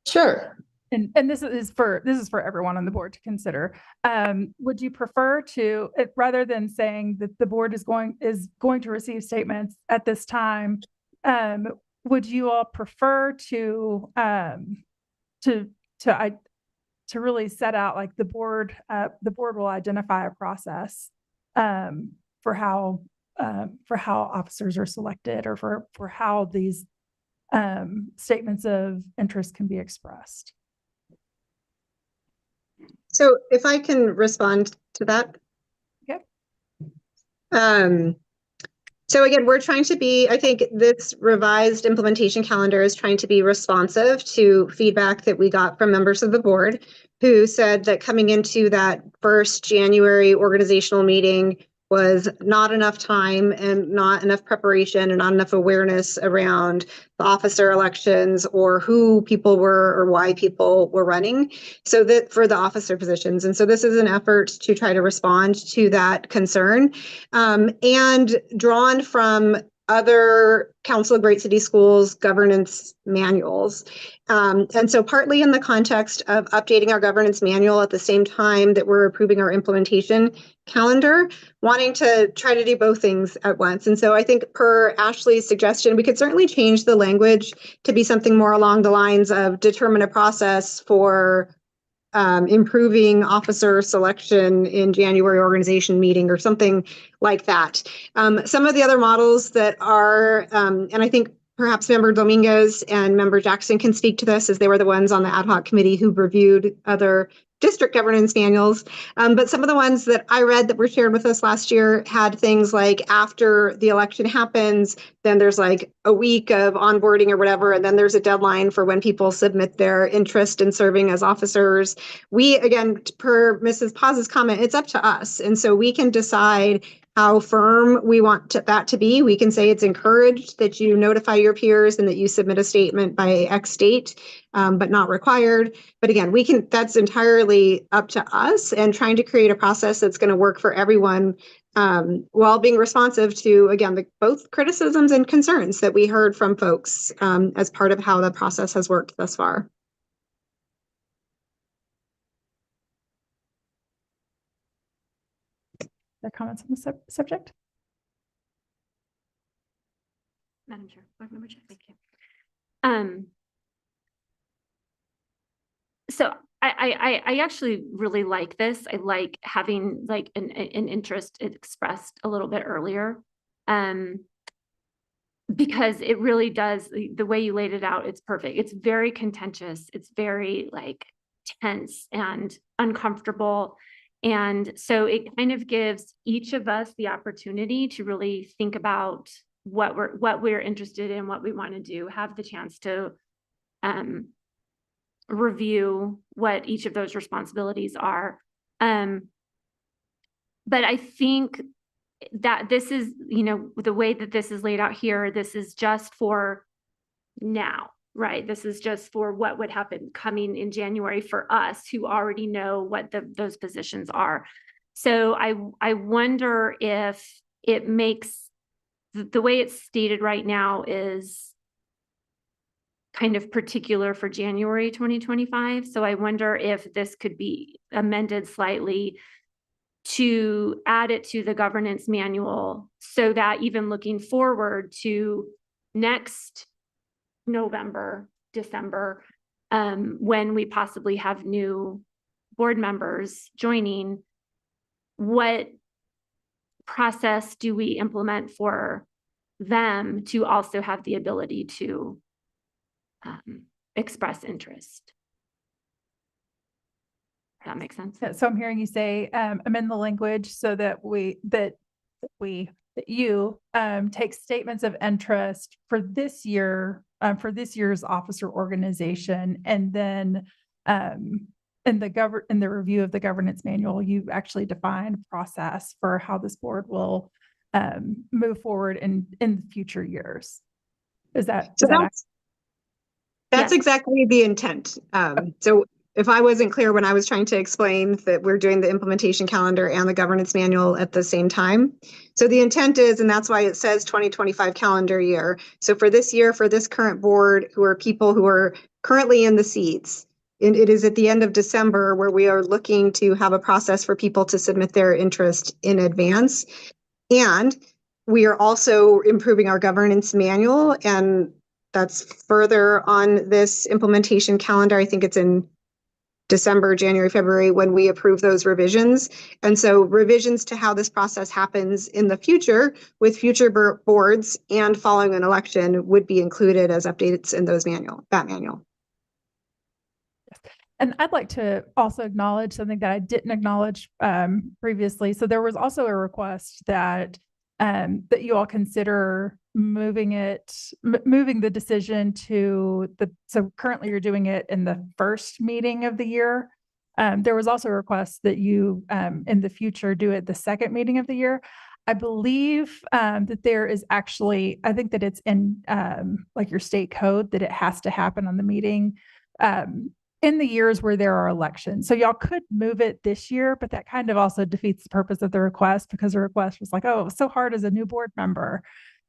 Sure. And this is for everyone on the board to consider. Would you prefer to, rather than saying that the board is going to receive statements at this time, would you all prefer to really set out, like, the board will identify a process for how for how officers are selected or for how these statements of interest can be expressed. So if I can respond to that. Okay. So again, we're trying to be, I think this revised implementation calendar is trying to be responsive to feedback that we got from members of the board who said that coming into that first January organizational meeting was not enough time and not enough preparation and not enough awareness around the officer elections or who people were or why people were running. So that for the officer positions. And so this is an effort to try to respond to that concern, and drawn from other Council of Great City Schools governance manuals. And so partly in the context of updating our governance manual at the same time that we're approving our implementation calendar, wanting to try to do both things at once. And so I think per Ashley's suggestion, we could certainly change the language to be something more along the lines of determine a process for improving officer selection in January organization meeting or something like that. Some of the other models that are, and I think perhaps Member Dominguez and Member Jackson can speak to this as they were the ones on the ad hoc committee who reviewed other district governance manuals. But some of the ones that I read that were shared with us last year had things like after the election happens, then there's like a week of onboarding or whatever, and then there's a deadline for when people submit their interest in serving as officers. We, again, per Mrs. Paz's comment, it's up to us. And so we can decide how firm we want that to be. We can say it's encouraged that you notify your peers and that you submit a statement by X date, but not required. But again, that's entirely up to us and trying to create a process that's going to work for everyone, while being responsive to, again, both criticisms and concerns that we heard from folks as part of how the process has worked thus far. Their comments on the subject? Madam Chair, Board Member Chair, thank you. So I actually really like this. I like having like an interest expressed a little bit earlier, because it really does, the way you laid it out, it's perfect. It's very contentious. It's very like tense and uncomfortable. And so it kind of gives each of us the opportunity to really think about what we're interested in, what we want to do, have the chance to review what each of those responsibilities are. But I think that this is, the way that this is laid out here, this is just for now, right? This is just for what would happen coming in January for us who already know what those positions are. So I wonder if it makes the way it's stated right now is kind of particular for January 2025. So I wonder if this could be amended slightly to add it to the governance manual so that even looking forward to next November, December, when we possibly have new board members joining, what process do we implement for them to also have the ability to express interest? Does that make sense? So I'm hearing you say amend the language so that you take statements of interest for this year, for this year's officer organization, and then in the review of the governance manual, you actually define a process for how this board will move forward in future years. That's exactly the intent. So if I wasn't clear when I was trying to explain that we're doing the implementation calendar and the governance manual at the same time. So the intent is, and that's why it says 2025 calendar year. So for this year, for this current board, who are people who are currently in the seats, and it is at the end of December where we are looking to have a process for people to submit their interest in advance. And we are also improving our governance manual, and that's further on this implementation calendar. I think it's in December, January, February, when we approve those revisions. And so revisions to how this process happens in the future with future boards and following an election would be included as updates in that manual. And I'd like to also acknowledge something that I didn't acknowledge previously. So there was also a request that that you all consider moving the decision to so currently you're doing it in the first meeting of the year. There was also a request that you in the future do it the second meeting of the year. I believe that there is actually, I think that it's in like your state code that it has to happen on the meeting in the years where there are elections. So y'all could move it this year, but that kind of also defeats the purpose of the request, because the request was like, oh, it was so hard as a new board member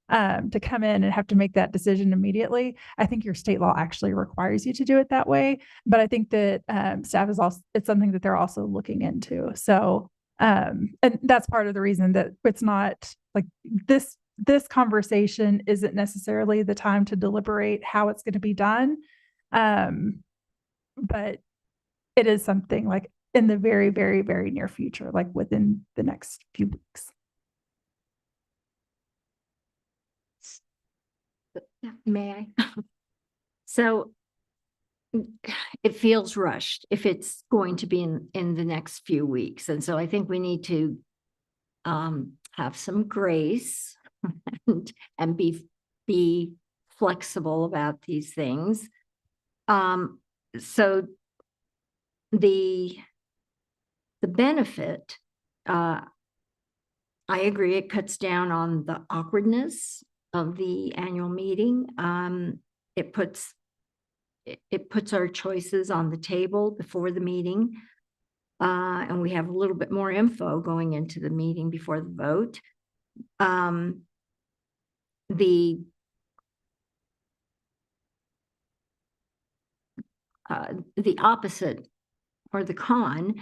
to come in and have to make that decision immediately. I think your state law actually requires you to do it that way. But I think that staff is also, it's something that they're also looking into. So, and that's part of the reason that it's not like this conversation isn't necessarily the time to deliberate how it's going to be done. But it is something like in the very, very, very near future, like within the next few weeks. May I? So it feels rushed if it's going to be in the next few weeks. And so I think we need to have some grace and be flexible about these things. So the benefit, I agree, it cuts down on the awkwardness of the annual meeting. It puts our choices on the table before the meeting. And we have a little bit more info going into the meeting before the vote. The opposite, or the con,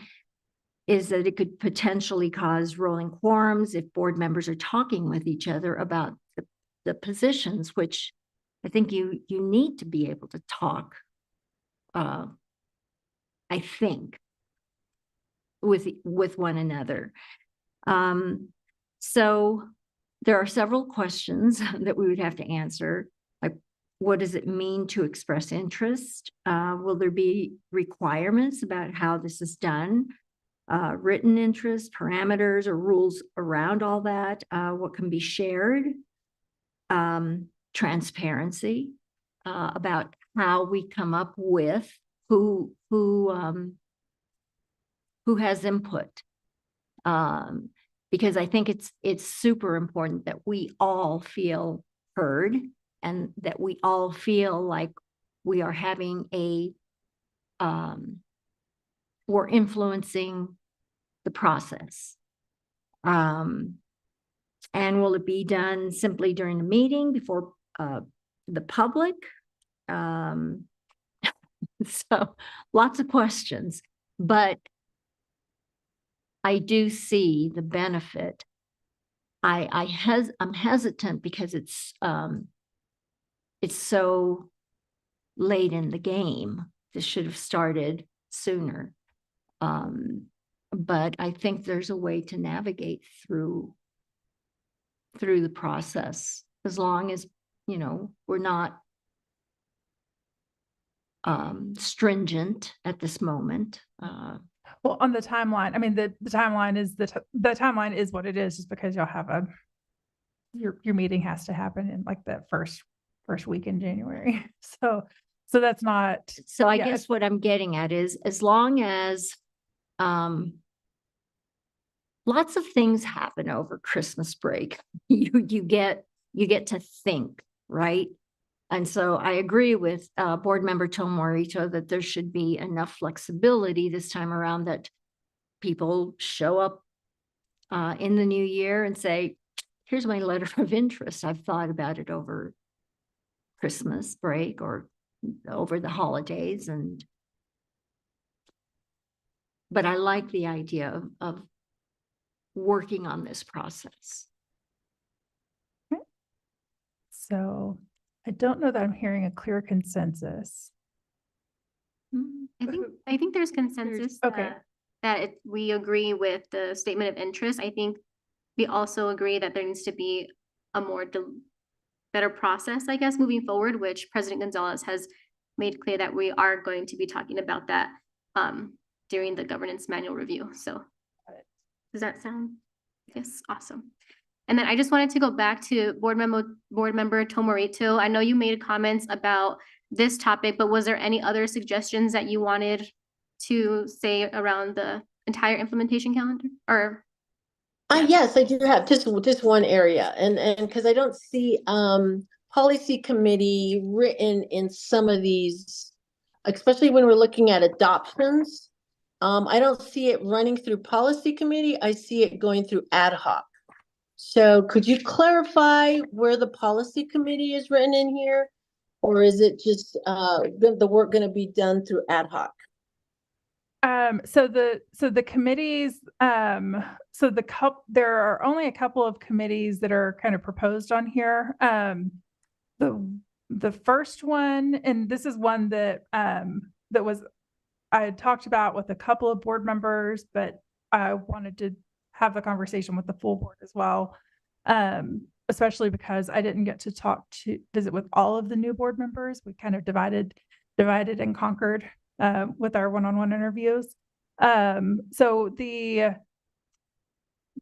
is that it could potentially cause rolling quorums if board members are talking with each other about the positions, which I think you need to be able to talk, I think, with one another. So there are several questions that we would have to answer. Like, what does it mean to express interest? Will there be requirements about how this is done? Written interest, parameters, or rules around all that? What can be shared? Transparency about how we come up with who has input. Because I think it's super important that we all feel heard, and that we all feel like we are having we're influencing the process. And will it be done simply during a meeting before the public? So lots of questions, but I do see the benefit. I'm hesitant because it's so late in the game. This should have started sooner. But I think there's a way to navigate through the process, as long as, we're not stringent at this moment. Well, on the timeline, I mean, the timeline is the timeline is what it is, just because you'll have your meeting has to happen in like the first week in January. So that's not. So I guess what I'm getting at is, as long as lots of things happen over Christmas break, you get to think, right? And so I agree with Board Member Tomorito that there should be enough flexibility this time around, that people show up in the new year and say, here's my letter of interest. I've thought about it over Christmas break or over the holidays. But I like the idea of working on this process. So I don't know that I'm hearing a clear consensus. I think there's consensus. Okay. We agree with the statement of interest. I think we also agree that there needs to be a more better process, I guess, moving forward, which President Gonzalez has made clear that we are going to be talking about that during the governance manual review. So does that sound? Yes, awesome. And then I just wanted to go back to board member Tomorito. I know you made comments about this topic, but was there any other suggestions that you wanted to say around the entire implementation calendar? Or Yes, I do have just one area, and because I don't see policy committee written in some of these, especially when we're looking at adoptions. I don't see it running through policy committee. I see it going through ad hoc. So could you clarify where the policy committee is written in here? Or is it just the work going to be done through ad hoc? So the committees, there are only a couple of committees that are kind of proposed on here. The first one, and this is one that I had talked about with a couple of board members, but I wanted to have the conversation with the full board as well. Especially because I didn't get to visit with all of the new board members. We kind of divided and conquered with our one-on-one interviews. So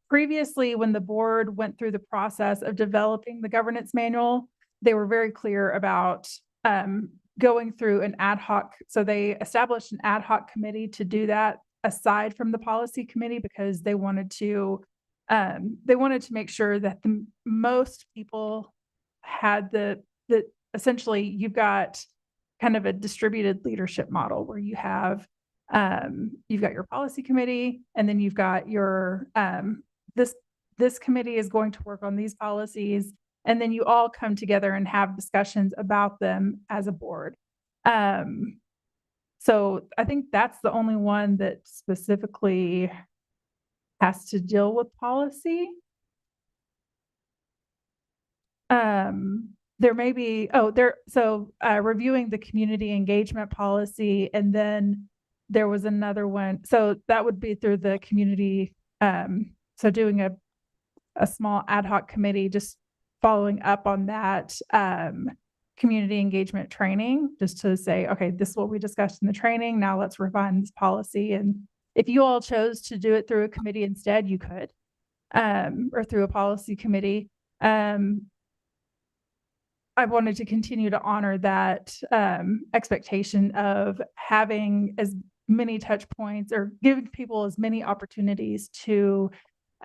previously, when the board went through the process of developing the governance manual, they were very clear about going through an ad hoc. So they established an ad hoc committee to do that aside from the policy committee, because they wanted to make sure that the most people had the essentially you've got kind of a distributed leadership model where you've got your policy committee, and then you've got your this committee is going to work on these policies, and then you all come together and have discussions about them as a board. So I think that's the only one that specifically has to deal with policy. There may be, reviewing the community engagement policy, and then there was another one. So that would be through the community. So doing a small ad hoc committee, just following up on that community engagement training, just to say, okay, this is what we discussed in the training. Now let's refine this policy. And if you all chose to do it through a committee instead, you could, or through a policy committee. I wanted to continue to honor that expectation of having as many touch points, or giving people as many opportunities to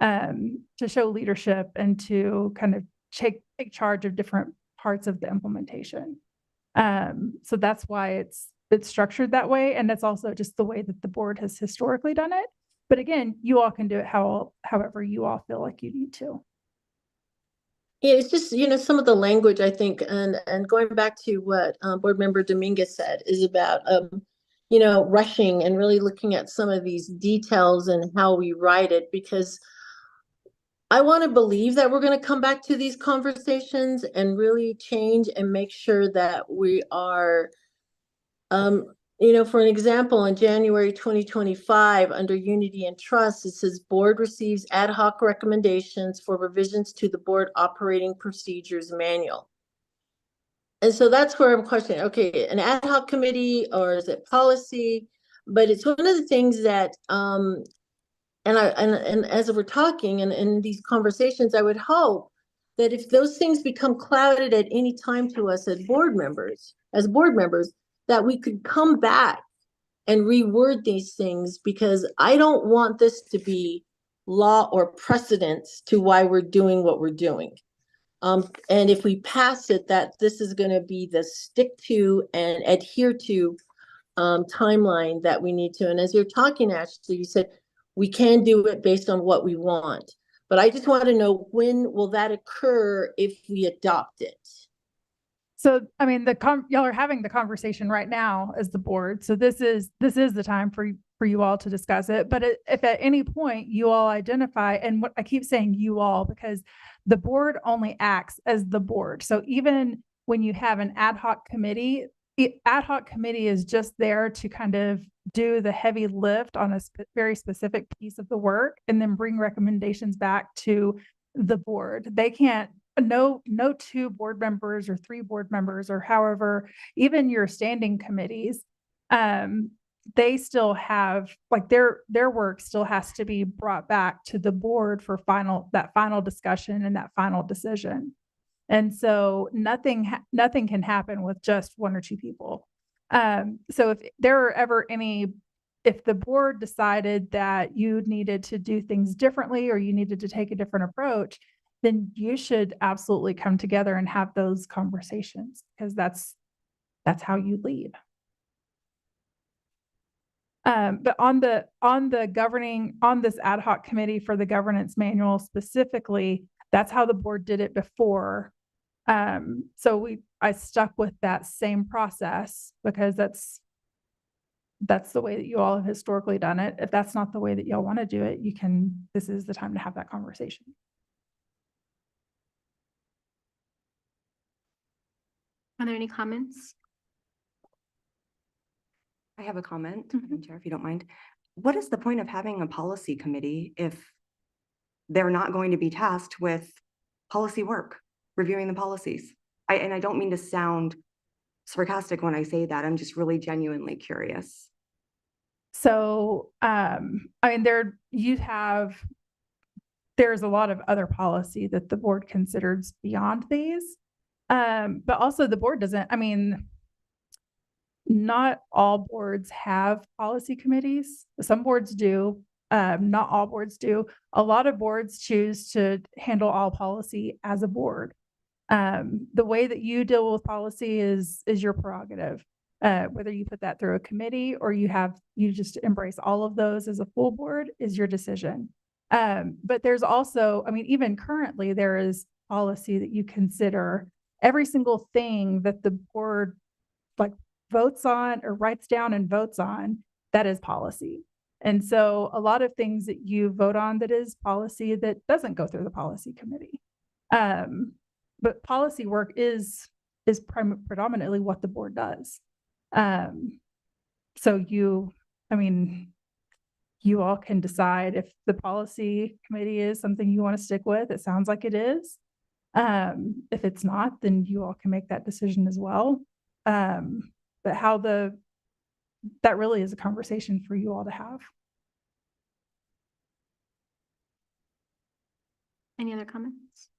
show leadership and to kind of take charge of different parts of the implementation. So that's why it's structured that way. And that's also just the way that the board has historically done it. But again, you all can do it however you all feel like you need to. Yeah, it's just, some of the language, I think, and going back to what board member Dominguez said, is about, rushing and really looking at some of these details and how we write it, because I want to believe that we're going to come back to these conversations and really change and make sure that we are, for an example, in January 2025, under Unity and Trust, it says board receives ad hoc recommendations for revisions to the board operating procedures manual. And so that's where I'm questioning, okay, an ad hoc committee, or is it policy? But it's one of the things that, and as we're talking and in these conversations, I would hope that if those things become clouded at any time to us as board members, that we could come back and reword these things, because I don't want this to be law or precedence to why we're doing what we're doing. And if we pass it, that this is going to be the stick to and adhere to timeline that we need to. And as you're talking, Ashley, you said we can do it based on what we want. But I just want to know, when will that occur if we adopt it? So, I mean, y'all are having the conversation right now as the board. So this is the time for you all to discuss it. But if at any point you all identify, and what I keep saying you all, because the board only acts as the board. So even when you have an ad hoc committee, ad hoc committee is just there to kind of do the heavy lift on a very specific piece of the work and then bring recommendations back to the board. They can't, no 2 board members or 3 board members or however, even your standing committees, they still have, like, their work still has to be brought back to the board for that final discussion and that final decision. And so nothing can happen with just 1 or 2 people. So if there are ever if the board decided that you needed to do things differently or you needed to take a different approach, then you should absolutely come together and have those conversations, because that's how you lead. But on this ad hoc committee for the governance manual specifically, that's how the board did it before. So I stuck with that same process because that's the way that you all have historically done it. If that's not the way that y'all want to do it, this is the time to have that conversation. Are there any comments? I have a comment, Madam Chair, if you don't mind. What is the point of having a policy committee if they're not going to be tasked with policy work, reviewing the policies? And I don't mean to sound sarcastic when I say that. I'm just really genuinely curious. So, I mean, there's a lot of other policy that the board considers beyond these. But also the board doesn't, I mean, not all boards have policy committees. Some boards do, not all boards do. A lot of boards choose to handle all policy as a board. The way that you deal with policy is your prerogative. Whether you put that through a committee or you just embrace all of those as a full board is your decision. But there's also, I mean, even currently there is policy that you consider. Every single thing that the board votes on or writes down and votes on, that is policy. And so a lot of things that you vote on that is policy that doesn't go through the policy committee. But policy work is predominantly what the board does. So you all can decide if the policy committee is something you want to stick with. It sounds like it is. If it's not, then you all can make that decision as well. But that really is a conversation for you all to have. Any other comments?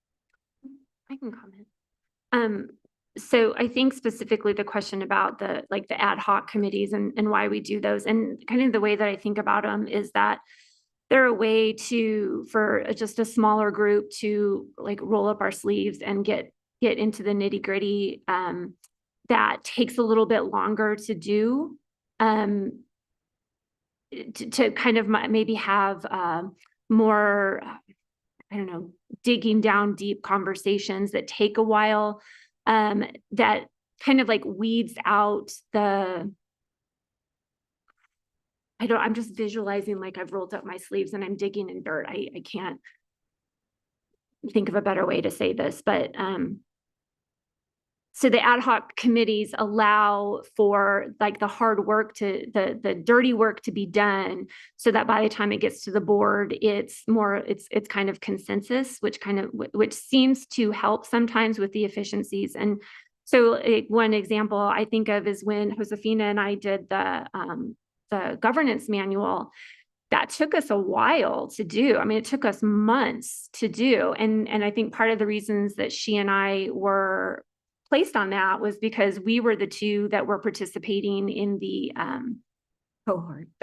I can comment. So I think specifically the question about the ad hoc committees and why we do those, and kind of the way that I think about them is that they're a way for just a smaller group to roll up our sleeves and get into the nitty gritty. That takes a little bit longer to do, to kind of maybe have more, I don't know, digging down deep conversations that take a while, that kind of weeds out I'm just visualizing I've rolled up my sleeves and I'm digging in dirt. I can't think of a better way to say this, but so the ad hoc committees allow for the hard work the dirty work to be done, so that by the time it gets to the board, it's kind of consensus, which seems to help sometimes with the efficiencies. And so one example I think of is when Josefina and I did the governance manual. That took us a while to do. I mean, it took us months to do. And I think part of the reasons that she and I were placed on that was because we were the 2 that were participating in the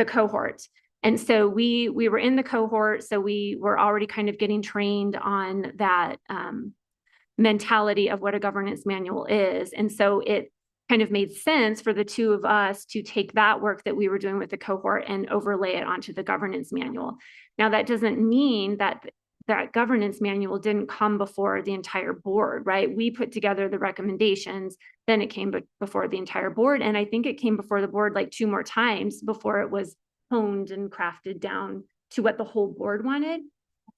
cohort. And so we were in the cohort, so we were already kind of getting trained on that mentality of what a governance manual is. And so it kind of made sense for the 2 of us to take that work that we were doing with the cohort and overlay it onto the governance manual. Now, that doesn't mean that governance manual didn't come before the entire board, right? We put together the recommendations, then it came before the entire board. And I think it came before the board 2 more times before it was honed and crafted down to what the whole board wanted.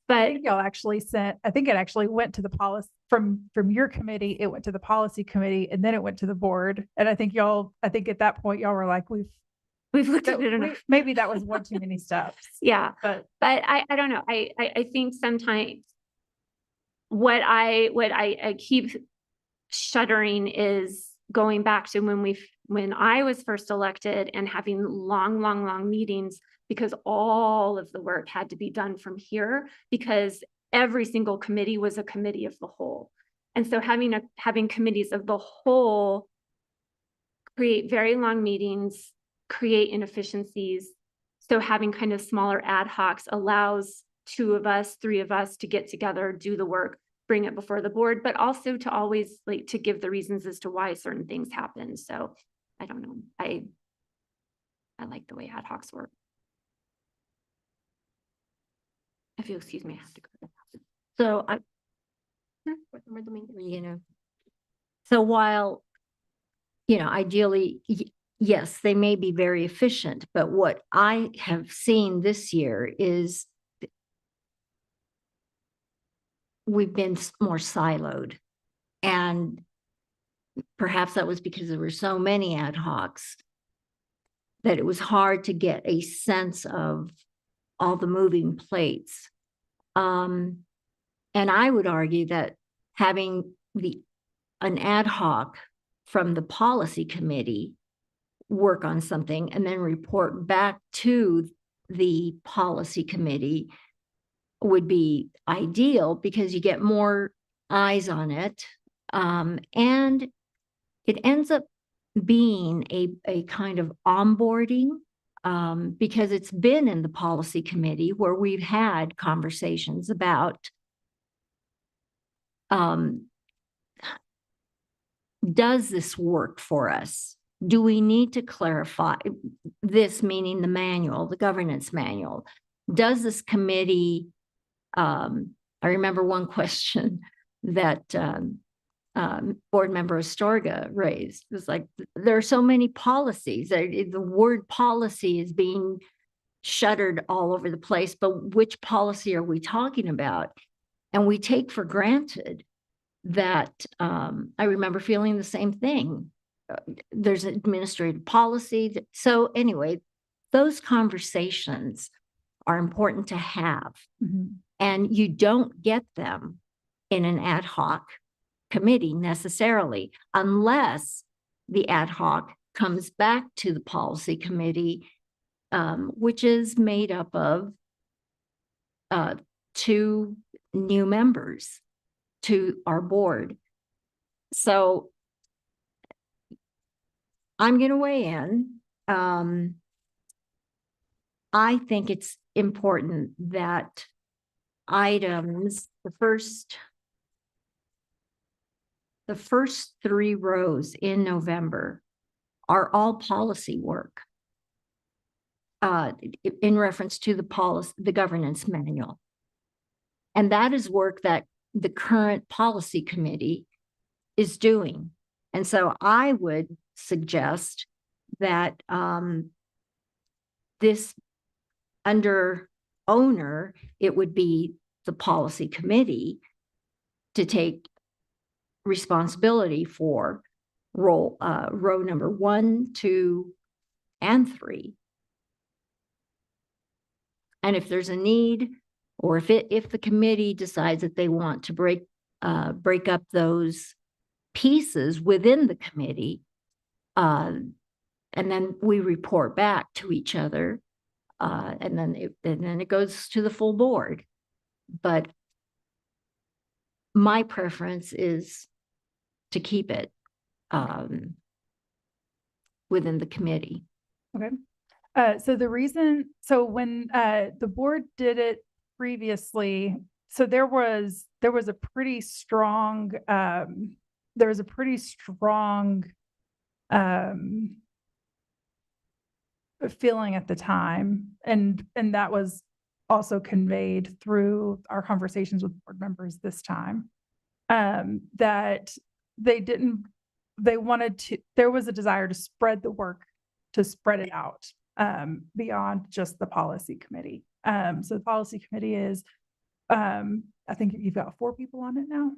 But think y'all actually sent, I think it actually went to the policy from your committee, it went to the policy committee and then it went to the board. And I think at that point y'all were like, we've looked at it enough. maybe that was one too many steps. Yeah. But I don't know. I think sometimes what I keep shuddering is going back to when I was first elected and having long meetings, because all of the work had to be done from here because every single committee was a committee of the whole. And so having committees of the whole create very long meetings, create inefficiencies. So having kind of smaller ad hocs allows 2 of us, 3 of us to get together, do the work, bring it before the board, but also to always to give the reasons as to why certain things happen. So I don't know. I like the way ad hocs work. If you'll excuse me, I have to go. So so while, ideally, yes, they may be very efficient, but what I have seen this year is we've been more siloed. And perhaps that was because there were so many ad hocs that it was hard to get a sense of all the moving plates. And I would argue that having an ad hoc from the policy committee work on something and then report back to the policy committee would be ideal because you get more eyes on it. And it ends up being a kind of onboarding because it's been in the policy committee where we've had conversations about does this work for us? Do we need to clarify this, meaning the manual, the governance manual? Does this committee, I remember one question that board member Astorga raised. It was like, there are so many policies. The word policy is being shuttered all over the place, but which policy are we talking about? And we take for granted that, I remember feeling the same thing. There's administrative policy. So anyway, those conversations are important to have. And you don't get them in an ad hoc committee necessarily, unless the ad hoc comes back to the policy committee, which is made up of 2 new members to our board. So I'm going to weigh in. I think it's important that items, the first 3 rows in November are all policy work in reference to the governance manual. And that is work that the current policy committee is doing. And so I would suggest that this under owner, it would be the policy committee to take responsibility for row number 1, 2, and 3. And if there's a need, or if the committee decides that they want to break up those pieces within the committee, and then we report back to each other, and then it goes to the full board. But my preference is to keep it within the committee. Okay. So when the board did it previously, so there was a pretty strong feeling at the time, and that was also conveyed through our conversations with board members this time, that there was a desire to spread the work, to spread it out beyond just the policy committee. So the policy committee is I think you've got 4 people on it now.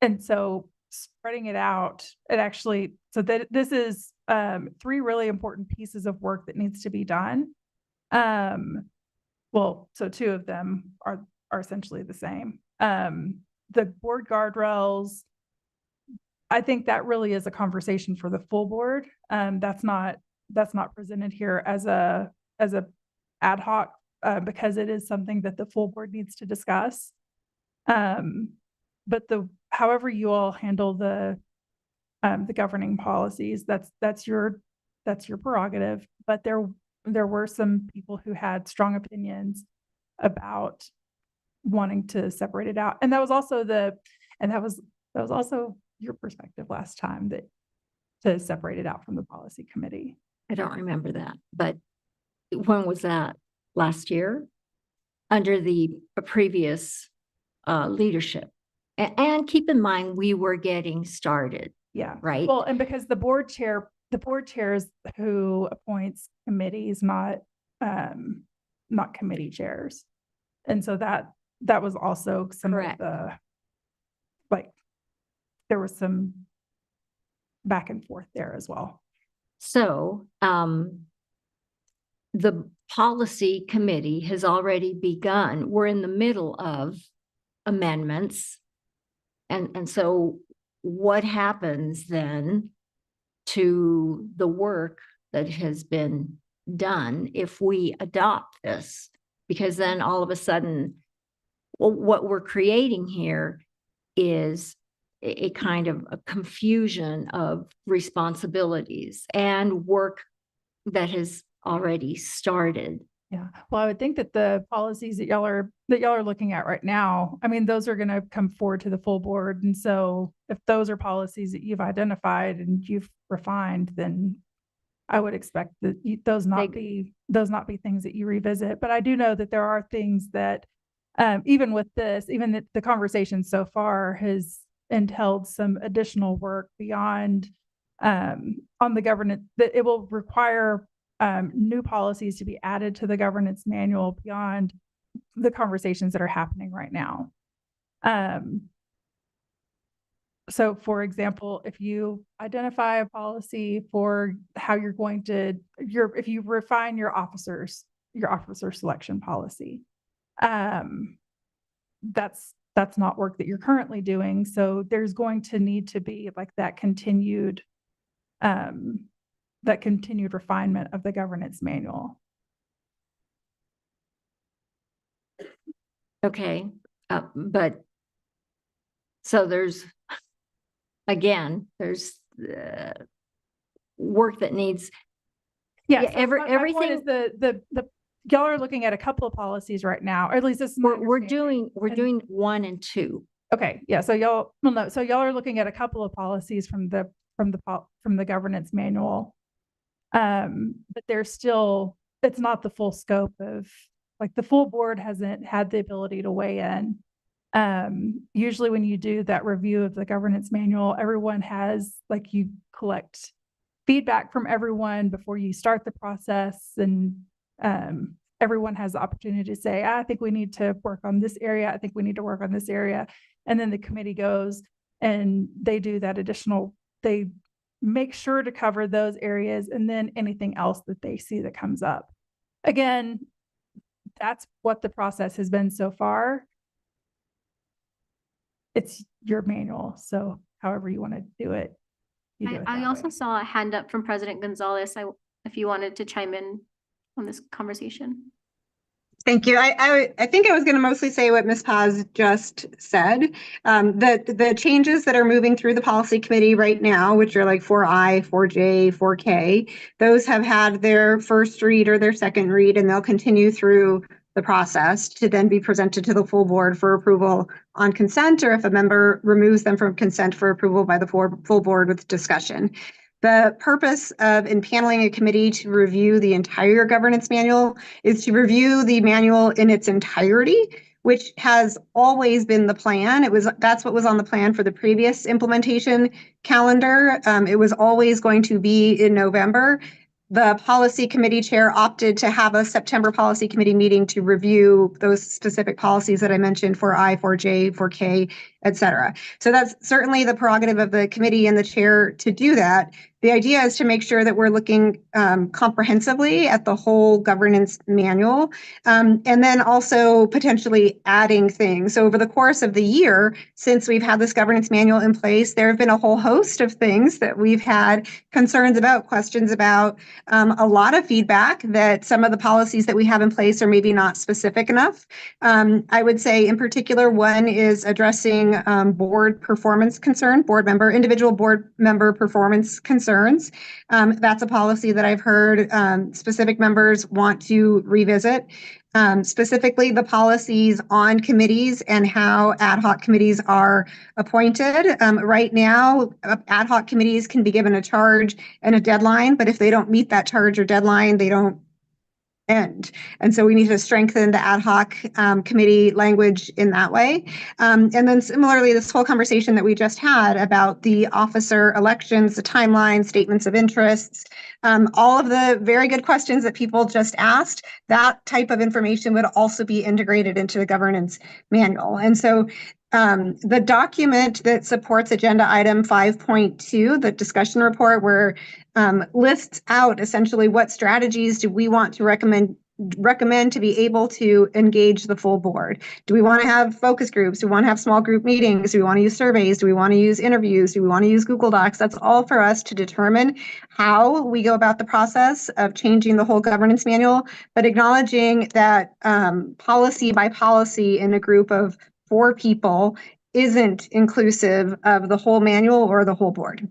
And so spreading it out, it actually, so that this is 3 really important pieces of work that needs to be done. Well, so 2 of them are essentially the same. The board guardrails, I think that really is a conversation for the full board. That's not presented here as a ad hoc because it is something that the full board needs to discuss. But however you all handle the governing policies, that's your prerogative. But there were some people who had strong opinions about wanting to separate it out, and that was also your perspective last time, that to separate it out from the policy committee. I don't remember that, but when was that? Last year? Under the previous leadership. And keep in mind, we were getting started. Yeah. Right. Well, and because the board chair is who appoints committees, not committee chairs. And so that was also some Correct. of the, like, there was some back and forth there as well. So, the policy committee has already begun. We're in the middle of amendments. And so what happens then to the work that has been done if we adopt this? Because then all of a sudden, well, what we're creating here is a kind of a confusion of responsibilities and work that has already started. Yeah. Well, I would think that the policies that y'all are looking at right now, I mean, those are going to come forward to the full board. And so if those are policies that you've identified and you've refined, then I would expect that those not be things that you revisit. But I do know that there are things that even with this, even the conversation so far has entailed some additional work beyond on the governance, that it will require new policies to be added to the governance manual beyond the conversations that are happening right now. So for example, if you identify a policy for how you're going to, if you refine your officer selection policy, that's not work that you're currently doing. So there's going to need to be like that continued refinement of the governance manual. Okay, but so there's work that needs. Yeah, Yeah, so my point everything is the y'all are looking at a couple of policies right now, or at least this is we're doing 1 and 2. Okay, yeah. So y'all are looking at a couple of policies from the governance manual. But there's still, it's not the full scope of, like, the full board hasn't had the ability to weigh in. Usually when you do that review of the governance manual, everyone has, like, you collect feedback from everyone before you start the process, and everyone has the opportunity to say, I think we need to work on this area. I think we need to work on this area. And then the committee goes and they do that they make sure to cover those areas and then anything else that they see that comes up. Again, that's what the process has been so far. It's your manual, so however you want to do it. I also saw a hand up from President Gonzalez. If you wanted to chime in on this conversation. Thank you. I think I was going to mostly say what Ms. Paz just said. The changes that are moving through the policy committee right now, which are like 4I, 4J, 4K, those have had their first read or their second read, and they'll continue through the process to then be presented to the full board for approval on consent, or if a member removes them from consent, for approval by the full board with discussion. The purpose of impaneling a committee to review the entire governance manual is to review the manual in its entirety, which has always been the plan. That's what was on the plan for the previous implementation calendar. It was always going to be in November. the policy committee chair opted to have a September policy committee meeting to review those specific policies that I mentioned for I, for J, for K, et cetera. So that's certainly the prerogative of the committee and the chair to do that. The idea is to make sure that we're looking comprehensively at the whole governance manual, and then also potentially adding things. So over the course of the year, since we've had this governance manual in place, there have been a whole host of things that we've had concerns about, questions about, a lot of feedback that some of the policies that we have in place are maybe not specific enough. I would say in particular, one is addressing board performance concern, individual board member performance concerns. That's a policy that I've heard specific members want to revisit. Specifically the policies on committees and how ad hoc committees are appointed. Right now, ad hoc committees can be given a charge and a deadline, but if they don't meet that charge or deadline, they don't end. And so we need to strengthen the ad hoc committee language in that way. And then similarly, this whole conversation that we just had about the officer elections, the timeline, statements of interests, all of the very good questions that people just asked, that type of information would also be integrated into the governance manual. And so the document that supports agenda item 5.2, the discussion report, where lists out essentially what strategies do we want to recommend to be able to engage the full board. Do we want to have focus groups? Do we want to have small group meetings? Do we want to use surveys? Do we want to use interviews? Do we want to use Google Docs? That's all for us to determine how we go about the process of changing the whole governance manual, but acknowledging that policy by policy in a group of 4 people isn't inclusive of the whole manual or the whole board.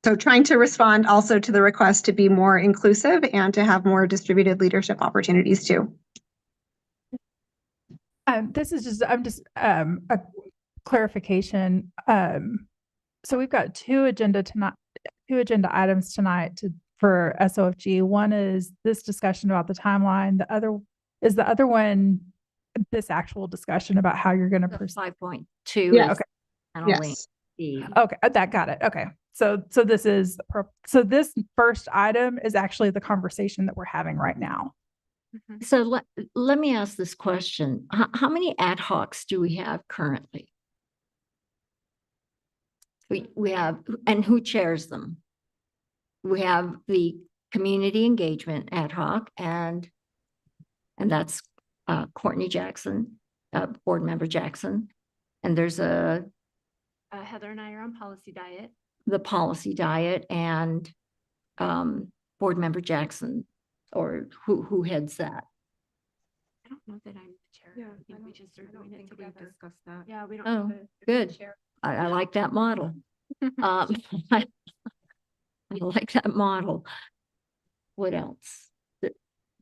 So trying to respond also to the request to be more inclusive and to have more distributed leadership opportunities too. This is just, a clarification. So we've got two agenda items tonight for SOFG. One is this discussion about the timeline. The other one this actual discussion about how you're going to proceed. 5.2. Yes. Okay. Yes. Okay, that got it. Okay. So this first item is actually the conversation that we're having right now. So let me ask this question. How many ad hocs do we have currently? We have, and who chairs them? We have the community engagement ad hoc and that's Courtney Jackson, board member Jackson. And there's Heather and I are on policy diet. the policy diet and board member Jackson, or who heads that? I don't know that I'm the chair. Yeah, I think we just are doing it together. Discuss that. Yeah, we don't. Oh, have a good. chair. I like that model. I like that model. What else?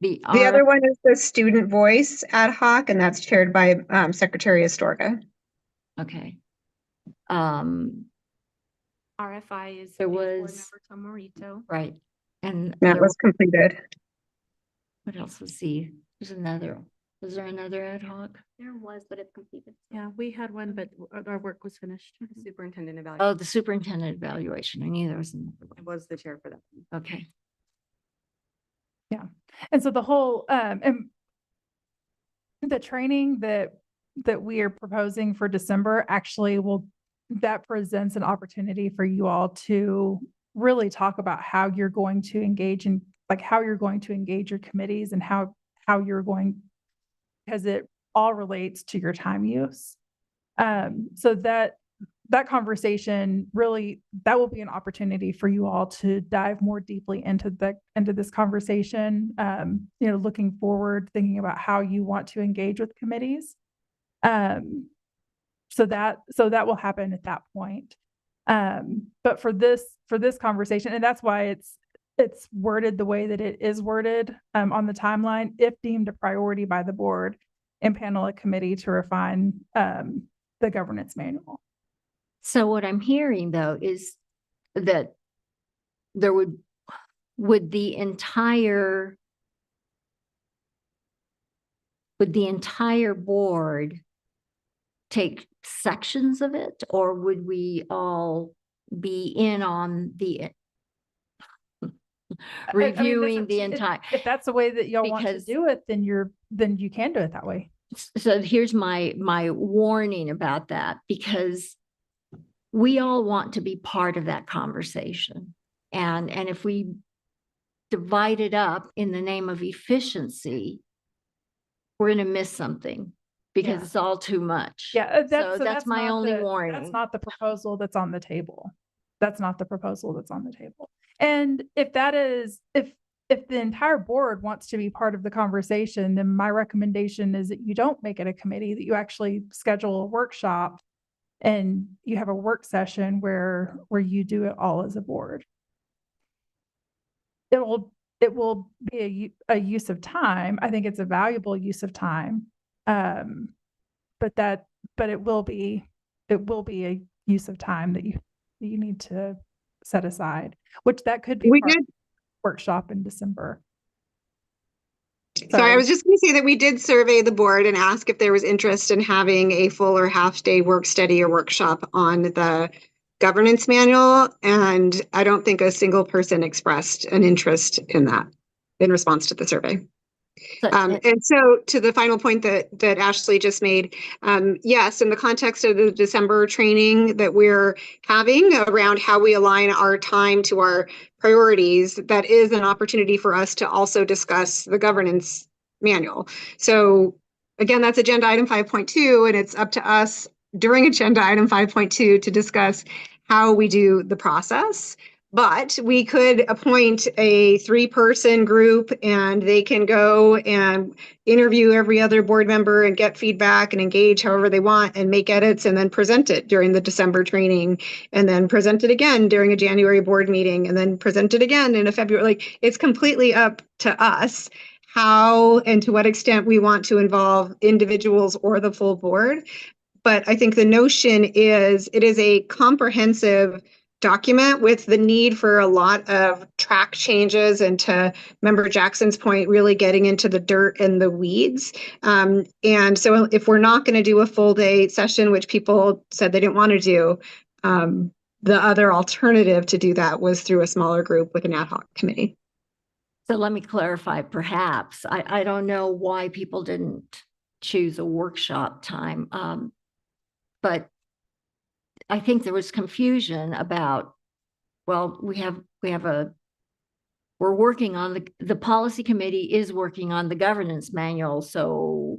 The other one is the student voice ad hoc, and that's chaired by Secretary Astorga. Okay. RFI is There a board was- member, Tom Morito. Right. And That there- was completed. what else was was there another ad hoc? There was, but it's completed. Yeah, we had one, but our work was finished. Superintendent evaluation. Oh, the superintendent evaluation. I knew there was another I one. was the chair for that. Okay. And so the whole and the training that we are proposing for December actually that presents an opportunity for you all to really talk about how you're going to engage in how you're going to engage your committees and how you're going, because it all relates to your time use. So that conversation really, that will be an opportunity for you all to dive more deeply into this conversation. Looking forward, thinking about how you want to engage with committees. So that will happen at that point. But for this conversation, and that's why it's worded the way that it is worded on the timeline, if deemed a priority by the board, impanel a committee to refine the governance manual. So what I'm hearing though is that there would the entire board take sections of it, or would we all be in on I mean, that's reviewing up the to- entire. If that's the way that y'all want to because- do it, then you can do it that way. So here's my warning about that, because we all want to be part of that conversation. And if we divide it up in the name of efficiency, we're going to miss something because Yeah. it's all too much. Yeah, So that's my not only That's warning. not the proposal that's on the table. That's not the proposal that's on the table. And if that is, if the entire board wants to be part of the conversation, then my recommendation is that you don't make it a committee, that you actually schedule a workshop and you have a work session where you do it all as a board. It will be a use of time. I think it's a valuable use of time. But it will be a use of time that you need to set aside, which that could be We part did. of the workshop in December. Sorry, I was just going to say that we did survey the board and ask if there was interest in having a full or half day work study or workshop on the governance manual. And I don't think a single person expressed an interest in that in response to the survey. And so to the final point that Ashley just made, yes, in the context of the December training that we're having around how we align our time to our priorities, that is an opportunity for us to also discuss the governance manual. So again, that's agenda item 5.2, and it's up to us during agenda item 5.2 to discuss how we do the process. But we could appoint a 3-person group and they can go and interview every other board member and get feedback and engage however they want and make edits and then present it during the December training and then present it again during a January board meeting and then present it again in a February. Like, it's completely up to us how and to what extent we want to involve individuals or the full board. But I think the notion is it is a comprehensive document with the need for a lot of track changes and, to Member Jackson's point, really getting into the dirt and the weeds. And so if we're not going to do a full day session, which people said they didn't want to do, the other alternative to do that was through a smaller group with an ad hoc committee. So let me clarify, perhaps. I don't know why people didn't choose a workshop time. But I think there was confusion about, well, we're working on the policy committee is working on the governance manual. So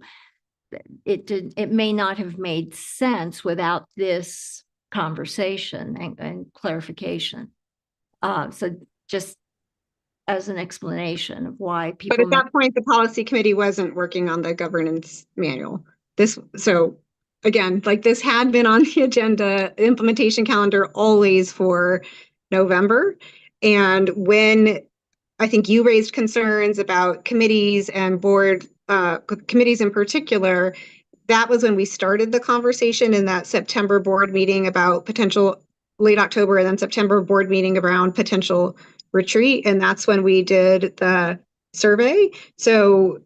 it may not have made sense without this conversation and clarification. So just as an explanation of why people. But at that point, the policy committee wasn't working on the governance manual. So again, like, this had been on the agenda, implementation calendar always for November. And when I think you raised concerns about committees and board committees in particular, that was when we started the conversation in that September board meeting about potential late October and then September board meeting around potential retreat. And that's when we did the survey. So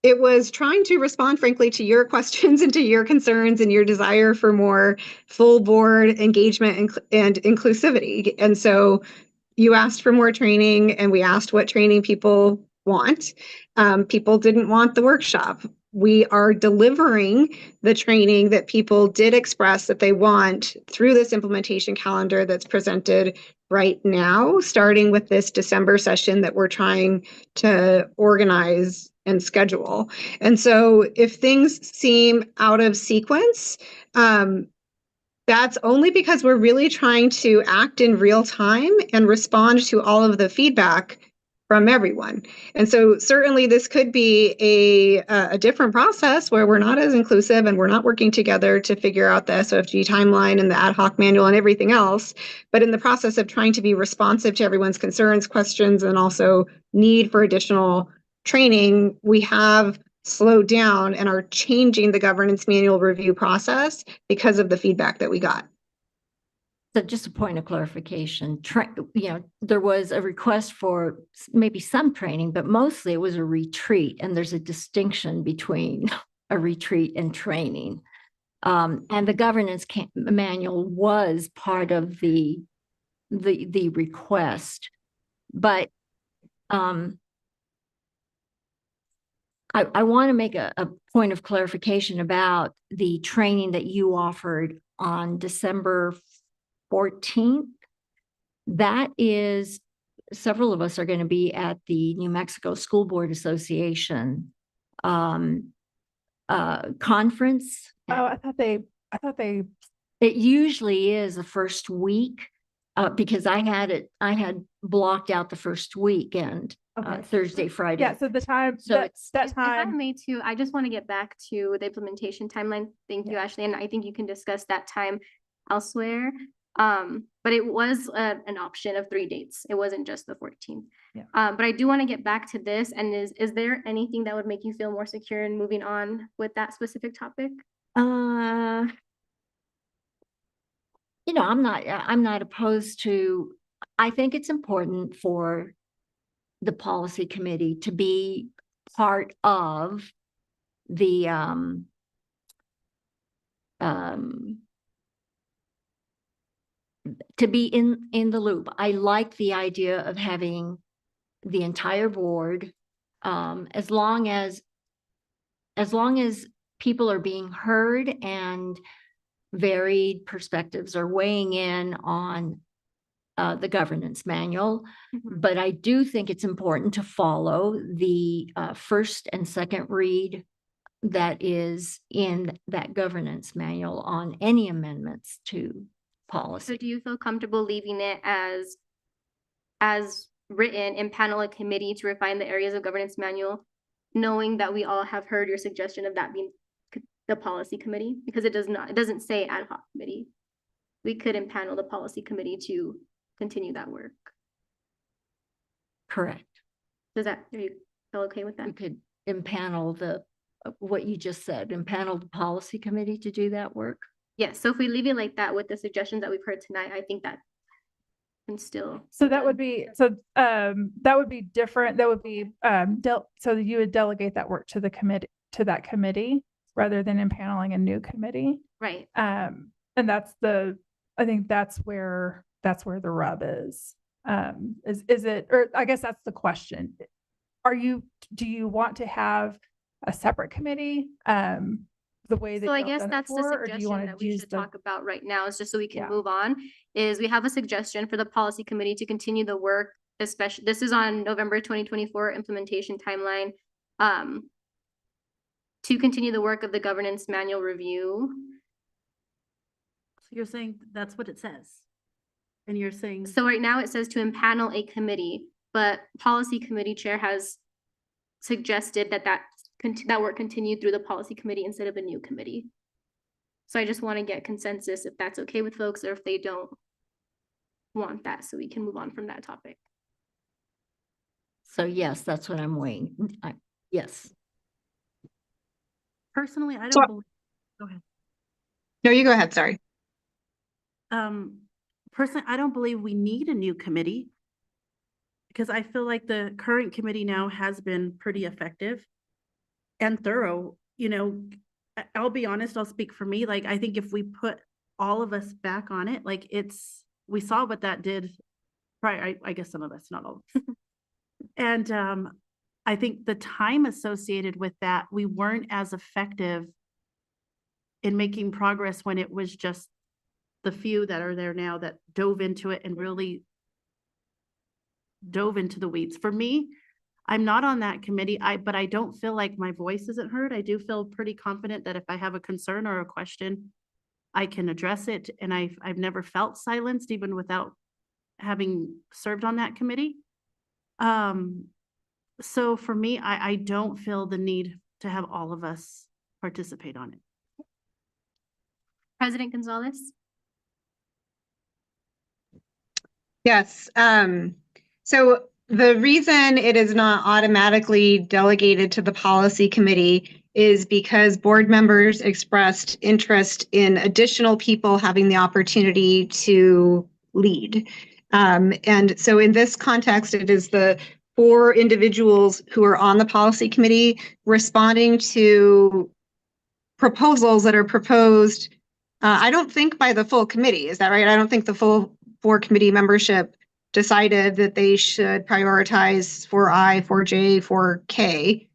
it was trying to respond, frankly, to your questions and to your concerns and your desire for more full board engagement and inclusivity. And so you asked for more training, and we asked what training people want. People didn't want the workshop. We are delivering the training that people did express that they want through this implementation calendar that's presented right now, starting with this December session that we're trying to organize and schedule. And so if things seem out of sequence, that's only because we're really trying to act in real time and respond to all of the feedback from everyone. And so certainly this could be a different process where we're not as inclusive and we're not working together to figure out the SOFG timeline and the ad hoc manual and everything else. But in the process of trying to be responsive to everyone's concerns, questions, and also need for additional training, we have slowed down and are changing the governance manual review process because of the feedback that we got. So just a point of clarification, there was a request for maybe some training, but mostly it was a retreat. And there's a distinction between a retreat and training. And the governance manual was part of the request. But I want to make a point of clarification about the training that you offered on December 14th. That is, several of us are going to be at the New Mexico School Board Association conference. Oh, I thought they, It usually is the first week, because I had blocked out the first weekend, Thursday, Friday. yeah, so the time, So that, it's- that If I time, may too, I just want to get back to the implementation timeline. Thank you, Ashley, and I think you can discuss that time elsewhere. But it was an option of 3 dates. It wasn't just the 14th. Yeah. But I do want to get back to this, and is there anything that would make you feel more secure in moving on with that specific topic? You know, I'm not opposed to, I think it's important for the policy committee to be part of the to be in the loop. I like the idea of having the entire board, as long as people are being heard and varied perspectives are weighing in on the governance manual. But I do think it's important to follow the first and second read that is in that governance manual on any amendments to policy. So do you feel comfortable leaving it as written and panel a committee to refine the areas of governance manual, knowing that we all have heard your suggestion of that being the policy committee? Because it doesn't say ad hoc committee. We could impanel the policy committee to continue that work. Correct. Are you feel okay with that? You could impanel what you just said, impanel the policy committee to do that work. Yes, so if we leave it like that with the suggestions that we've heard tonight, I think that can still. so that would be, that would be different. That would be, so you would delegate that work to the committee, to that committee, rather than impaneling a new committee. Right. And I think that's where the rub is. Is it, or I guess that's the question. Do you want to have a separate committee? The way that. So I y'all guess done it that's the before, or do you suggestion wanna that we use should the- talk about right now, is just so we can Yeah. move on, is we have a suggestion for the policy committee to continue the work, especially, this is on November 2024 implementation timeline. To continue the work of the governance manual review. So you're saying that's what it says? And you're saying, So right now it says to impanel a committee, but policy committee chair has suggested that work continued through the policy committee instead of a new committee. So I just want to get consensus if that's okay with folks, or if they don't want that, so we can move on from that topic. So yes, that's what I'm weighing. Yes. personally, I So- don't believe, go ahead. No, you go ahead, sorry. Personally, I don't believe we need a new committee, because I feel like the current committee now has been pretty effective and thorough. You know, I'll be honest, I'll speak for me. Like, I think if we put all of us back on it, like we saw what that did. Right, I guess some of us, not all of us. And I think the time associated with that, we weren't as effective in making progress when it was just the few that are there now that dove into it and really dove into the weeds. For me, I'm not on that committee, but I don't feel like my voice isn't heard. I do feel pretty confident that if I have a concern or a question, I can address it. And I've never felt silenced, even without having served on that committee. So for me, I don't feel the need to have all of us participate on it. President Gonzalez? Yes, so the reason it is not automatically delegated to the policy committee is because board members expressed interest in additional people having the opportunity to lead. And so in this context, it is the 4 individuals who are on the policy committee responding to proposals that are proposed, I don't think by the full committee, is that right? I don't think the full 4 committee membership decided that they should prioritize 4I, 4J, 4K,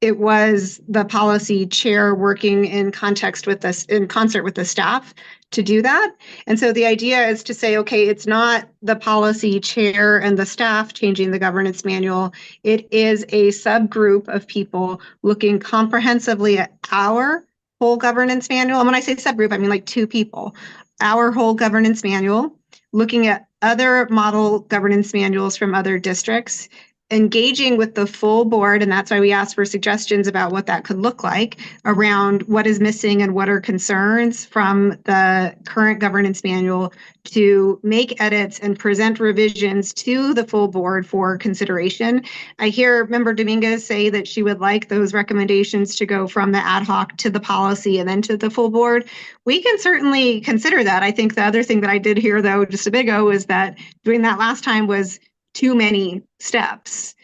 it was the policy chair working in concert with the staff to do that. And so the idea is to say, okay, it's not the policy chair and the staff changing the governance manual. It is a subgroup of people looking comprehensively at our whole governance manual. And when I say subgroup, I mean like 2 people. Our whole governance manual, looking at other model governance manuals from other districts, engaging with the full board, and that's why we asked for suggestions about what that could look like around what is missing and what are concerns from the current governance manual, to make edits and present revisions to the full board for consideration. I hear Member Dominguez say that she would like those recommendations to go from the ad hoc to the policy and then to the full board. We can certainly consider that. I think the other thing that I did hear, though, just a bit ago, was that doing that last time was too many steps.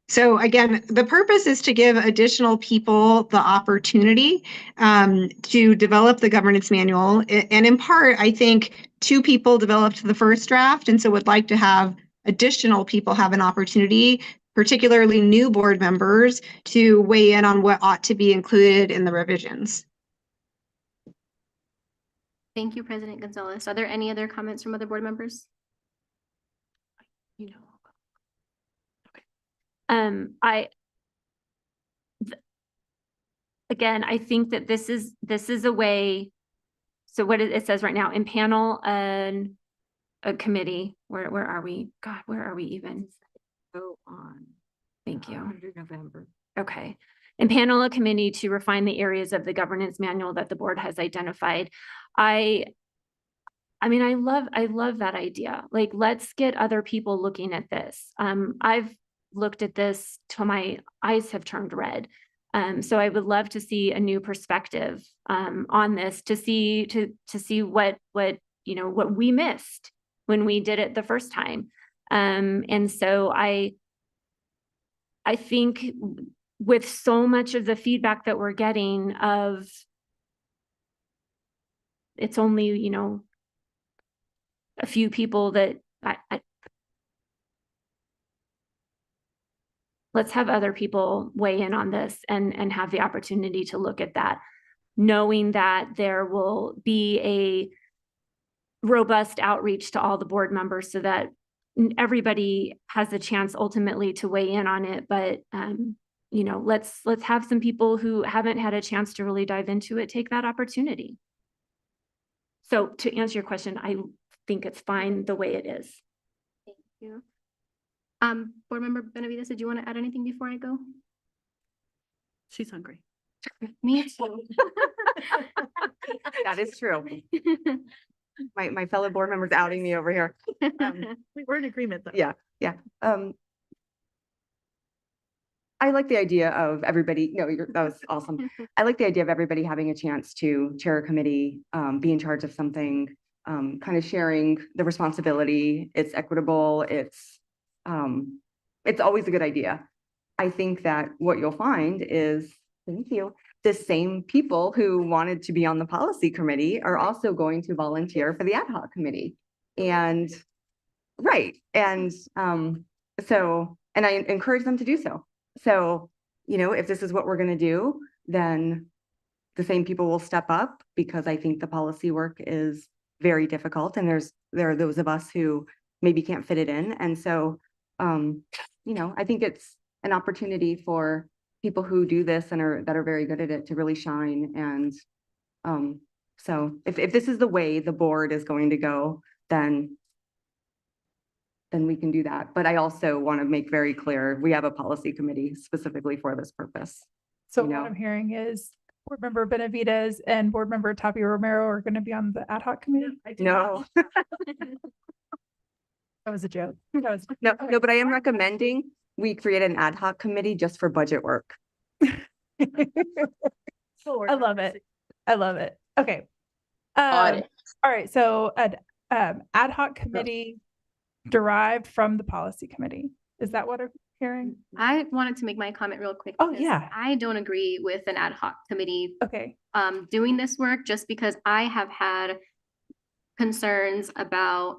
So again, the purpose is to give additional people the opportunity to develop the governance manual. And in part, I think 2 people developed the first draft, and so would like to have additional people have an opportunity, particularly new board members, to weigh in on what ought to be included in the revisions. Thank you, President Gonzalez. Are there any other comments from other board members? Again, I think that this is a way. So what it says right now, impanel a committee. Where are we? God, where are we even? Go on. Thank you. November. Okay. Impanel a committee to refine the areas of the governance manual that the board has identified. I mean, I love that idea. Like, let's get other people looking at this. I've looked at this till my eyes have turned red. So I would love to see a new perspective on this, to see what we missed when we did it the first time. And so I think with so much of the feedback that we're getting of it's only, a few people that let's have other people weigh in on this and have the opportunity to look at that, knowing that there will be a robust outreach to all the board members so that everybody has the chance ultimately to weigh in on it. But, let's have some people who haven't had a chance to really dive into it take that opportunity. So to answer your question, I think it's fine the way it is. Thank you. Board Member Benavides, did you want to add anything before I go? She's hungry. Me too. That is true. My fellow board members outing me over here. We're in agreement though. Yeah. I like the idea of everybody, that was awesome. I like the idea of everybody having a chance to chair a committee, be in charge of something, kind of sharing the responsibility. It's equitable. It's always a good idea. I think that what you'll find is, thank you, the same people who wanted to be on the policy committee are also going to volunteer for the ad hoc committee. And right. And and I encourage them to do so. So, if this is what we're going to do, then the same people will step up, because I think the policy work is very difficult. And there are those of us who maybe can't fit it in. And so, I think it's an opportunity for people who do this and that are very good at it to really shine. And so if this is the way the board is going to go, then we can do that. But I also want to make very clear, we have a policy committee specifically for this purpose. So what I'm hearing is Board Member Benavides and Board Member Tapia Romero are going to be on the ad hoc committee? No. That was a joke. No, but I am recommending we create an ad hoc committee just for budget work. I love it. I love it. Okay. All right. So an ad hoc committee derived from the policy committee. Is that what I'm hearing? I wanted to make my comment real quick. Oh, because yeah. I don't agree with an ad hoc committee Okay. doing this work, just because I have had concerns about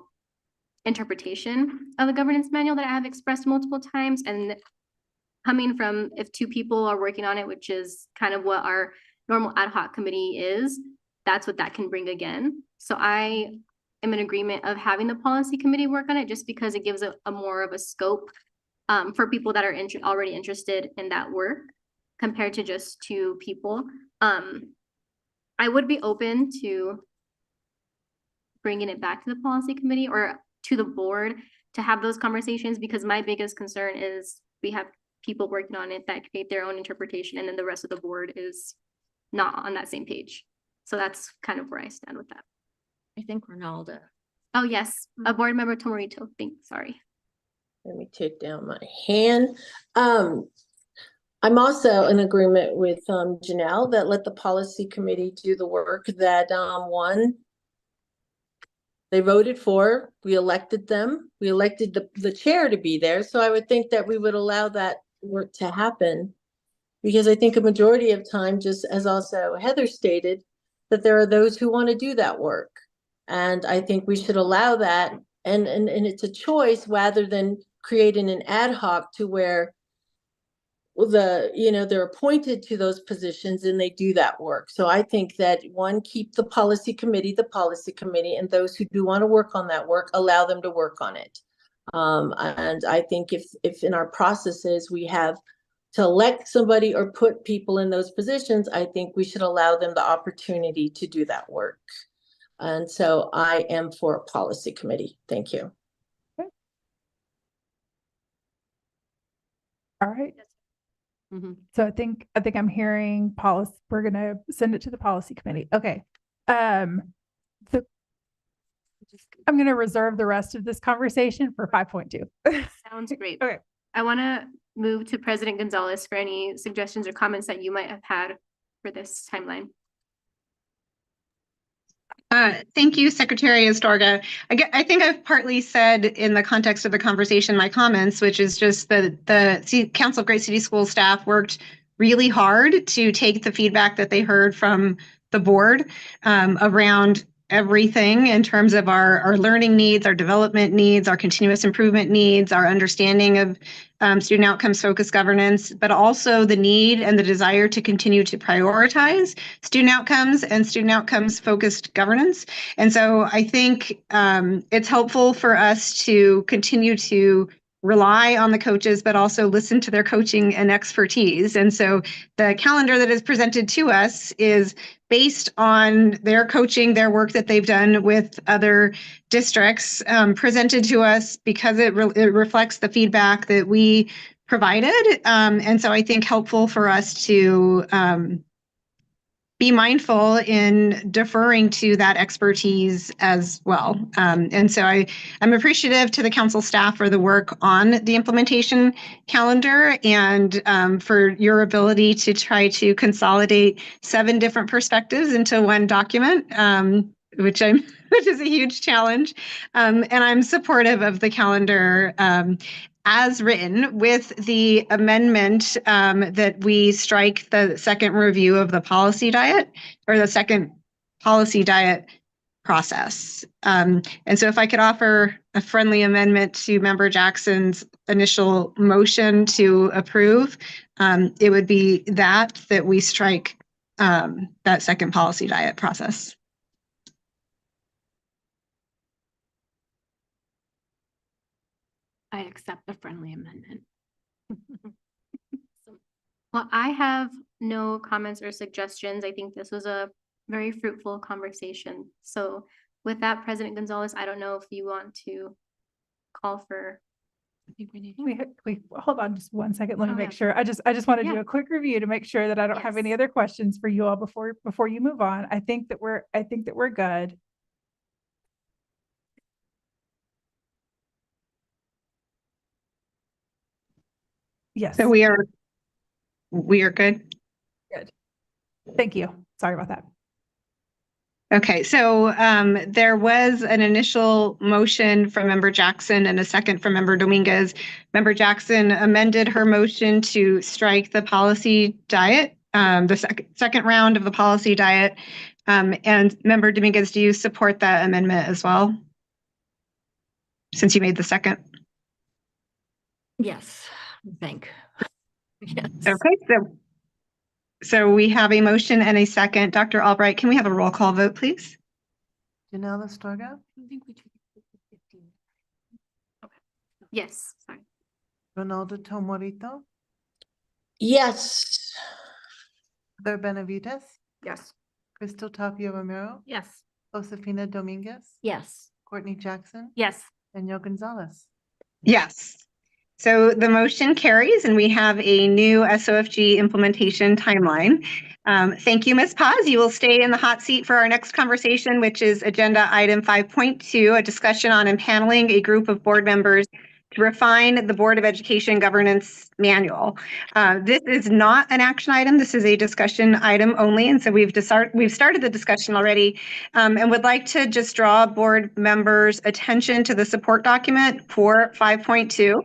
interpretation of the governance manual that I have expressed multiple times, and coming from if two people are working on it, which is kind of what our normal ad hoc committee is, that's what that can bring again. So I am in agreement of having the policy committee work on it just because it gives a more of a scope for people that are already interested in that work compared to just two people. I would be open to bringing it back to the policy committee or to the board to have those conversations, because my biggest concern is we have people working on it that create their own interpretation and then the rest of the board is not on that same page. So that's kind of where I stand with that. I think Ronaldo. Oh, yes, a board member, Tomarito, sorry. Let me take down my hand. I'm also in agreement with Janelle that let the policy committee do the work that one, they voted for, we elected them, we elected the chair to be there. So I would think that we would allow that work to happen. Because I think a majority of time, just as also Heather stated, that there are those who want to do that work. And I think we should allow that. And it's a choice rather than creating an ad hoc to where they're appointed to those positions and they do that work. So I think that one, keep the policy committee, and those who do want to work on that work, allow them to work on it. And I think if in our processes we have to elect somebody or put people in those positions, I think we should allow them the opportunity to do that work. And so I am for a policy committee. Thank you. All right. So I think I'm hearing policy. We're gonna send it to the policy committee. Okay. I'm gonna reserve the rest of this conversation for 5.2. Sounds great. Okay. I want to move to President Gonzalez for any suggestions or comments that you might have had for this timeline. Thank you, Secretary Astorga. I think I've partly said in the context of the conversation, my comments, which is just that the Council of Great City Schools staff worked really hard to take the feedback that they heard from the board around everything in terms of our learning needs, our development needs, our continuous improvement needs, our understanding of student outcomes focused governance, but also the need and the desire to continue to prioritize student outcomes and student outcomes focused governance. And so I think it's helpful for us to continue to rely on the coaches, but also listen to their coaching and expertise. And so the calendar that is presented to us is based on their coaching, their work that they've done with other districts, presented to us because it reflects the feedback that we provided. And so I think helpful for us to be mindful in deferring to that expertise as well. And so I'm appreciative to the council staff for the work on the implementation calendar and for your ability to try to consolidate 7 different perspectives into one document, which is a huge challenge. And I'm supportive of the calendar as written, with the amendment that we strike the second review of the policy diet, or the second policy diet process. And so if I could offer a friendly amendment to Member Jackson's initial motion to approve, it would be that we strike that second policy diet process. I accept the friendly amendment. Well, I have no comments or suggestions. I think this was a very fruitful conversation. So with that, President Gonzalez, I don't know if you want to call for. I think we need. We hold on just one second. Let me Oh, make yeah. sure. I just want to do Yeah. a quick review to make sure that I don't have any other questions for you all before you move on. I think that we're good. Yes. So we are good. Good. Thank you. Sorry about that. Okay, so there was an initial motion from Member Jackson and a second from Member Dominguez. Member Jackson amended her motion to strike the policy diet, the second round of the policy diet. And Member Dominguez, do you support that amendment as well? since you made the second. Yes, I think. Yes. Okay, so we have a motion and a second. Dr. Albright, can we have a roll call vote, please? Janelle Estorga, Yes, sorry. Ronaldo Tomorito, Yes. Heather Benavides, Yes. Crystal Tapia Romero, Yes. Josefina Dominguez, Yes. Courtney Jackson, Yes. Danielle Gonzalez. Yes. So the motion carries and we have a new SOFG implementation timeline. Thank you, Ms. Paz. You will stay in the hot seat for our next conversation, which is agenda item 5.2, a discussion on impaneling a group of board members to refine the Board of Education Governance Manual. This is not an action item. This is a discussion item only. And so we've started the discussion already and would like to just draw board members' attention to the support document for 5.2.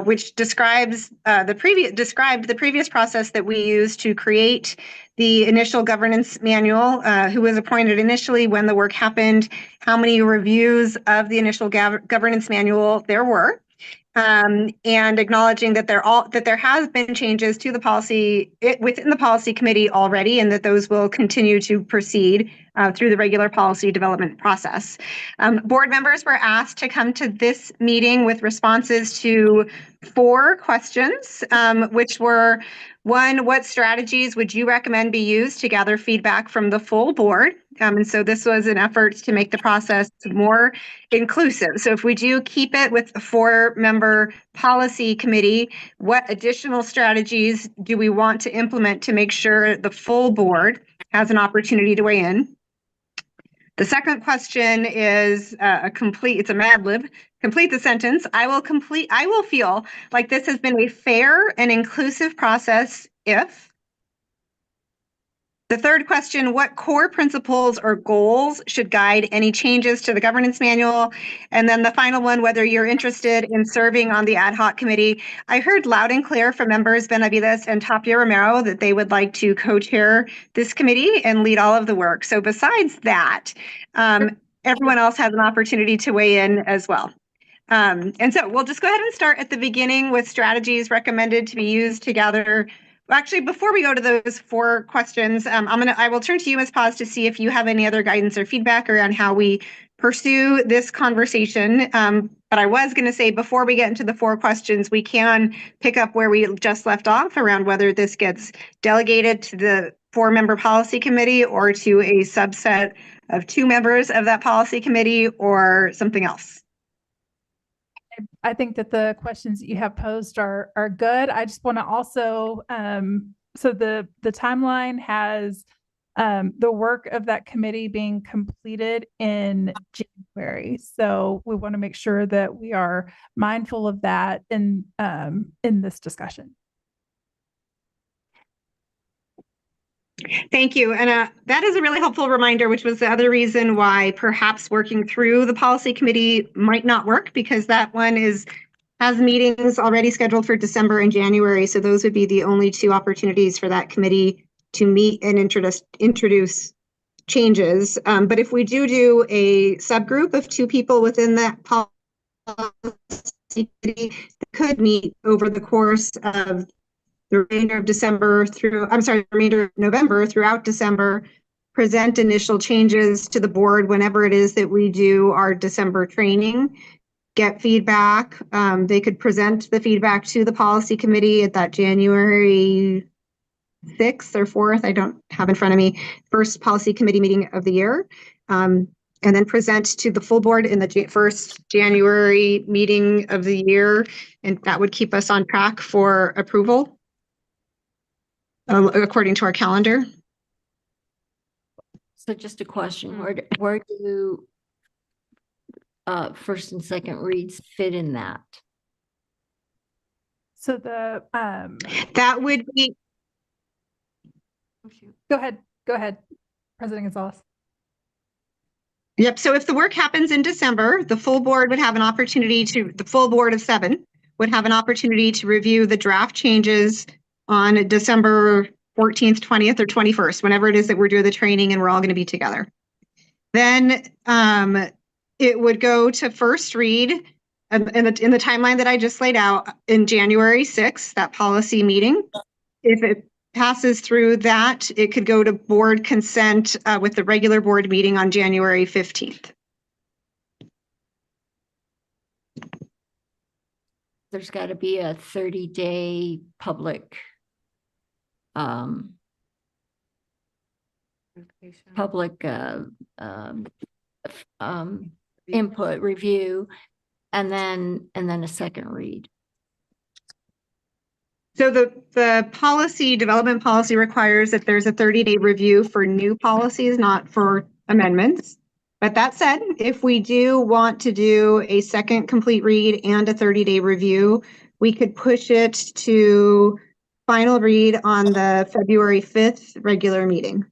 Which described the previous process that we used to create the initial governance manual, who was appointed initially, when the work happened, how many reviews of the initial governance manual there were, and acknowledging that there has been changes to the policy within the policy committee already, and that those will continue to proceed through the regular policy development process. Board members were asked to come to this meeting with responses to 4 questions, which were: 1, what strategies would you recommend be used to gather feedback from the full board? And so this was an effort to make the process more inclusive. So if we do keep it with a 4-member policy committee, what additional strategies do we want to implement to make sure the full board has an opportunity to weigh in? The second question is it's a Mad Lib. Complete the sentence. I will feel like this has been a fair and inclusive process if. The third question, what core principles or goals should guide any changes to the governance manual? And then the final one, whether you're interested in serving on the ad hoc committee. I heard loud and clear from members Benavides and Tapia Romero that they would like to co-chair this committee and lead all of the work. So besides that, everyone else has an opportunity to weigh in as well. And so we'll just go ahead and start at the beginning with strategies recommended to be used to gather. Actually, before we go to those 4 questions, I will turn to you, Ms. Paz, to see if you have any other guidance or feedback around how we pursue this conversation. But I was going to say, before we get into the 4 questions, we can pick up where we just left off around whether this gets delegated to the 4-member policy committee or to a subset of 2 members of that policy committee or something else. I think that the questions that you have posed are good. I just want to also, so the timeline has the work of that committee being completed in January. So we want to make sure that we are mindful of that in this discussion. Thank you. And that is a really helpful reminder, which was the other reason why perhaps working through the policy committee might not work, because that one has meetings already scheduled for December and January. So those would be the only 2 opportunities for that committee to meet and introduce changes. But if we do a subgroup of 2 people within that policy committee, they could meet over the course of the remainder of November throughout December, present initial changes to the board whenever it is that we do our December training, get feedback. They could present the feedback to the policy committee at that January 6th or 4th, I don't have in front of me, first policy committee meeting of the year. And then present to the full board in the first January meeting of the year. And that would keep us on track for approval, according to our calendar. So just a question, where do first and second reads fit in that? So the that would be. Go ahead, President Gonzalez. Yep. So if the work happens in December, the full board would have an opportunity the full board of 7 would have an opportunity to review the draft changes on December 14th, 20th, or 21st, whenever it is that we're doing the training and we're all going to be together. Then it would go to first read in the timeline that I just laid out in January 6th, that policy meeting. If it passes through that, it could go to board consent with the regular board meeting on January 15th. There's got to be a 30-day public input review, and then a second read. So the policy, development policy requires that there's a 30-day review for new policies, not for amendments. But that said, if we do want to do a second complete read and a 30-day review, we could push it to final read on the February 5th regular meeting.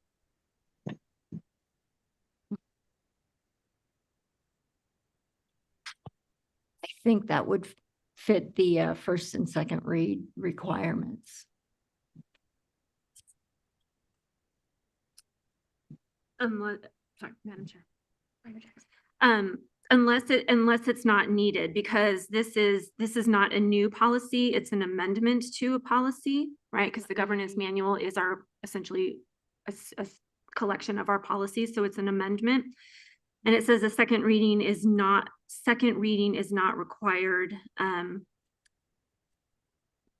I think that would fit the first and second read requirements. Sorry, Madam Chair. Unless it's not needed, because this is not a new policy, it's an amendment to a policy, right? Because the governance manual is our essentially a collection of our policies, so it's an amendment. And it says the second reading is not required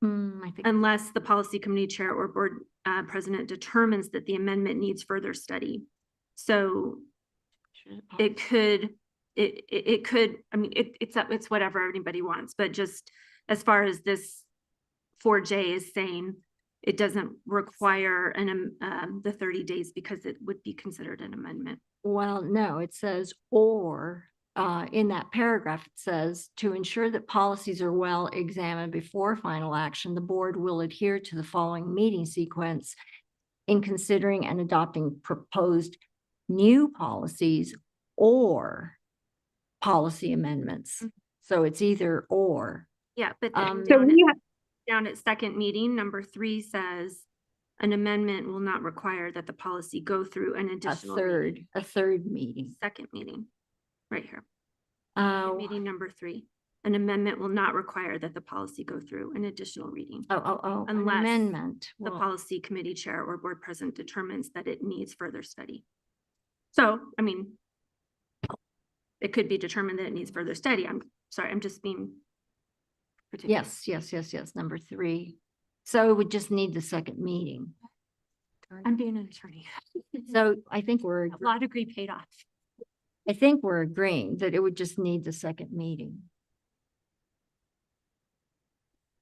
unless the policy committee chair or board president determines that the amendment needs further study. So it could, I mean, it's whatever anybody wants, but just as far as this 4J is saying, it doesn't require the 30 days because it would be considered an amendment. Well, no, it says, or in that paragraph, it says, to ensure that policies are well examined before final action, the board will adhere to the following meeting sequence in considering and adopting proposed new policies or policy amendments. So it's either or. Yeah, but down at second meeting, number 3 says an amendment will not require that the policy go through an additional a third meeting. Second meeting, right here. Meeting number 3. An amendment will not require that the policy go through an additional reading. Unless an amendment. The policy committee chair or board president determines that it needs further study. So, I mean, it could be determined that it needs further study. I'm sorry, I'm just being particular. Yes. Number 3. So it would just need the second meeting. I'm being an attorney. So I think we're law degree paid off. I think we're agreeing that it would just need the second meeting.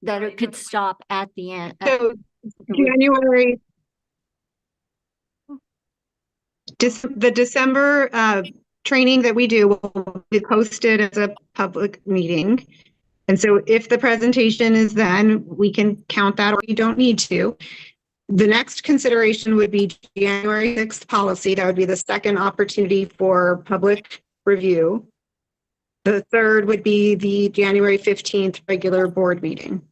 That it could stop at the end. So January, the December training that we do will be posted as a public meeting. And so if the presentation is then, we can count that, or you don't need to. The next consideration would be January 6th policy. That would be the second opportunity for public review. The third would be the January 15th regular board meeting.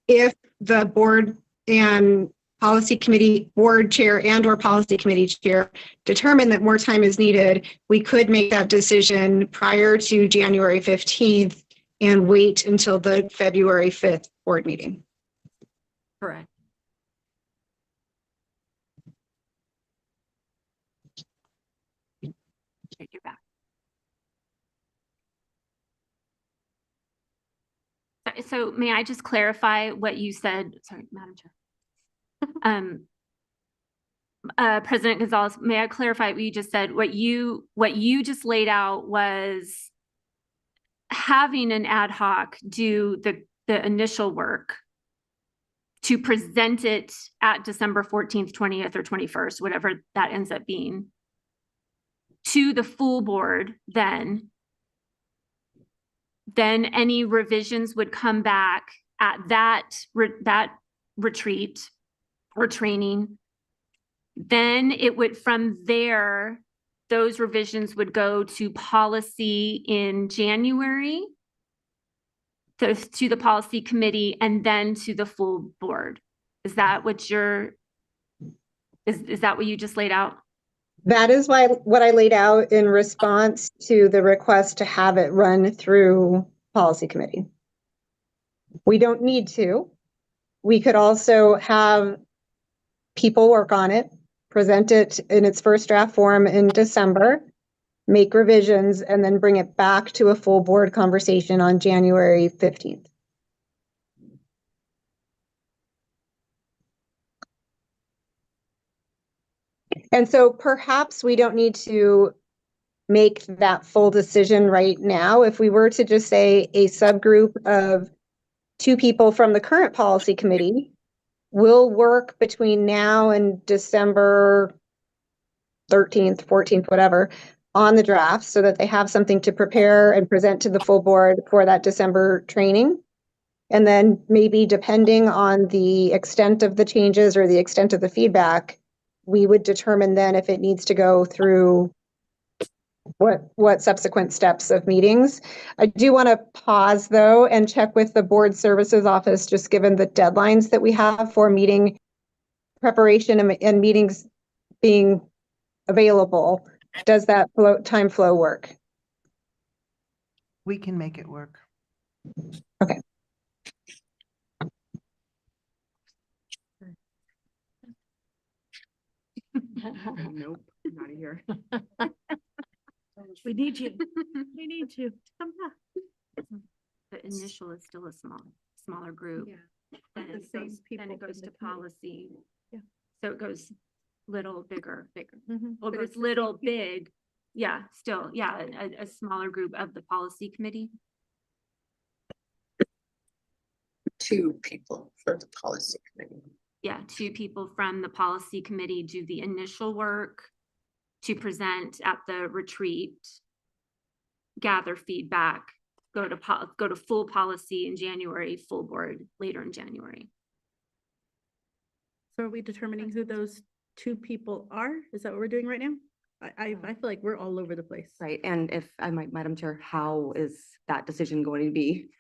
If the board and policy committee board chair and or policy committee chair determine that more time is needed, we could make that decision prior to January 15th and wait until the February 5th board meeting. Correct. You're back. So may I just clarify what you said? Sorry, Madam Chair. President Gonzalez, may I clarify what you just said? What you just laid out was having an ad hoc do the initial work to present it at December 14th, 20th, or 21st, whatever that ends up being, to the full board. Then any revisions would come back at that retreat or training. Then it would, from there, those revisions would go to policy in January, to the policy committee, and then to the full board. Is that what is that what you just laid out? That is why what I laid out in response to the request to have it run through policy committee. We don't need to. We could also have people work on it, present it in its first draft form in December, make revisions, and then bring it back to a full board conversation on January 15th. And so perhaps we don't need to make that full decision right now. If we were to just say a subgroup of 2 people from the current policy committee will work between now and December 13th, 14th, whatever, on the draft so that they have something to prepare and present to the full board for that December training. And then maybe depending on the extent of the changes or the extent of the feedback, we would determine then if it needs to go through what subsequent steps of meetings. I do want to pause though and check with the board services office, just given the deadlines that we have for meeting preparation and meetings being available. Does that time flow work? We can make it work. Okay. Nope, not here. We need you. We need you. Come back. The initial is still a smaller group. Yeah. Then The it same goes, people then it from goes the to committee. policy. Yeah. So it goes little, bigger. Well, But it it's goes the little, big. Yeah, still, yeah, a smaller group of the policy committee. 2 people for the policy committee. Yeah, 2 people from the policy committee do the initial work to present at the retreat, gather feedback, go to full policy in January, full board later in January. So are we determining who those 2 people are? Is that what we're doing right now? I feel like we're all over the place. Right, and if I might, Madam Chair, how is that decision going to be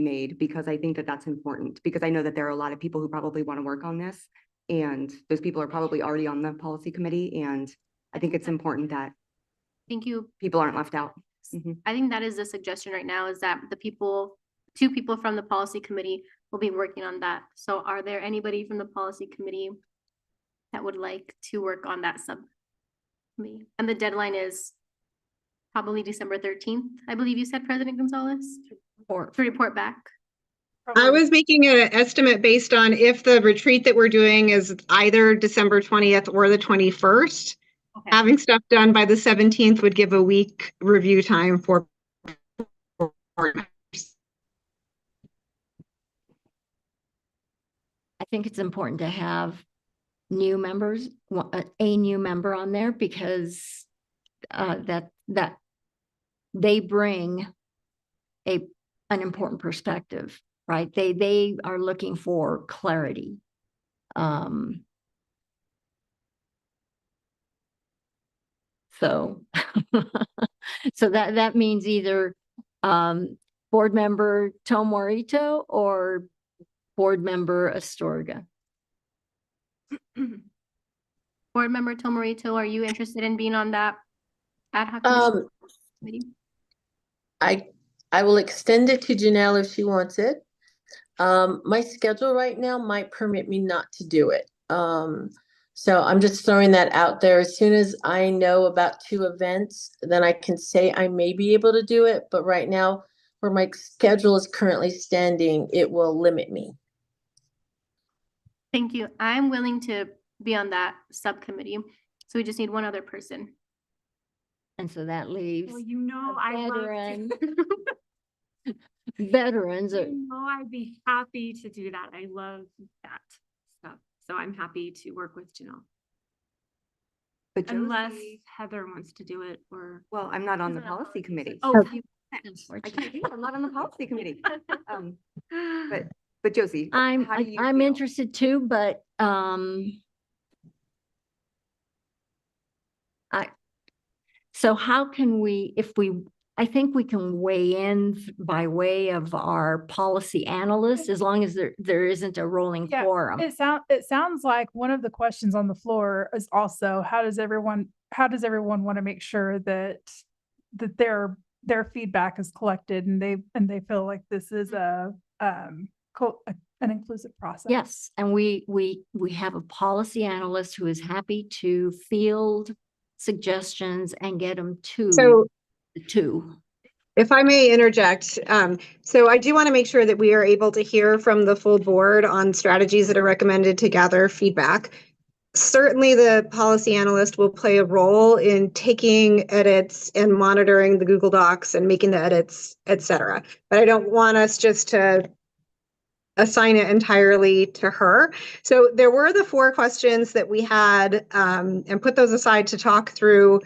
made? Because I think that that's important, because I know that there are a lot of people who probably want to work on this. And those people are probably already on the policy committee, and I think it's important that Thank you. people aren't left out. I think that is the suggestion right now, is that the people, 2 people from the policy committee will be working on that. So are there anybody from the policy committee that would like to work on that subcommittee? And the deadline is probably December 13th, I believe you said, President Gonzalez, to report back. I was making an estimate based on if the retreat that we're doing is either December 20th or the 21st. Okay. Having stuff done by the 17th would give a week review time for board members. I think it's important to have new members, a new member on there, because that they bring an important perspective, right? They are looking for clarity. So so that means either board member Tom Morito or board member Astorga. Board member Tomarito, are you interested in being on that ad hoc committee? I will extend it to Janelle if she wants it. My schedule right now might permit me not to do it. So I'm just throwing that out there. As soon as I know about 2 events, then I can say I may be able to do it. But right now, where my schedule is currently standing, it will limit me. Thank you. I'm willing to be on that subcommittee. So we just need 1 other person. And so that leaves Well, you know, I love veteran. to. Veterans are, You know, I'd be happy to do that. I love that stuff. So I'm happy to work with Janelle. But Unless Josie- Heather wants to do it, or. Well, I'm not on the policy committee. Oh, I can't do it. I'm not on the policy committee. But Josie, I'm how do you I'm feel? interested too, but so how can we, I think we can weigh in by way of our policy analyst, as long as there isn't a rolling Yeah, quorum. it sounds like one of the questions on the floor is also, how does everyone how does everyone want to make sure that their feedback is collected and they feel like this is an inclusive process? Yes, and we have a policy analyst who is happy to field suggestions and get them to So the two. if I may interject, so I do want to make sure that we are able to hear from the full board on strategies that are recommended to gather feedback. Certainly, the policy analyst will play a role in taking edits and monitoring the Google Docs and making the edits, et cetera. But I don't want us just to assign it entirely to her. So there were the 4 questions that we had, and put those aside to talk through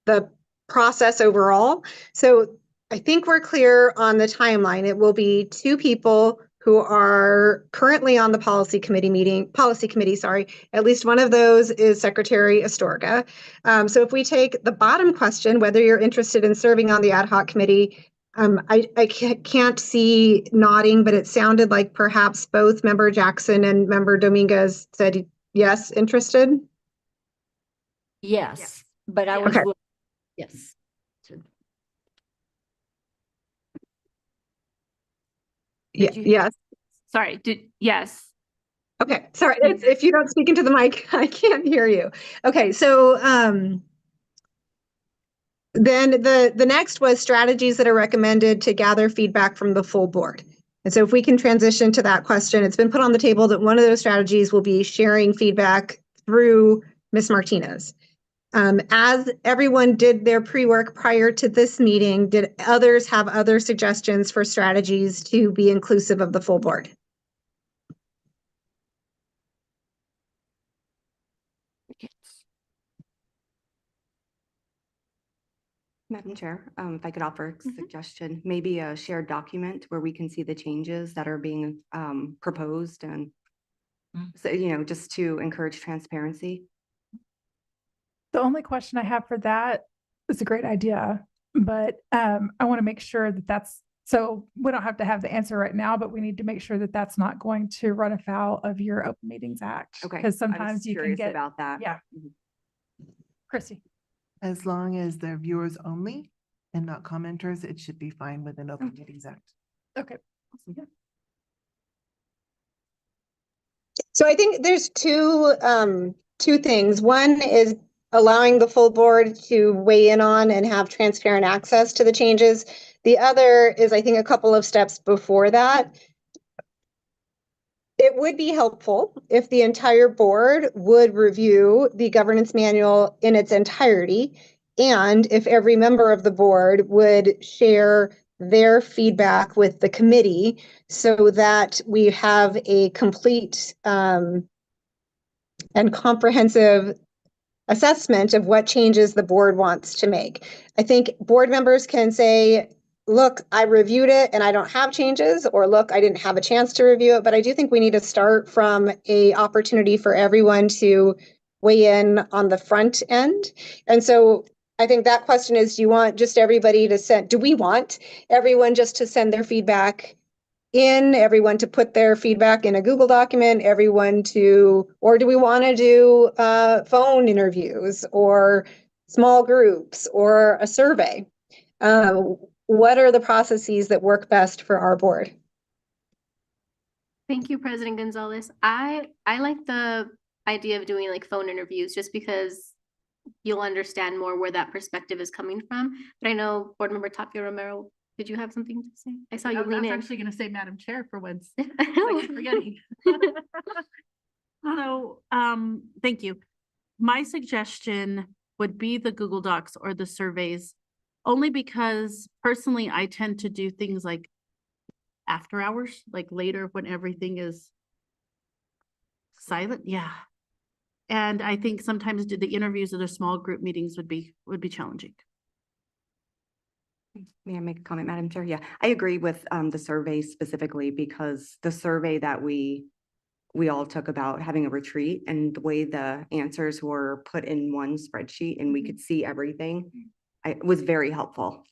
the process overall. So I think we're clear on the timeline. It will be 2 people who are currently on the policy committee, sorry. At least one of those is Secretary Astorga. So if we take the bottom question, whether you're interested in serving on the ad hoc committee, I can't see nodding, but it sounded like perhaps both Member Jackson and Member Dominguez said yes, interested. Yes, but I was, Okay. yes. Yes. Sorry, yes. Okay, sorry. If you don't speak into the mic, I can't hear you. Okay, so then the next was strategies that are recommended to gather feedback from the full board. And so if we can transition to that question, it's been put on the table that one of those strategies will be sharing feedback through Ms. Martinez. As everyone did their pre-work prior to this meeting, did others have other suggestions for strategies to be inclusive of the full board? Madam Chair, if I could offer a suggestion, maybe a shared document where we can see the changes that are being proposed and so, just to encourage transparency. The only question I have for that is a great idea, but I want to make sure that that's, so we don't have to have the answer right now, but we need to make sure that that's not going to run afoul of your Open Meetings Act. Okay. Because I was sometimes you can curious get, about that. yeah. Chrissy. As long as they're viewers only and not commenters, it should be fine with an Open Meetings Act. Okay. Yeah. So I think there's two things. One is allowing the full board to weigh in on and have transparent access to the changes. The other is, I think, a couple of steps before that. It would be helpful if the entire board would review the governance manual in its entirety, and if every member of the board would share their feedback with the committee so that we have a complete and comprehensive assessment of what changes the board wants to make. I think board members can say, look, I reviewed it and I don't have changes, or look, I didn't have a chance to review it, but I do think we need to start from an opportunity for everyone to weigh in on the front end. And so I think that question is, do we want everyone just to send their feedback in, everyone to put their feedback in a Google document, or do we want to do phone interviews or small groups or a survey? What are the processes that work best for our board? Thank you, President Gonzalez. I like the idea of doing like phone interviews just because you'll understand more where that perspective is coming from. But I know Board Member Tapia Romero, did you have something to say? I saw you lean in. I was actually going to say Madam Chair for once. I keep forgetting. So, thank you. My suggestion would be the Google Docs or the surveys, only because personally I tend to do things like after hours, like later when everything is silent. Yeah. And I think sometimes the interviews or the small group meetings would be challenging. May I make a comment, Madam Chair? Yeah, I agree with the survey specifically, because the survey that we all took about having a retreat and the way the answers were put in one spreadsheet and we could see everything, was very helpful.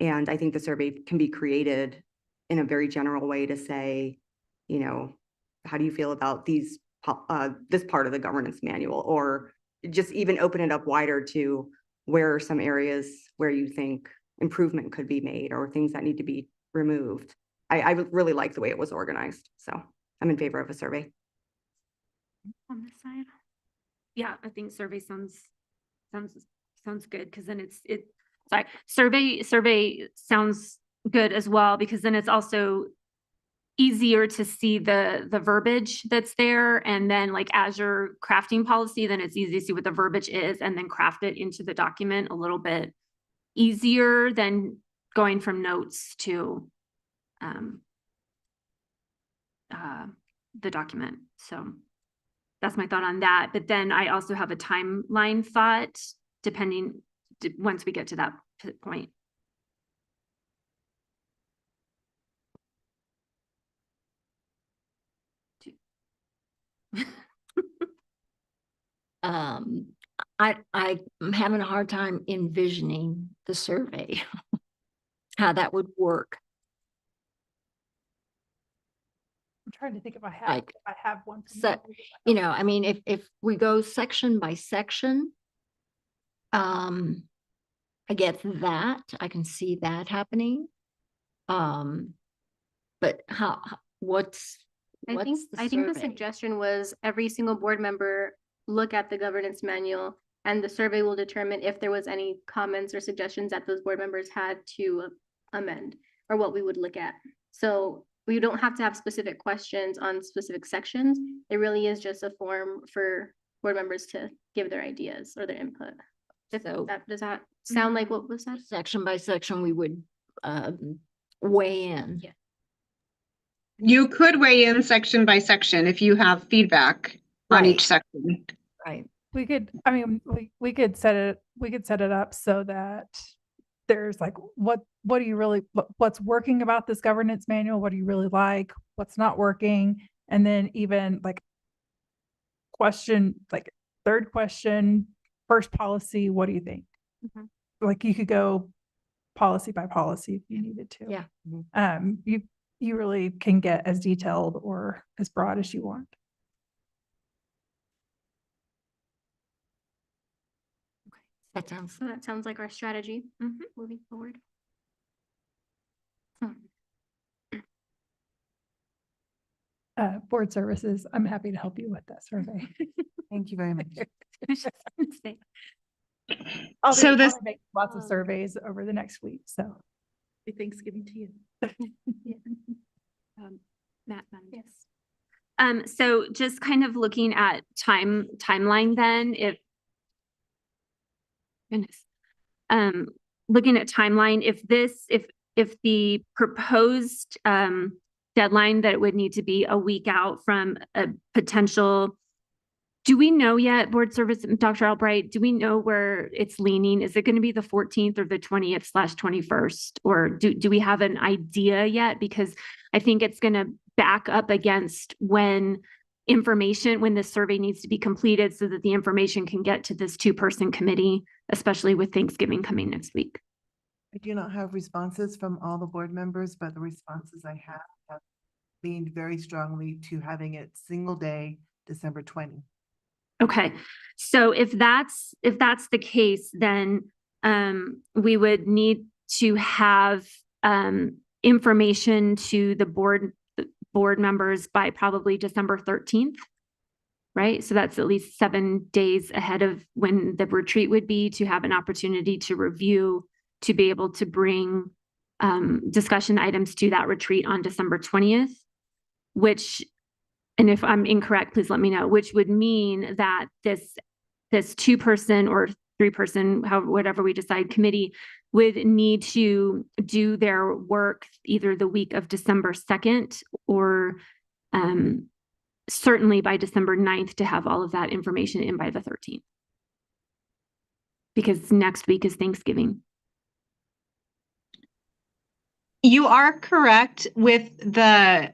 And I think the survey can be created in a very general way to say, how do you feel about this part of the governance manual, or just even open it up wider to where are some areas where you think improvement could be made or things that need to be removed. I really like the way it was organized. So I'm in favor of a survey. On this side. Yeah, I think survey sounds good, because then survey sounds good as well, because then it's also easier to see the verbiage that's there, and then like as you're crafting policy, then it's easy to see what the verbiage is and then craft it into the document a little bit easier than going from notes to the document. So that's my thought on that. But then I also have a timeline thought, once we get to that point. I'm having a hard time envisioning the survey, how that would work. I'm trying to think if I Like, have one. So, you know, I mean, if we go section by section, I get that, I can see that happening. But what's I think the survey? suggestion was every single board member look at the governance manual, and the survey will determine if there was any comments or suggestions that those board members had to amend, or what we would look at. So we don't have to have specific questions on specific sections. It really is just a form for board members to give their ideas or their input. So Does that sound like what was said? Section by section, we would weigh in. Yeah. You could weigh in section by section if you have feedback on each section. Right. We could, I mean, we could set it up so that there's like, what's working about this governance manual? What do you really like? What's not working? And then even like third question, first policy, what do you think? Like you could go policy by policy if you needed to. Yeah. You really can get as detailed or as broad as you want. That sounds. So that sounds like our strategy moving forward. Board services, I'm happy to help you with that survey. Thank you very much. I'll make lots of surveys over the next week, so. Happy Thanksgiving to you. Matt, yes. So just kind of looking at timeline then, looking at timeline, if the proposed deadline that it would need to be a week out from a potential, do we know yet, board service, Dr. Albright, do we know where it's leaning? Is it going to be the 14th or the 20th/21st? Or do we have an idea yet? Because I think it's going to back up against when the survey needs to be completed so that the information can get to this 2-person committee, especially with Thanksgiving coming next week. I do not have responses from all the board members, but the responses I have leaned very strongly to having it single day, December 20. Okay, so if that's the case, then we would need to have information to the board members by probably December 13th, right? So that's at least 7 days ahead of when the retreat would be, to have an opportunity to review, to be able to bring discussion items to that retreat on December 20th, which, and if I'm incorrect, please let me know, which would mean that this 2-person or 3-person, whatever we decide, committee would need to do their work either the week of December 2nd or certainly by December 9th to have all of that information in by the 13th. Because next week is Thanksgiving. You are correct with the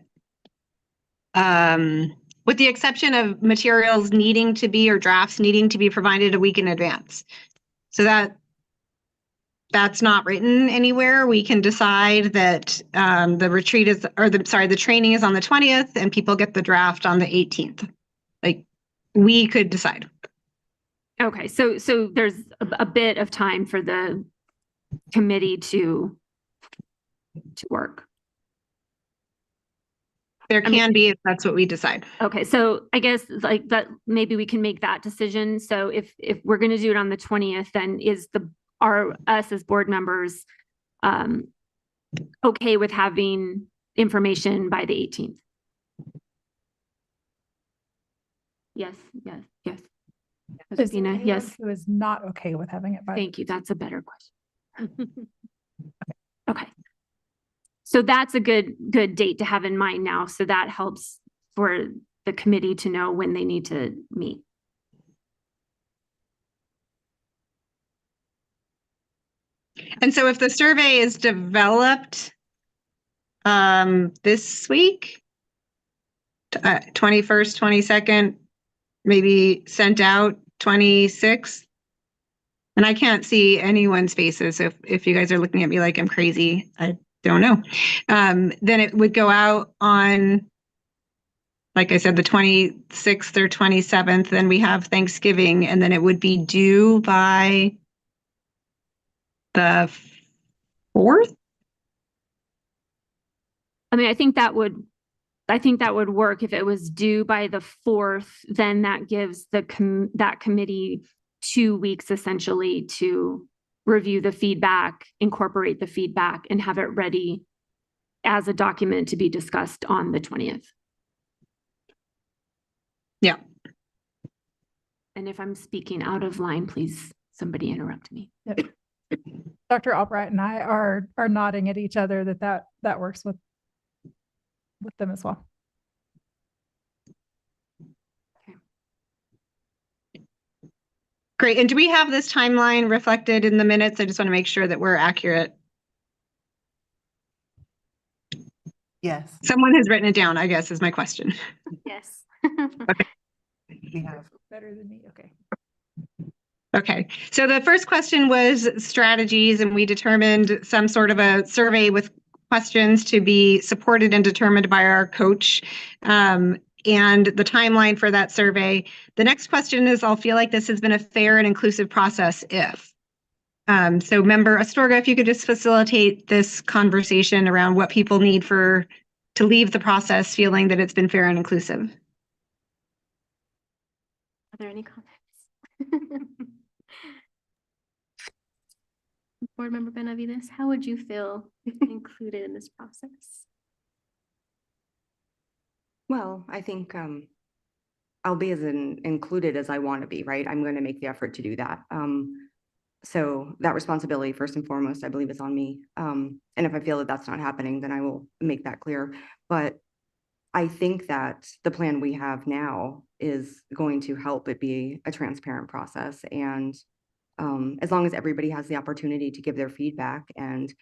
exception of materials needing to be, or drafts needing to be provided a week in advance. So that's not written anywhere. We can decide that the training is on the 20th and people get the draft on the 18th. Like, we could decide. Okay, so there's a bit of time for the committee to work. There can be if that's what we decide. Okay, so I guess like that, maybe we can make that decision. So if we're gonna do it on the 20th, then is us as board members okay with having information by the 18th? Yes. Is Christina, anyone yes. Who is not okay with having it by? Thank you. That's a better question. Okay. So that's a good date to have in mind now. So that helps for the committee to know when they need to meet. And so if the survey is developed this week, 21st, 22nd, maybe sent out 26th, and I can't see anyone's faces. If you guys are looking at me like I'm crazy, I don't know. Then it would go out on, like I said, the 26th or 27th. Then we have Thanksgiving, and then it would be due by the 4th. I mean, I think that would work if it was due by the 4th. Then that gives that committee 2 weeks essentially to review the feedback, incorporate the feedback, and have it ready as a document to be discussed on the 20th. Yeah. And if I'm speaking out of line, please somebody interrupt me. Yep. Dr. Albright and I are nodding at each other that works with them as well. Great. And do we have this timeline reflected in the minutes? I just want to make sure that we're accurate. Yes. Someone has written it down, I guess, is my question. Yes. Okay. We have. Better than me. Okay. Okay. So the first question was strategies, and we determined some sort of a survey with questions to be supported and determined by our coach. And the timeline for that survey. The next question is, I'll feel like this has been a fair and inclusive process if. So Member Astorga, if you could just facilitate this conversation around what people need to leave the process feeling that it's been fair and inclusive. Are there any comments? Board Member Benavides, how would you feel included in this process? Well, I think I'll be as included as I want to be, right? I'm going to make the effort to do that. So that responsibility, first and foremost, I believe is on me. And if I feel that that's not happening, then I will make that clear. But I think that the plan we have now is going to help it be a transparent process. And as long as everybody has the opportunity to give their feedback and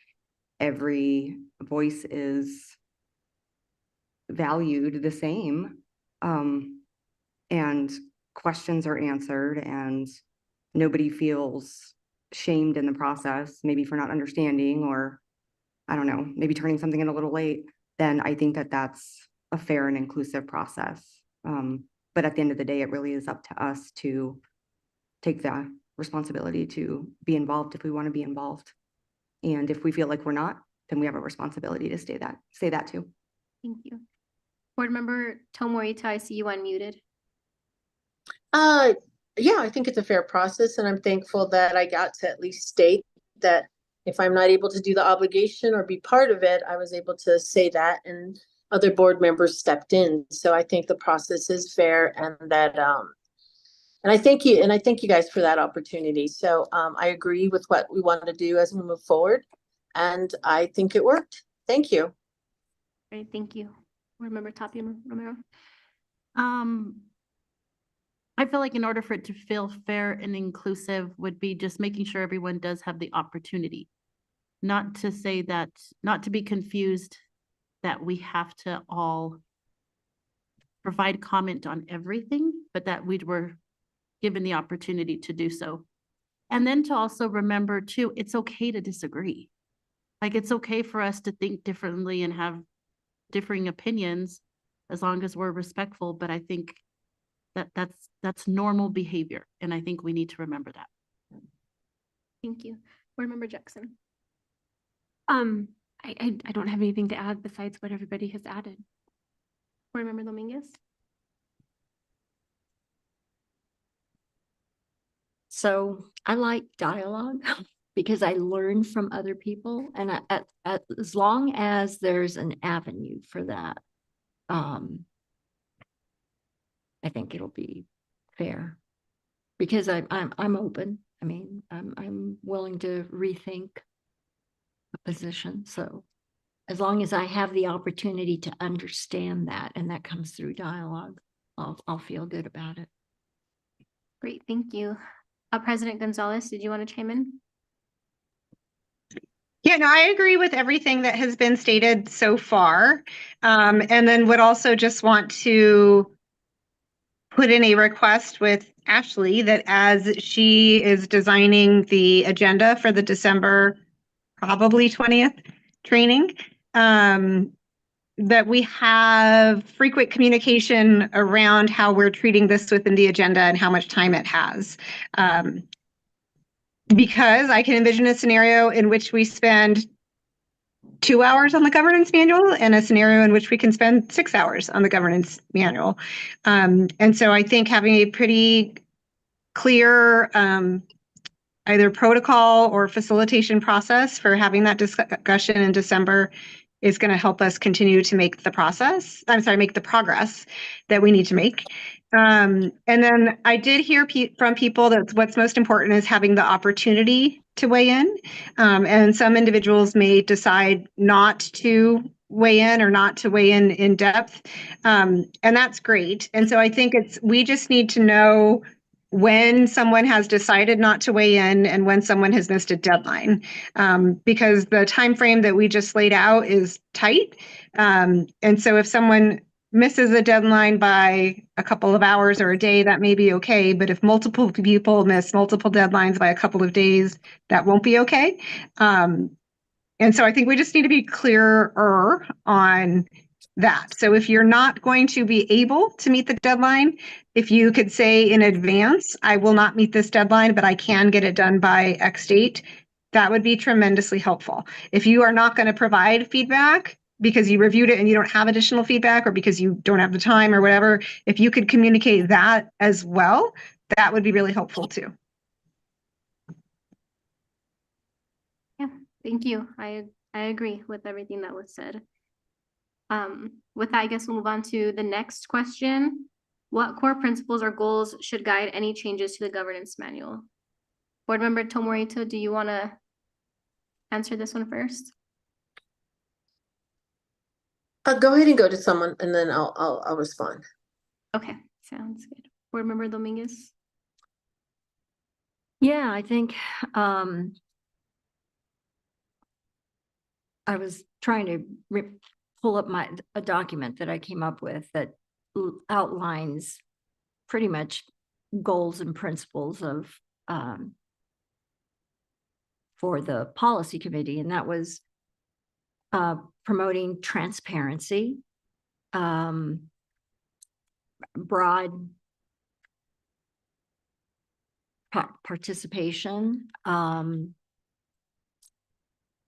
every voice is valued the same, and questions are answered and nobody feels shamed in the process, maybe for not understanding, or I don't know, maybe turning something in a little late, then I think that that's a fair and inclusive process. But at the end of the day, it really is up to us to take the responsibility to be involved if we want to be involved. And if we feel like we're not, then we have a responsibility to say that too. Thank you. Board Member Tomorita, I see you unmuted. Yeah, I think it's a fair process, and I'm thankful that I got to at least state that if I'm not able to do the obligation or be part of it, I was able to say that, and other board members stepped in. So I think the process is fair, and that and I thank you guys for that opportunity. So I agree with what we want to do as we move forward, and I think it worked. Thank you. Great, thank you. Board Member Tapia Romero. I feel like in order for it to feel fair and inclusive would be just making sure everyone does have the opportunity. Not to say that, not to be confused that we have to all provide comment on everything, but that we were given the opportunity to do so. And then to also remember too, it's okay to disagree. Like it's okay for us to think differently and have differing opinions as long as we're respectful. But I think That's normal behavior. And I think we need to remember that. Thank you. Board Member Jackson. I don't have anything to add besides what everybody has added. Board Member Dominguez. So I like dialogue because I learn from other people, and as long as there's an avenue for that, I think it'll be fair. Because I'm open. I mean, I'm willing to rethink a position. So as long as I have the opportunity to understand that, and that comes through dialogue, I'll feel good about it. Great, thank you. President Gonzalez, did you want to chime in? Yeah, no, I agree with everything that has been stated so far. And then would also just want to put in a request with Ashley that as she is designing the agenda for the December, probably 20th training, that we have frequent communication around how we're treating this within the agenda and how much time it has. Because I can envision a scenario in which we spend 2 hours on the governance manual and a scenario in which we can spend 6 hours on the governance manual. And so I think having a pretty clear either protocol or facilitation process for having that discussion in December is going to help us continue to make the progress that we need to make. And then I did hear from people that what's most important is having the opportunity to weigh in. And some individuals may decide not to weigh in or not to weigh in depth. And that's great. And so I think we just need to know when someone has decided not to weigh in and when someone has missed a deadline, because the time frame that we just laid out is tight. And so if someone misses a deadline by a couple of hours or a day, that may be okay. But if multiple people miss multiple deadlines by a couple of days, that won't be okay. And so I think we just need to be clearer on that. So if you're not going to be able to meet the deadline, if you could say in advance, I will not meet this deadline, but I can get it done by X date, that would be tremendously helpful. If you are not going to provide feedback because you reviewed it and you don't have additional feedback, or because you don't have the time or whatever, if you could communicate that as well, that would be really helpful too. Yeah, thank you. I agree with everything that was said. With that, I guess we'll move on to the next question. What core principles or goals should guide any changes to the governance manual? Board Member Tomorito, do you want to answer this one first? Go ahead and go to someone, and then I'll respond. Okay, sounds good. Board Member Dominguez. Yeah, I think I was trying to pull up a document that I came up with that outlines pretty much goals and principles of for the policy committee, and that was promoting transparency, broad participation,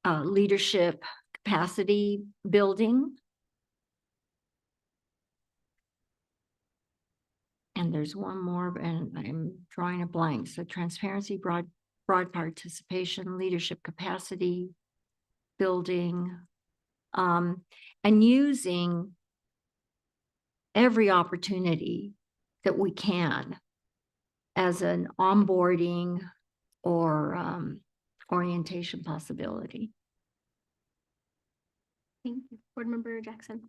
leadership capacity building. And there's one more, and I'm drawing a blank. So transparency, broad participation, leadership capacity building, and using every opportunity that we can as an onboarding or orientation possibility. Thank you. Board Member Jackson.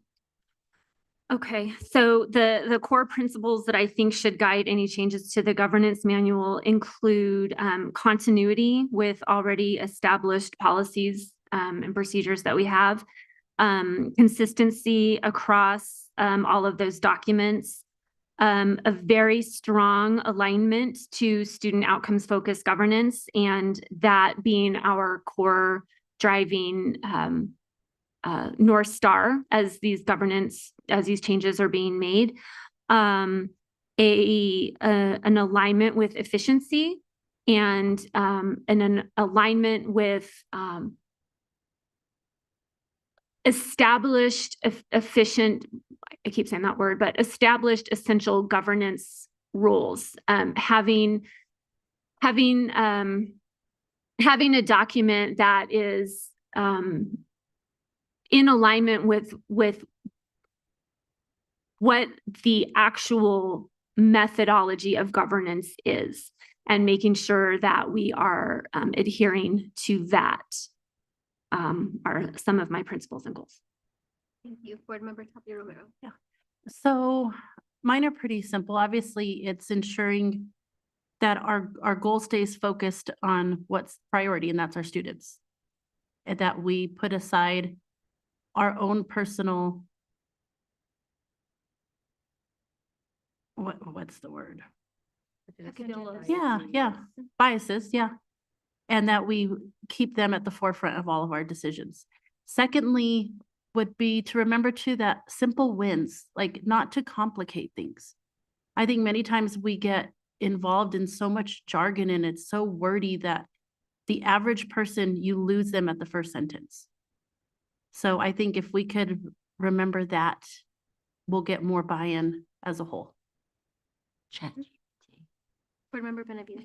Okay, so the core principles that I think should guide any changes to the governance manual include continuity with already established policies and procedures that we have, consistency across all of those documents, a very strong alignment to student outcomes focused governance, and that being our core driving North Star as these changes are being made. an alignment with efficiency and an alignment with established efficient, I keep saying that word, but established essential governance rules. Having a document that is in alignment with what the actual methodology of governance is, and making sure that we are adhering to that are some of my principles and goals. Thank you. Board Member Tapia Romero. Yeah. So mine are pretty simple. Obviously, it's ensuring that our goal stays focused on what's priority, and that's our students. And that we put aside our own personal, what's the word? Yeah, biases, yeah. And that we keep them at the forefront of all of our decisions. Secondly, would be to remember too that simple wins, like not to complicate things. I think many times we get involved in so much jargon and it's so wordy that the average person, you lose them at the first sentence. So I think if we could remember that, we'll get more buy-in as a whole. Board Member Benavides.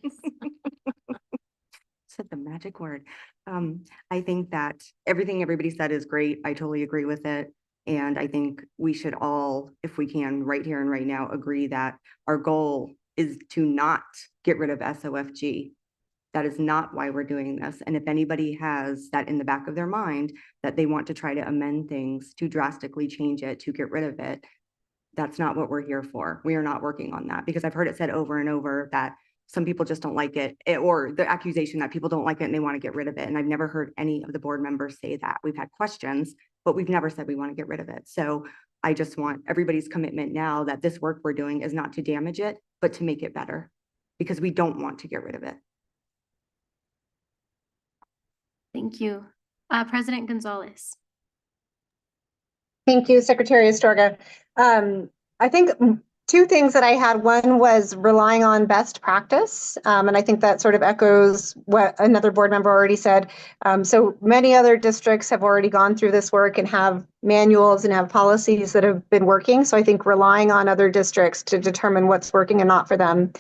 Said the magic word. I think that everything everybody said is great. I totally agree with it. And I think we should all, if we can, right here and right now, agree that our goal is to not get rid of SOFG. That is not why we're doing this. And if anybody has that in the back of their mind, that they want to try to amend things, to drastically change it, to get rid of it, that's not what we're here for. We are not working on that, because I've heard it said over and over that some people just don't like it, or the accusation that people don't like it and they want to get rid of it. And I've never heard any of the board members say that. We've had questions, but we've never said we want to get rid of it. So I just want everybody's commitment now that this work we're doing is not to damage it, but to make it better, because we don't want to get rid of it. Thank you. President Gonzalez. Thank you, Secretary Astorga. I think two things that I had. One was relying on best practice. And I think that sort of echoes what another board member already said. So many other districts have already gone through this work and have manuals and have policies that have been working. So I think relying on other districts to determine what's working and not for them.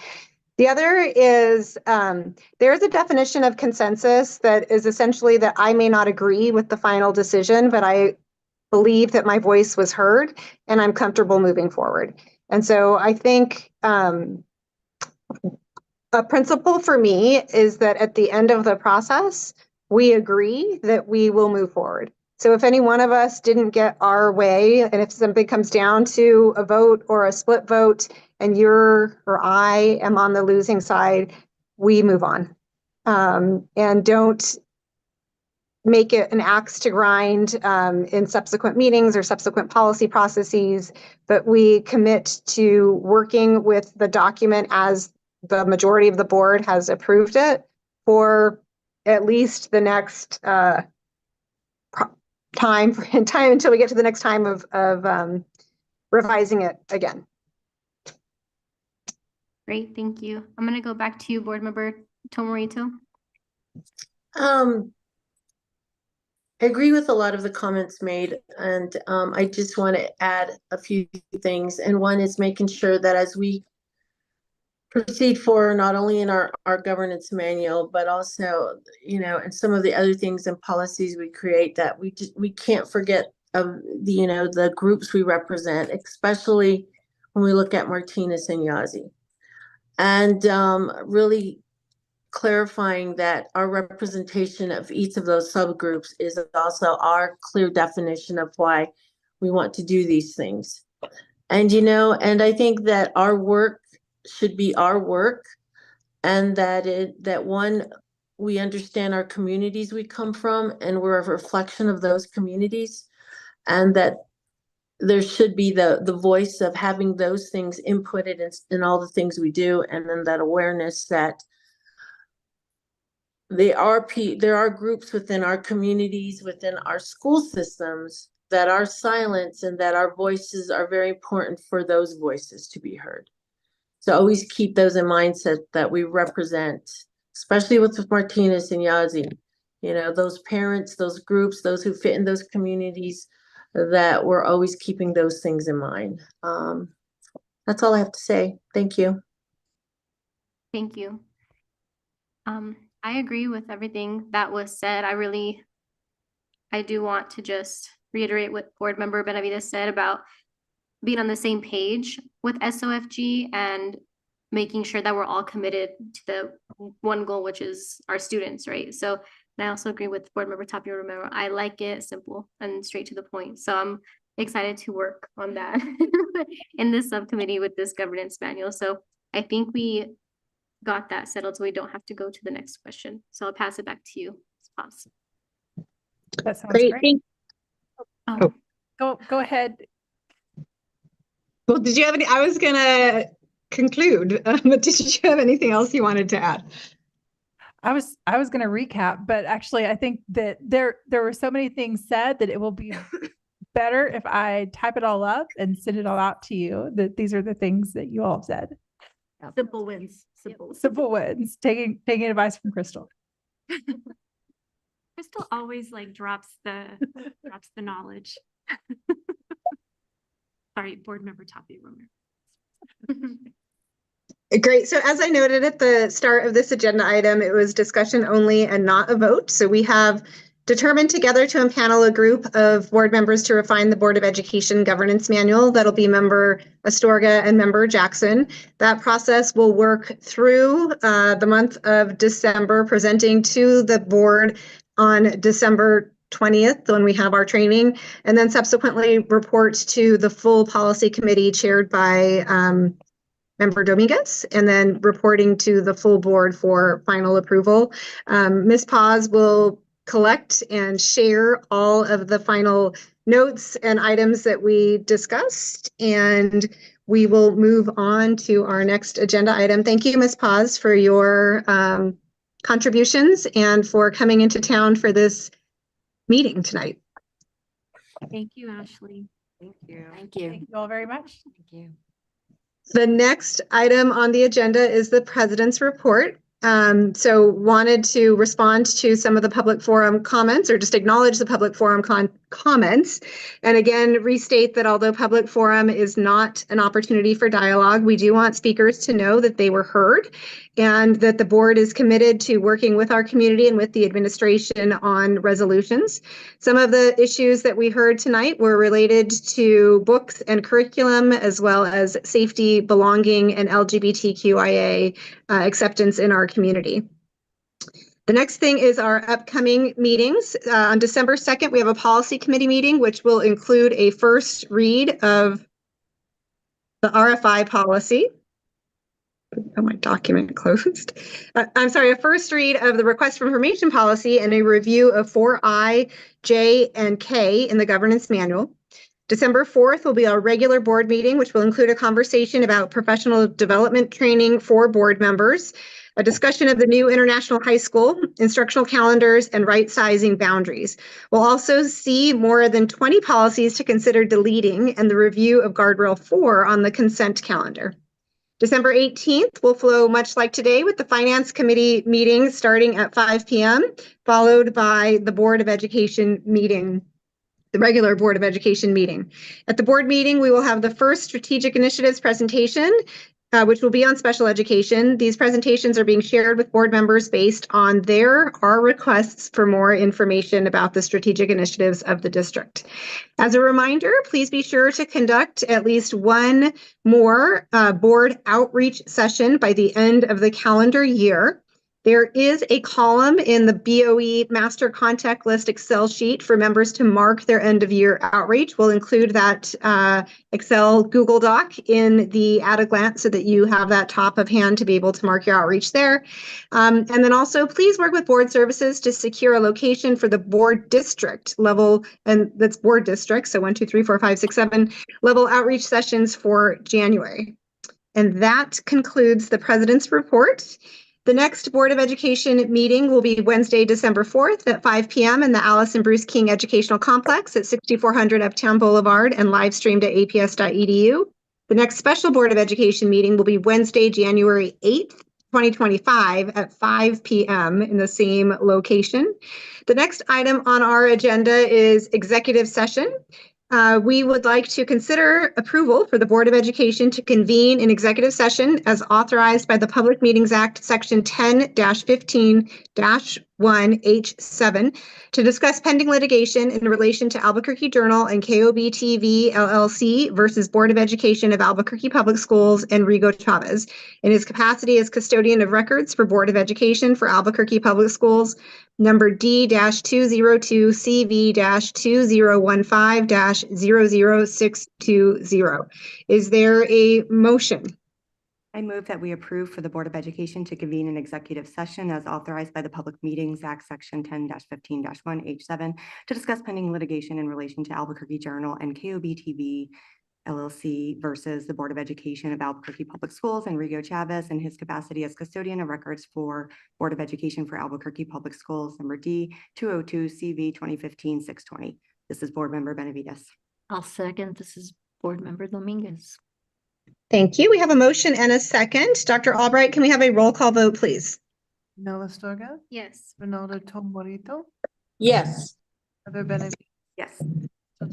The other is there's a definition of consensus that is essentially that I may not agree with the final decision, but I believe that my voice was heard and I'm comfortable moving forward. And so I think a principle for me is that at the end of the process, we agree that we will move forward. So if any one of us didn't get our way, and if something comes down to a vote or a split vote, and you're or I am on the losing side, we move on. And don't make it an axe to grind in subsequent meetings or subsequent policy processes, but we commit to working with the document as the majority of the board has approved it for at least the next time until we get to the next time of revising it again. Great, thank you. I'm going to go back to you, Board Member Tomorito. I agree with a lot of the comments made, and I just want to add a few things. And one is making sure that as we proceed forward, not only in our governance manual, but also, you know, and some of the other things and policies we create, that we can't forget of the, you know, the groups we represent, especially when we look at Martinez and Yazzie. And really clarifying that our representation of each of those subgroups is also our clear definition of why we want to do these things. And, you know, and I think that our work should be our work, and that one, we understand our communities we come from, and we're a reflection of those communities, and that there should be the voice of having those things inputted in all the things we do, and then that awareness that there are groups within our communities, within our school systems, that are silent and that our voices are very important for those voices to be heard. So always keep those in mindset that we represent, especially with Martinez and Yazzie. You know, those parents, those groups, those who fit in those communities, that we're always keeping those things in mind. That's all I have to say. Thank you. Thank you. I agree with everything that was said. I do want to just reiterate what Board Member Benavides said about being on the same page with SOFG and making sure that we're all committed to the one goal, which is our students, right? So, and I also agree with Board Member Tapia Romero. I like it simple and straight to the point. So I'm excited to work on that in this subcommittee with this governance manual. So I think we got that settled, so we don't have to go to the next question. So I'll pass it back to you, Ms. Paz. That sounds Great. great. Go ahead. Well, did you have any? I was gonna conclude, but did you have anything else you wanted to add? I was going to recap, but actually I think that there were so many things said that it will be better if I type it all up and send it all out to you, that these are the things that you all have said. Simple wins. Simple wins. Taking advice from Crystal. Crystal always like drops the knowledge. Sorry, Board Member Tapia Romero. Great. So as I noted at the start of this agenda item, it was discussion only and not a vote. So we have determined together to impanel a group of board members to refine the Board of Education governance manual. That'll be Member Astorga and Member Jackson. That process will work through the month of December, presenting to the board on December 20th when we have our training, and then subsequently report to the full policy committee chaired by Member Dominguez, and then reporting to the full board for final approval. Ms. Paz will collect and share all of the final notes and items that we discussed, and we will move on to our next agenda item. Thank you, Ms. Paz, for your contributions and for coming into town for this meeting tonight. Thank you, Ashley. Thank you. Thank you. Thank you all very much. Thank you. The next item on the agenda is the president's report. So wanted to respond to some of the public forum comments, or just acknowledge the public forum comments. And again, restate that although public forum is not an opportunity for dialogue, we do want speakers to know that they were heard and that the board is committed to working with our community and with the administration on resolutions. Some of the issues that we heard tonight were related to books and curriculum, as well as safety, belonging, and LGBTQIA acceptance in our community. The next thing is our upcoming meetings. On December 2nd, we have a policy committee meeting, which will include a first read of the RFI policy. Oh, my document closed. I'm sorry, a first read of the request for information policy and a review of 4I, J, and K in the governance manual. December 4th will be our regular board meeting, which will include a conversation about professional development training for board members, a discussion of the new international high school, instructional calendars, and right sizing boundaries. We'll also see more than 20 policies to consider deleting and the review of Guardrail 4 on the consent calendar. December 18th will flow much like today with the Finance Committee meeting starting at 5 p.m., followed by the Board of Education meeting, the regular Board of Education meeting. At the board meeting, we will have the first strategic initiatives presentation, which will be on special education. These presentations are being shared with board members based on our requests for more information about the strategic initiatives of the district. As a reminder, please be sure to conduct at least one more board outreach session by the end of the calendar year. There is a column in the BOE Master Contact List Excel sheet for members to mark their end of year outreach. We'll include that Excel Google Doc in the at a glance so that you have that top of hand to be able to mark your outreach there. And then also please work with board services to secure a location for the board district level, and that's board district, so 1, 2, 3, 4, 5, 6, 7 level outreach sessions for January. And that concludes the president's report. The next Board of Education meeting will be Wednesday, December 4th at 5 p.m. in the Allison Bruce King Educational Complex at 6400 Uptown Boulevard and live streamed at aps.edu. The next special Board of Education meeting will be Wednesday, January 8th, 2025 at 5 p.m. in the same location. The next item on our agenda is executive session. We would like to consider approval for the Board of Education to convene an executive session as authorized by the Public Meetings Act, Section 10-15-1H7, to discuss pending litigation in relation to Albuquerque Journal and KOB TV LLC versus Board of Education of Albuquerque Public Schools and Rigo Chavez in his capacity as custodian of records for Board of Education for Albuquerque Public Schools, number D-202CV-2015-00620. Is there a motion? I move that we approve for the Board of Education to convene an executive session as authorized by the Public Meetings Act, Section 10-15-1H7, to discuss pending litigation in relation to Albuquerque Journal and KOB TV LLC versus the Board of Education of Albuquerque Public Schools and Rigo Chavez in his capacity as custodian of records for Board of Education for Albuquerque Public Schools, number D-202CV-2015-620. This is Board Member Benavides. I'll second. This is Board Member Dominguez. Thank you. We have a motion and a second. Dr. Albright, can we have a roll call vote, please? Nella Storga, Yes. Ronaldo Tomorito, Yes. Heather Benavides, Yes.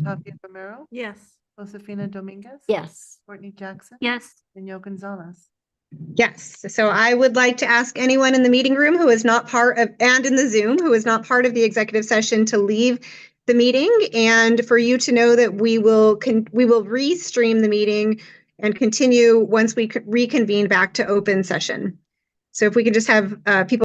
Tapia Romero, Yes. Josefina Dominguez, Yes. Courtney Jackson, Yes. Danielle Gonzalez. Yes. So I would like to ask anyone in the meeting room who is not part of, and in the Zoom, who is not part of the executive session to leave the meeting, and for you to know that we will restream the meeting and continue once we reconvene back to open session. So if we could just have people